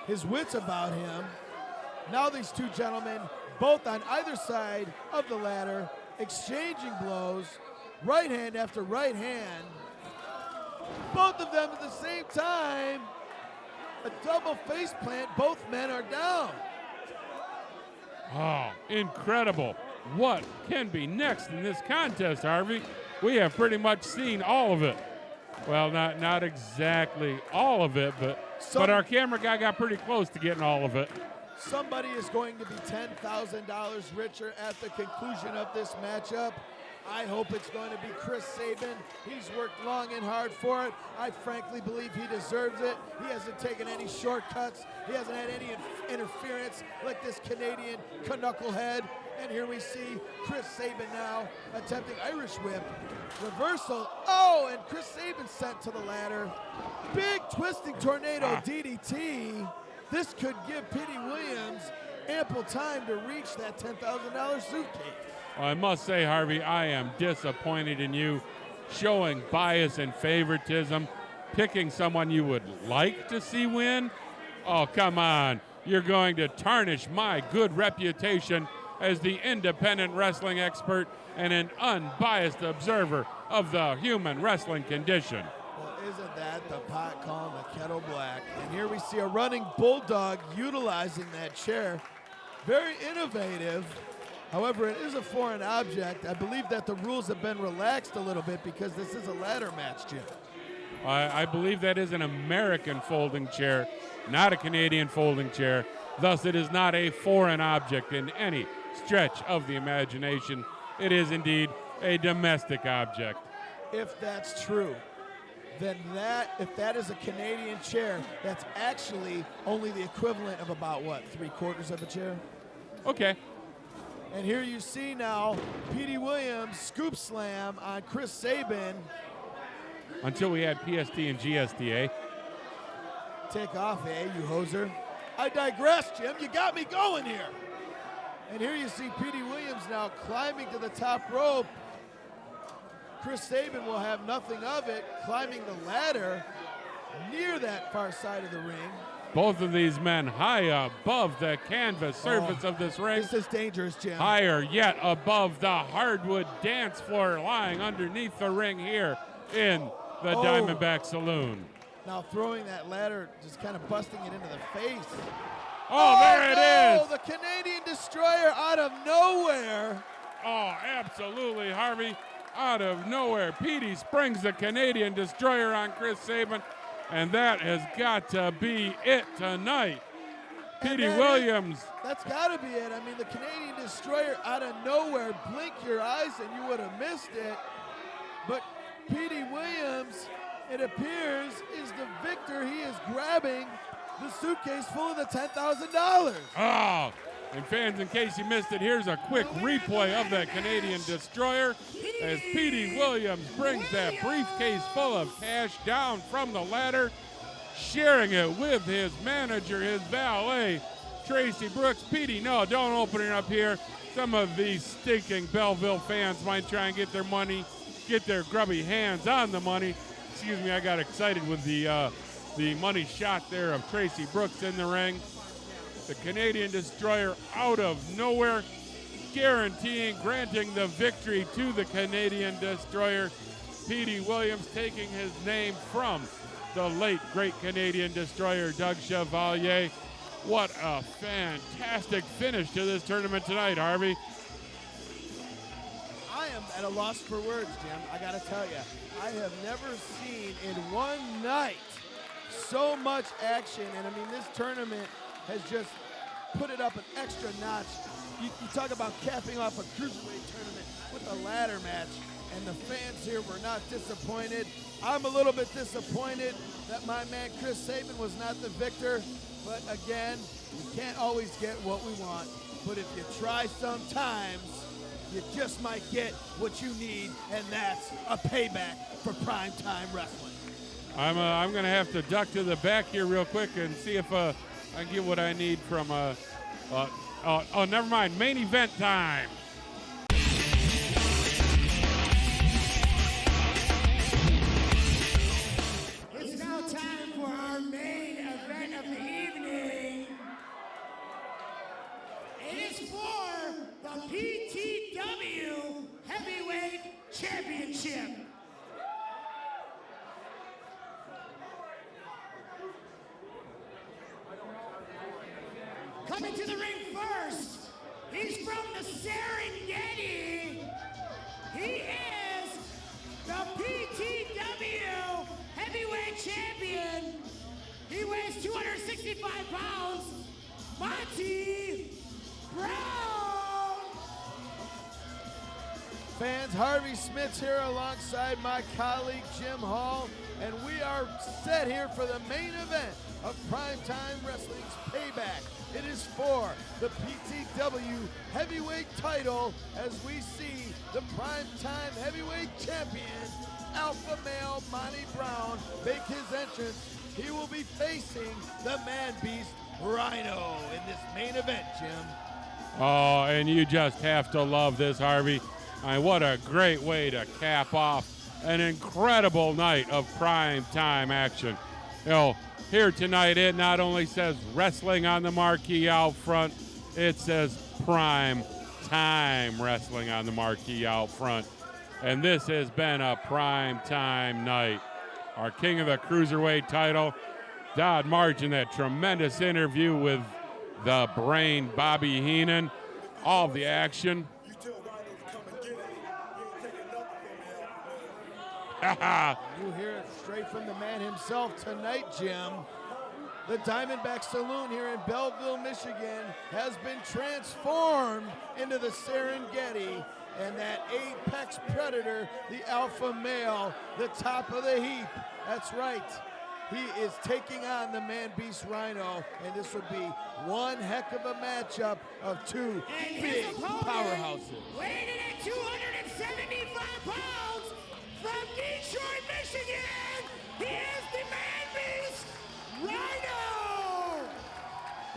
his wits about him. Now these two gentlemen, both on either side of the ladder, exchanging blows, right hand after right hand. Both of them at the same time. A double face plant, both men are down. Oh, incredible. What can be next in this contest, Harvey? We have pretty much seen all of it. Well, not exactly all of it, but our camera guy got pretty close to getting all of it. Somebody is going to be $10,000 richer at the conclusion of this matchup. I hope it's going to be Chris Sabin. He's worked long and hard for it. I frankly believe he deserves it. He hasn't taken any shortcuts. He hasn't had any interference like this Canadian knucklehead. And here we see Chris Sabin now attempting Irish whip. Reversal. Oh, and Chris Sabin sent to the ladder. Big twisting tornado DDT. This could give Petey Williams ample time to reach that $10,000 suitcase. Well, I must say, Harvey, I am disappointed in you showing bias and favoritism, picking someone you would like to see win. Oh, come on. You're going to tarnish my good reputation as the independent wrestling expert and an unbiased observer of the human wrestling condition. Well, isn't that the pot calling the kettle black? And here we see a running bulldog utilizing that chair. Very innovative. However, it is a foreign object. I believe that the rules have been relaxed a little bit because this is a ladder match, Jim. I believe that is an American folding chair, not a Canadian folding chair. Thus, it is not a foreign object in any stretch of the imagination. It is indeed a domestic object. If that's true, then if that is a Canadian chair, that's actually only the equivalent of about, what, 3/4 of a chair? Okay. And here you see now Petey Williams scoop slam on Chris Sabin. Until we had PST and GSTA. Take off, you hoser. I digress, Jim. You got me going here. And here you see Petey Williams now climbing to the top rope. Chris Sabin will have nothing of it, climbing the ladder near that far side of the ring. Both of these men high above the canvas surface of this ring. This is dangerous, Jim. Higher yet above the hardwood dance floor lying underneath the ring here in the Diamondback Saloon. Now throwing that ladder, just kind of busting it into the face. Oh, there it is. The Canadian Destroyer out of nowhere. Oh, absolutely, Harvey. Out of nowhere, Petey springs the Canadian Destroyer on Chris Sabin, and that has got to be it tonight. Petey Williams. That's got to be it. I mean, the Canadian Destroyer out of nowhere, blink your eyes and you would have missed it. But Petey Williams, it appears, is the victor. He is grabbing the suitcase full of the $10,000. Oh, and fans, in case you missed it, here's a quick replay of that Canadian Destroyer as Petey Williams brings that briefcase full of cash down from the ladder, sharing it with his manager, his valet, Traci Brooks. Petey, no, don't open it up here. Some of these stinking Belleville fans might try and get their money, get their grubby hands on the money. Excuse me, I got excited with the money shot there of Traci Brooks in the ring. The Canadian Destroyer out of nowhere, granting the victory to the Canadian Destroyer. Petey Williams taking his name from the late, great Canadian Destroyer, Doug Chevalier. What a fantastic finish to this tournament tonight, Harvey. I am at a loss for words, Jim. I got to tell you, I have never seen in one night so much action. And I mean, this tournament has just put it up an extra notch. You talk about capping off a cruiserweight tournament with a ladder match, and the fans here were not disappointed. I'm a little bit disappointed that my man Chris Sabin was not the victor, but again, you can't always get what we want. But if you try sometimes, you just might get what you need, and that's a payback for primetime wrestling. I'm going to have to duck to the back here real quick and see if I get what I need from oh, never mind. Main event time. It's now time for our main event of the evening. It is for the PTW Heavyweight Championship. Coming to the ring first, he's from the Serengeti. He is the PTW Heavyweight Champion. He weighs 265 pounds, Monty Brown. Fans, Harvey Smith's here alongside my colleague Jim Hall, and we are set here for the main event of Primetime Wrestling's Payback. It is for the PTW Heavyweight title as we see the Primetime Heavyweight Champion, Alpha Male Monty Brown, make his entrance. He will be facing the Man Beast Rhino in this main event, Jim. Oh, and you just have to love this, Harvey. What a great way to cap off an incredible night of prime time action. You know, here tonight, it not only says wrestling on the marquee out front, it says prime time wrestling on the marquee out front. And this has been a prime time night. Our king of the cruiserweight title, Dodd March, in that tremendous interview with the Brain, Bobby Heenan. All the action. You hear it straight from the man himself tonight, Jim. The Diamondback Saloon here in Belleville, Michigan has been transformed into the Serengeti, and that apex predator, the alpha male, the top of the heap. That's right. He is taking on the Man Beast Rhino, and this will be one heck of a matchup of two big powerhouses. Weighing in at 275 pounds from Detroit, Michigan, he is the Man Beast Rhino.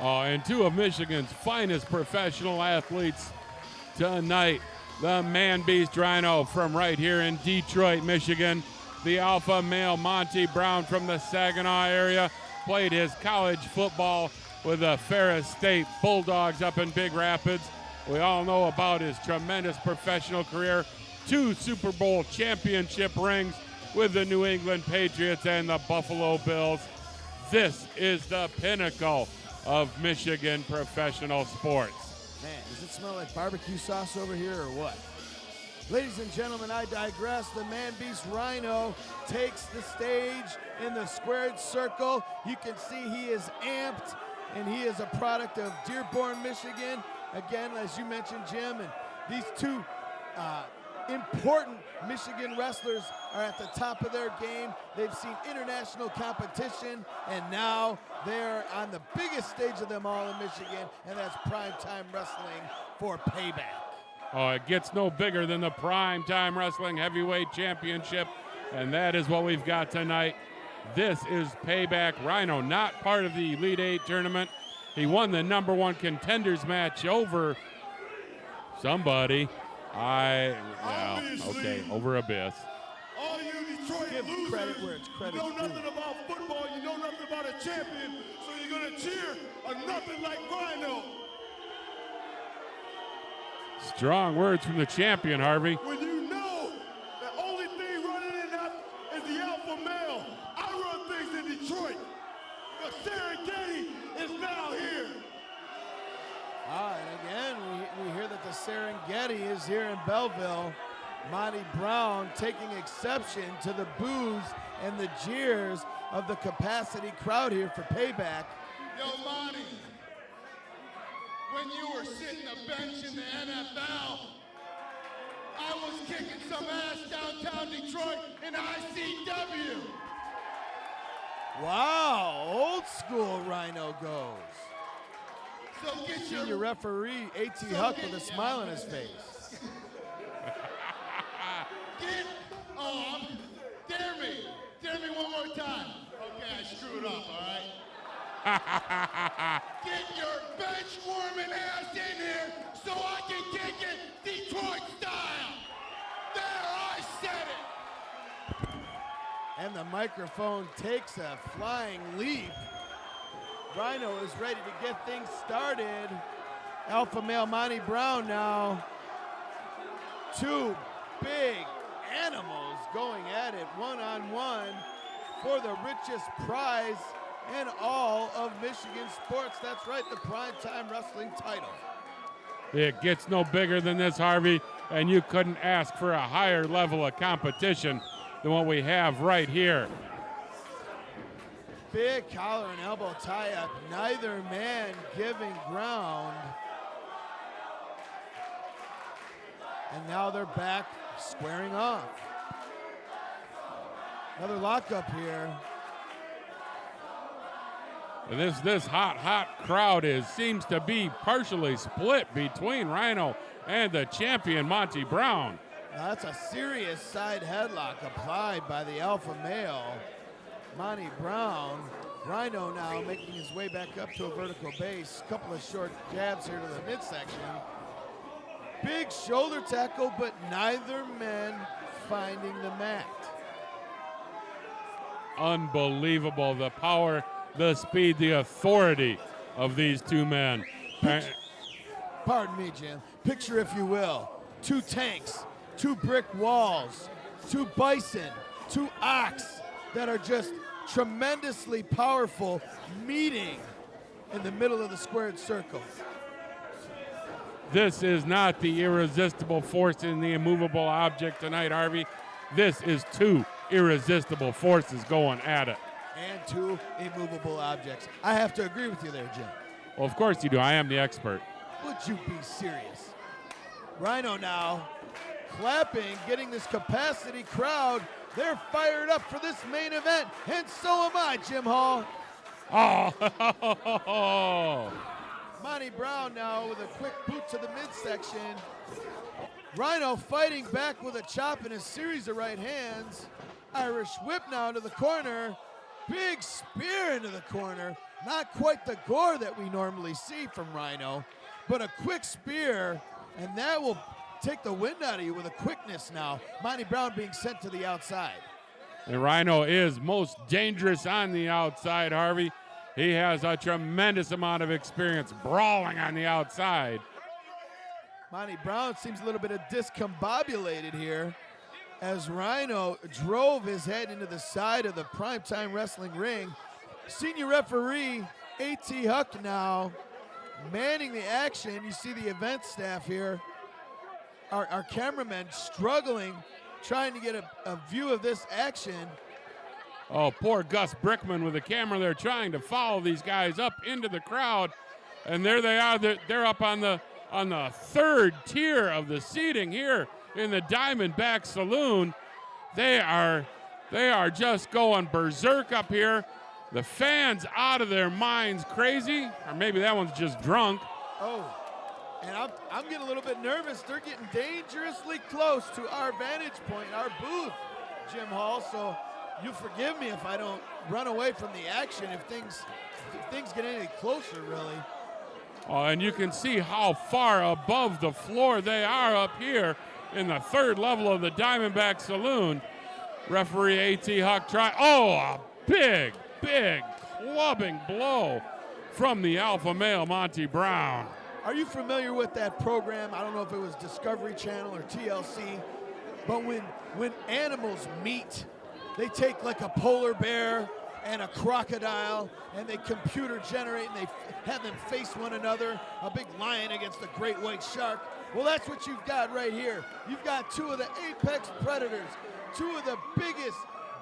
Oh, and two of Michigan's finest professional athletes tonight. The Man Beast Rhino from right here in Detroit, Michigan. The alpha male Monty Brown from the Saginaw area. Played his college football with the Ferris State Bulldogs up in Big Rapids. We all know about his tremendous professional career. 2 Super Bowl championship rings with the New England Patriots and the Buffalo Bills. This is the pinnacle of Michigan professional sports. Man, does it smell like barbecue sauce over here or what? Ladies and gentlemen, I digress. The man-beast Rhino takes the stage in the squared circle. You can see he is amped, and he is a product of Dearborn, Michigan. Again, as you mentioned, Jim, and these two important Michigan wrestlers are at the top of their game. They've seen international competition, and now they're on the biggest stage of them all in Michigan, and that's Primetime Wrestling for Payback. Oh, it gets no bigger than the Primetime Wrestling Heavyweight Championship, and that is what we've got tonight. This is Payback. Rhino, not part of the Elite Eight tournament. He won the #1 contenders match over somebody. Over Abyss. All you Detroit Give losers, credit where it's credit's you know nothing due. about football, you know nothing about a champion, so you're gonna cheer a nothing like Rhino. Strong words from the champion, Harvey. When you know the only thing running in that is the alpha male. I run things in Detroit. The Serengeti is now here. And again, we hear that the Serengeti is here in Belleville. Monty Brown taking exception to the boos and the jeers of the capacity crowd here for Payback. Yo, Monty, when you were sitting a bench in the NFL, I was kicking some ass downtown Detroit in ICW. Wow, old school Rhino goes. So get Senior referee A.T. Huck with a smile on his face. Dare me one more time. Okay, I screwed up, all right? Get your bench warming ass in here so I can kick it Detroit style. There, I said it. And the microphone takes a flying leap. Rhino is ready to get things started. Alpha male Monty Brown now. Two big animals going at it one-on-one for the richest prize in all of Michigan sports. That's right, the Primetime Wrestling title. It gets no bigger than this, Harvey, and you couldn't ask for a higher level of competition than what we have right here. Big collar and elbow tie-up, neither man giving ground. And now they're back squaring off. Another lockup here. This hot crowd seems to be partially split between Rhino and the champion Monty Brown. Now that's a serious side headlock applied by the alpha male Monty Brown. Rhino now making his way back up to a vertical base. Couple of short jabs here to the midsection. Big shoulder tackle, but neither man finding the mat. Unbelievable, the power, the speed, the authority of these two men. Pardon me, Jim. Picture, if you will, two tanks, two brick walls, two bison, two ox that are just tremendously powerful, meeting in the middle of the squared circle. This is not the irresistible force in the immovable object tonight, Harvey. This is two irresistible forces going at it. And two immovable objects. I have to agree with you there, Jim. Well, of course you do. I am the expert. Would you be serious? Rhino now clapping, getting this capacity crowd. They're fired up for this main event, and so am I, Jim Hall. Oh! Monty Brown now with a quick boot to the midsection. Rhino fighting back with a chop and a series of right hands. Irish whip now to the corner. Big spear into the corner. Not quite the gore that we normally see from Rhino, but a quick spear, and that will take the wind out of you with a quickness now. Monty Brown being sent to the outside. And Rhino is most dangerous on the outside, Harvey. He has a tremendous amount of experience brawling on the outside. Monty Brown seems a little bit discombobulated here as Rhino drove his head into the side of the Primetime Wrestling ring. Senior referee A.T. Huck now manning the action. You see the event staff here, our cameramen struggling, trying to get a view of this action. Oh, poor Gus Brickman with the camera there trying to follow these guys up into the crowd. And there they are. They're up on the third tier of the seating here in the Diamondback Saloon. They are just going berserk up here. The fans out of their minds crazy, or maybe that one's just drunk. Oh, and I'm getting a little bit nervous. They're getting dangerously close to our vantage point, our booth, Jim Hall. So you forgive me if I don't run away from the action if things get any closer, really. Oh, and you can see how far above the floor they are up here in the third level of the Diamondback Saloon. Referee A.T. Huck a big clubbing blow from the alpha male Monty Brown. Are you familiar with that program? I don't know if it was Discovery Channel or TLC, but when animals meet, they take like a polar bear and a crocodile, and they computer generate, and they have them face one another, a big lion against a great white shark. Well, that's what you've got right here. You've got two of the apex predators, two of the biggest,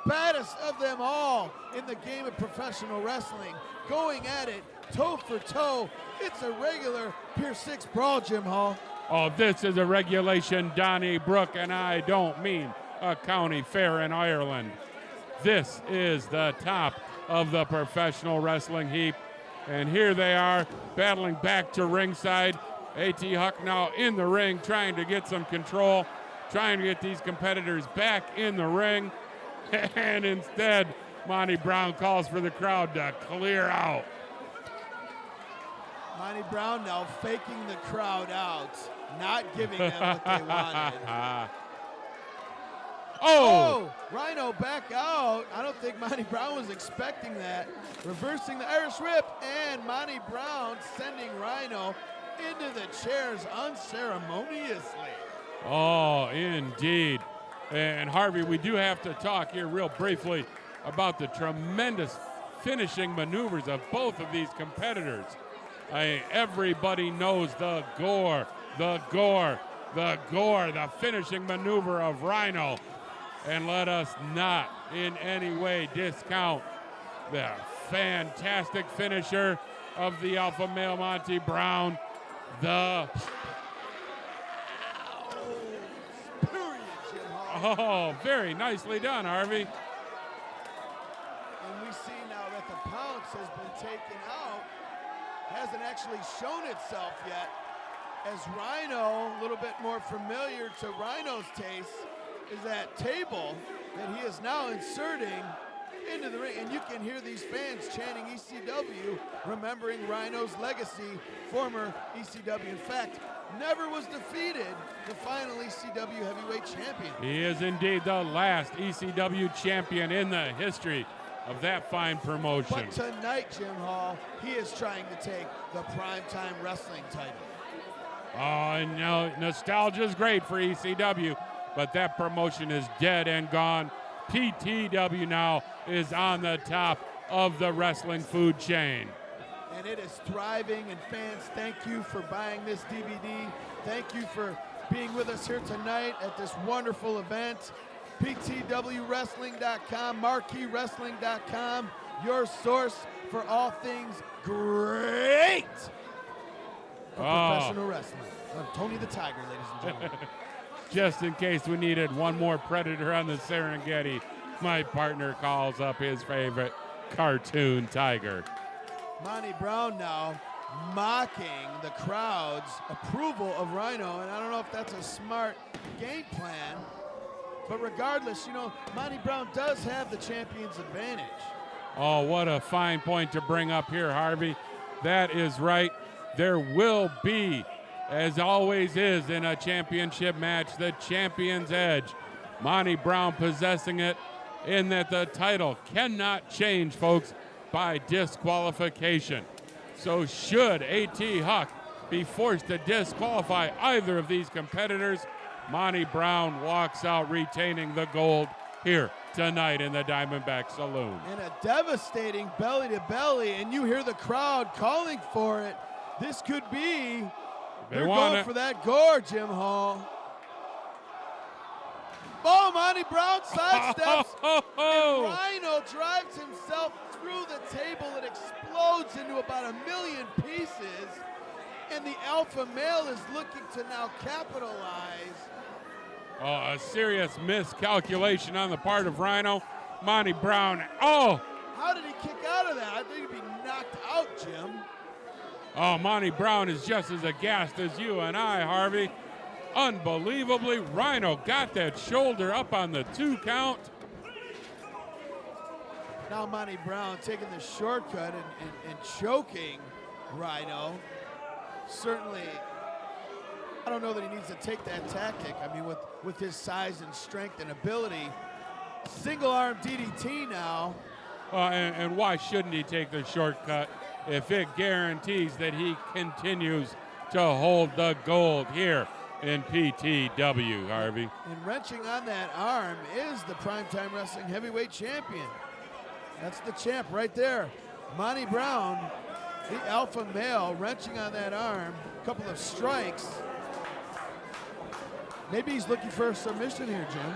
baddest of them all in the game of professional wrestling, going at it toe for toe. It's a regular Pier 6 brawl, Jim Hall. Oh, this is a regulation Donnybrook, and I don't mean a county fair in Ireland. This is the top of the professional wrestling heap. And here they are battling back to ringside. A.T. Huck now in the ring trying to get some control, trying to get these competitors back in the ring. And instead, Monty Brown calls for the crowd to clear out. Monty Brown now faking the crowd out, not giving them what they wanted. Oh, Rhino back out. I don't think Monty Brown was expecting that. Reversing the Irish whip, and Monty Brown sending Rhino into the chairs unceremoniously. Oh, indeed. And Harvey, we do have to talk here real briefly about the tremendous finishing maneuvers of both of these competitors. Everybody knows the finishing maneuver of Rhino. And let us not in any way discount the fantastic finisher of the alpha male Monty Brown. Oh, very nicely done, Harvey. And we see now that the pounce has been taken out. Hasn't actually shown itself yet. As Rhino, a little bit more familiar to Rhino's taste, is that table that he is now inserting into the ring. And you can hear these fans chanting ECW, remembering Rhino's legacy, former ECW. In fact, never was defeated, the final ECW heavyweight champion. He is indeed the last ECW champion in the history of that fine promotion. But tonight, Jim Hall, he is trying to take the Primetime Wrestling title. Oh, and nostalgia is great for ECW, but that promotion is dead and gone. PTW now is on the top of the wrestling food chain. And it is thriving, and fans, thank you for buying this DVD. Thank you for being with us here tonight at this wonderful event. PTWWrestling.com, MarqueeWrestling.com, your source for all things great professional wrestling. I'm Tony the Tiger, ladies and gentlemen. Just in case we needed one more predator on the Serengeti, my partner calls up his favorite cartoon tiger. Monty Brown now mocking the crowd's approval of Rhino, and I don't know if that's a smart game plan, but regardless, Monty Brown does have the champion's advantage. Oh, what a fine point to bring up here, Harvey. That is right. There will be, as always is in a championship match, the champion's edge. Monty Brown possessing it in that the title cannot change, folks, by disqualification. So should A.T. Huck be forced to disqualify either of these competitors, Monty Brown walks out retaining the gold here tonight in the Diamondback Saloon. And a devastating belly-to-belly, and you hear the crowd calling for it. This could be. They They're want going it. for that gore, Jim Hall. Oh, Monty Brown sidesteps. And Rhino drives himself through the table. It explodes into about 1 million pieces. And the alpha male is looking to now capitalize. Oh, a serious miscalculation on the part of Rhino. Monty Brown. Oh! How did he kick out of that? I think he'd be knocked out, Jim. Oh, Monty Brown is just as aghast as you and I, Harvey. Unbelievably, Rhino got that shoulder up on the 2 count. Now Monty Brown taking the shortcut and choking Rhino. Certainly, I don't know that he needs to take that tactic. I mean, with his size and strength and ability. Single arm DDT now. And why shouldn't he take the shortcut if it guarantees that he continues to hold the gold here in PTW, Harvey? And wrenching on that arm is the Primetime Wrestling Heavyweight Champion. That's the champ right there. Monty Brown, the alpha male, wrenching on that arm. A couple of strikes. Maybe he's looking for a submission here, Jim.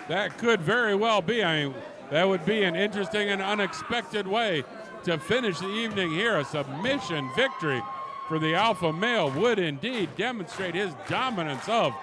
That could very well be. I mean, that would be an interesting and unexpected way to finish the evening here. A submission victory for the alpha male would indeed demonstrate his dominance of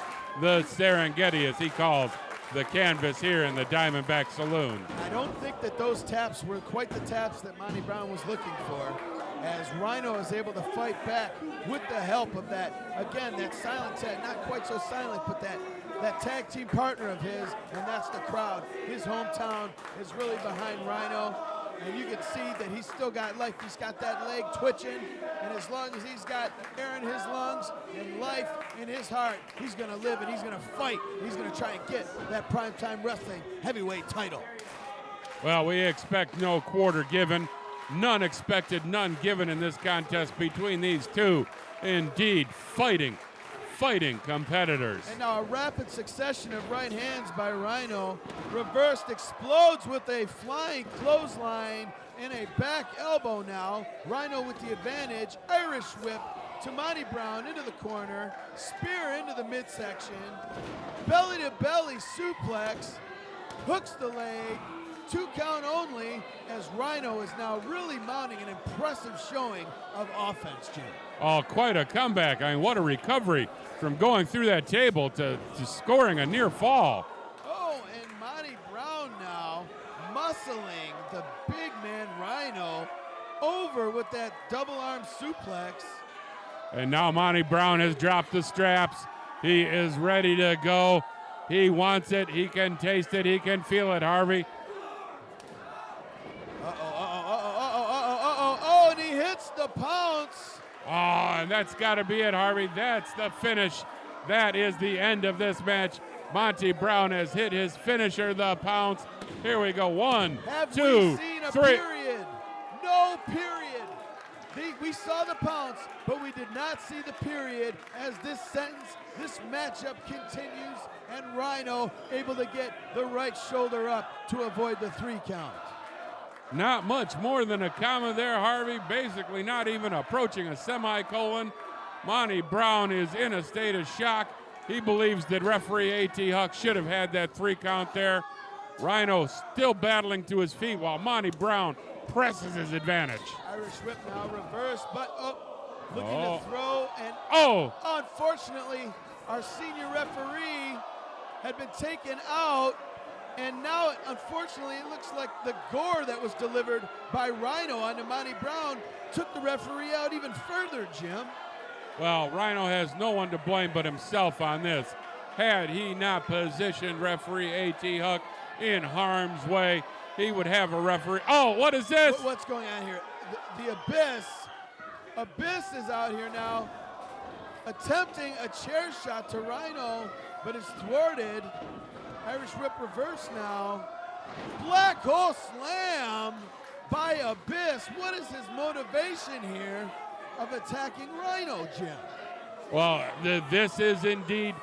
the Serengeti, as he calls the canvas here in the Diamondback Saloon. I don't think that those taps were quite the taps that Monty Brown was looking for, as Rhino is able to fight back with the help of that, again, that silent tag, not quite so silent, but that tag team partner of his, and that's the crowd. His hometown is really behind Rhino, and you can see that he's still got life. He's got that leg twitching, and as long as he's got air in his lungs and life in his heart, he's gonna live and he's gonna fight. He's gonna try and get that Primetime Wrestling Heavyweight title. Well, we expect no quarter given. None expected, none given in this contest between these two. Indeed, fighting competitors. And now a rapid succession of right hands by Rhino. Reversed, explodes with a flying clothesline and a back elbow now. Rhino with the advantage. Irish whip to Monty Brown into the corner. Spear into the midsection. Belly to belly suplex. Hooks the leg. 2 count only, as Rhino is now really mounting an impressive showing of offense, Jim. Oh, quite a comeback. I mean, what a recovery from going through that table to scoring a near fall. Oh, and Monty Brown now muscling the big man Rhino over with that double arm suplex. And now Monty Brown has dropped the straps. He is ready to go. He wants it. He can taste it. He can feel it, Harvey. And he hits the pounce. Oh, and that's got to be it, Harvey. That's the finish. That is the end of this match. Monty Brown has hit his finisher, the pounce. Here we go. 1, Have 2, we seen a 3. period? No period. We saw the pounce, but we did not see the period as this matchup continues, and Rhino able to get the right shoulder up to avoid the 3 count. Not much more than a comma there, Harvey. Basically not even approaching a semicolon. Monty Brown is in a state of shock. He believes that referee A.T. Huck should have had that 3 count there. Rhino still battling to his feet while Monty Brown presses his advantage. Irish whip now reversed, but looking to throw, and unfortunately, our senior referee had been taken out. And now, unfortunately, it looks like the gore that was delivered by Rhino onto Monty Brown took the referee out even further, Jim. Well, Rhino has no one to blame but himself on this. Had he not positioned referee A.T. Huck in harm's way, he would have a referee. Oh, what is this? What's going on here? The Abyss. Abyss is out here now attempting a chair shot to Rhino, but it's thwarted. Irish whip reverse now. Black hole slam by Abyss. What is his motivation here of attacking Rhino, Jim? Well, this is indeed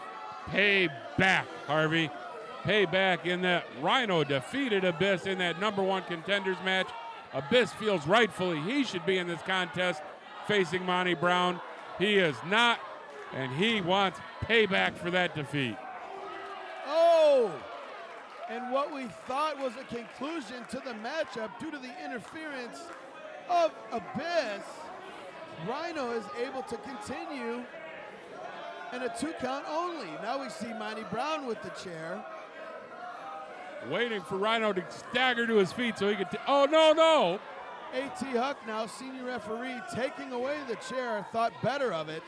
payback, Harvey. Payback in that Rhino defeated Abyss in that #1 contenders match. Abyss feels rightfully he should be in this contest facing Monty Brown. He is not, and he wants payback for that defeat. Oh! And what we thought was a conclusion to the matchup due to the interference of Abyss, Rhino is able to continue in a 2 count only. Now we see Monty Brown with the chair. Waiting for Rhino to stagger to his feet so he could, oh, no. A.T. Huck now, senior referee, taking away the chair, thought better of it.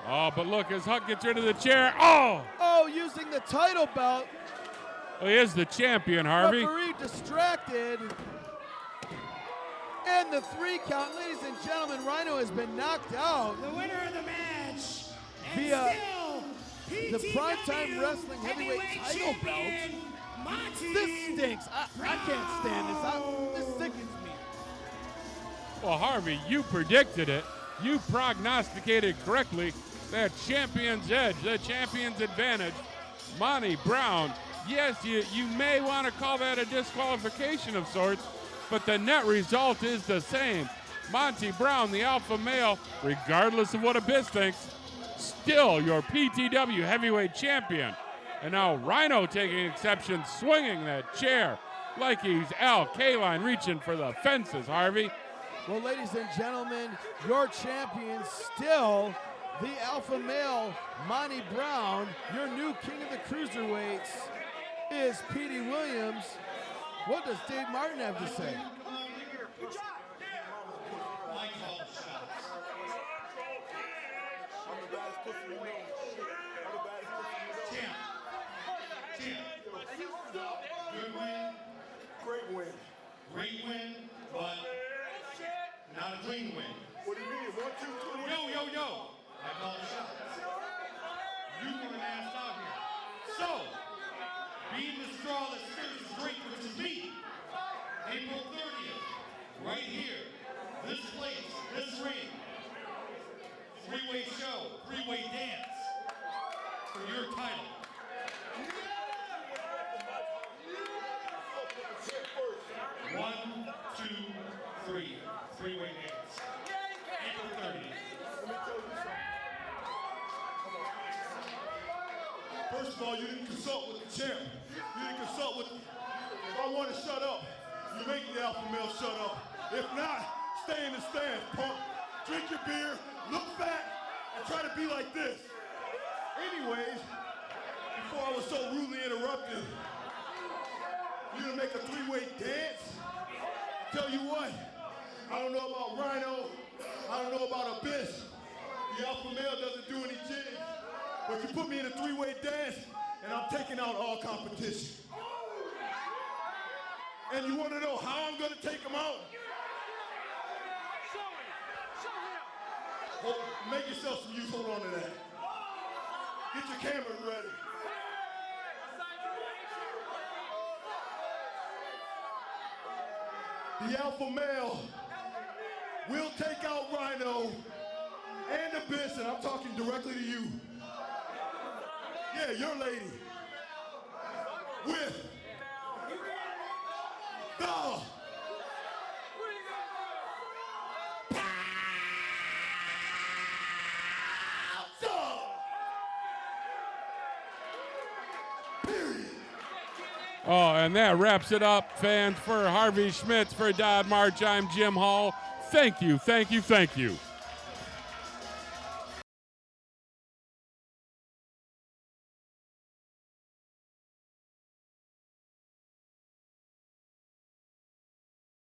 Oh, but look, as Huck gets rid of the chair, oh! Oh, using the title belt. Well, he is the champion, Harvey. Referee distracted. And the 3 count, ladies and gentlemen, Rhino has been knocked out. The winner of the match, via the Primetime Wrestling Heavyweight title belt. Monty. This stinks. I can't stand this. This sickens me. Well, Harvey, you predicted it. You prognosticated correctly that champion's edge, the champion's advantage. Monty Brown, yes, you may want to call that a disqualification of sorts, but the net result is the same. Monty Brown, the alpha male, regardless of what Abyss thinks, still your PTW heavyweight champion. And now Rhino taking exception, swinging that chair like he's Al Kaline reaching for the fences, Harvey. Well, ladies and gentlemen, your champion still the alpha male, Monty Brown. Your new king of the cruiserweights is Petey Williams. What does Dave Martin have to say? Great win, but not a clean win. What do you mean? 1, 2, 3. Yo. I call the shots. You were an ass out here. So, being the straw that stirs the drink, which is me, April 30th, right here, this place, this ring, 3-way show, 3-way dance for your title. 1, 2, 3, 3-way dance. April 30th. First of all, you didn't consult with the champ. You didn't consult with. If I want to shut up, you make the alpha male shut up. If not, stay in the stands, punk. Drink your beer, look fat, and try to be like this. Anyways, before I was so rudely interrupted, you're gonna make a 3-way dance? Tell you what, I don't know about Rhino, I don't know about Abyss. The alpha male doesn't do any jigs, but you put me in a 3-way dance, and I'm taking out all competition. And you want to know how I'm gonna take them out? Hold, make yourself some use, hold on to that. Get your cameras ready. The alpha male will take out Rhino and Abyss, and I'm talking directly to you. Yeah, your lady. With the Oh, and that wraps it up, fans. For Harvey Schmitz, for Dodd March, I'm Jim Hall. Thank you, thank you, thank you.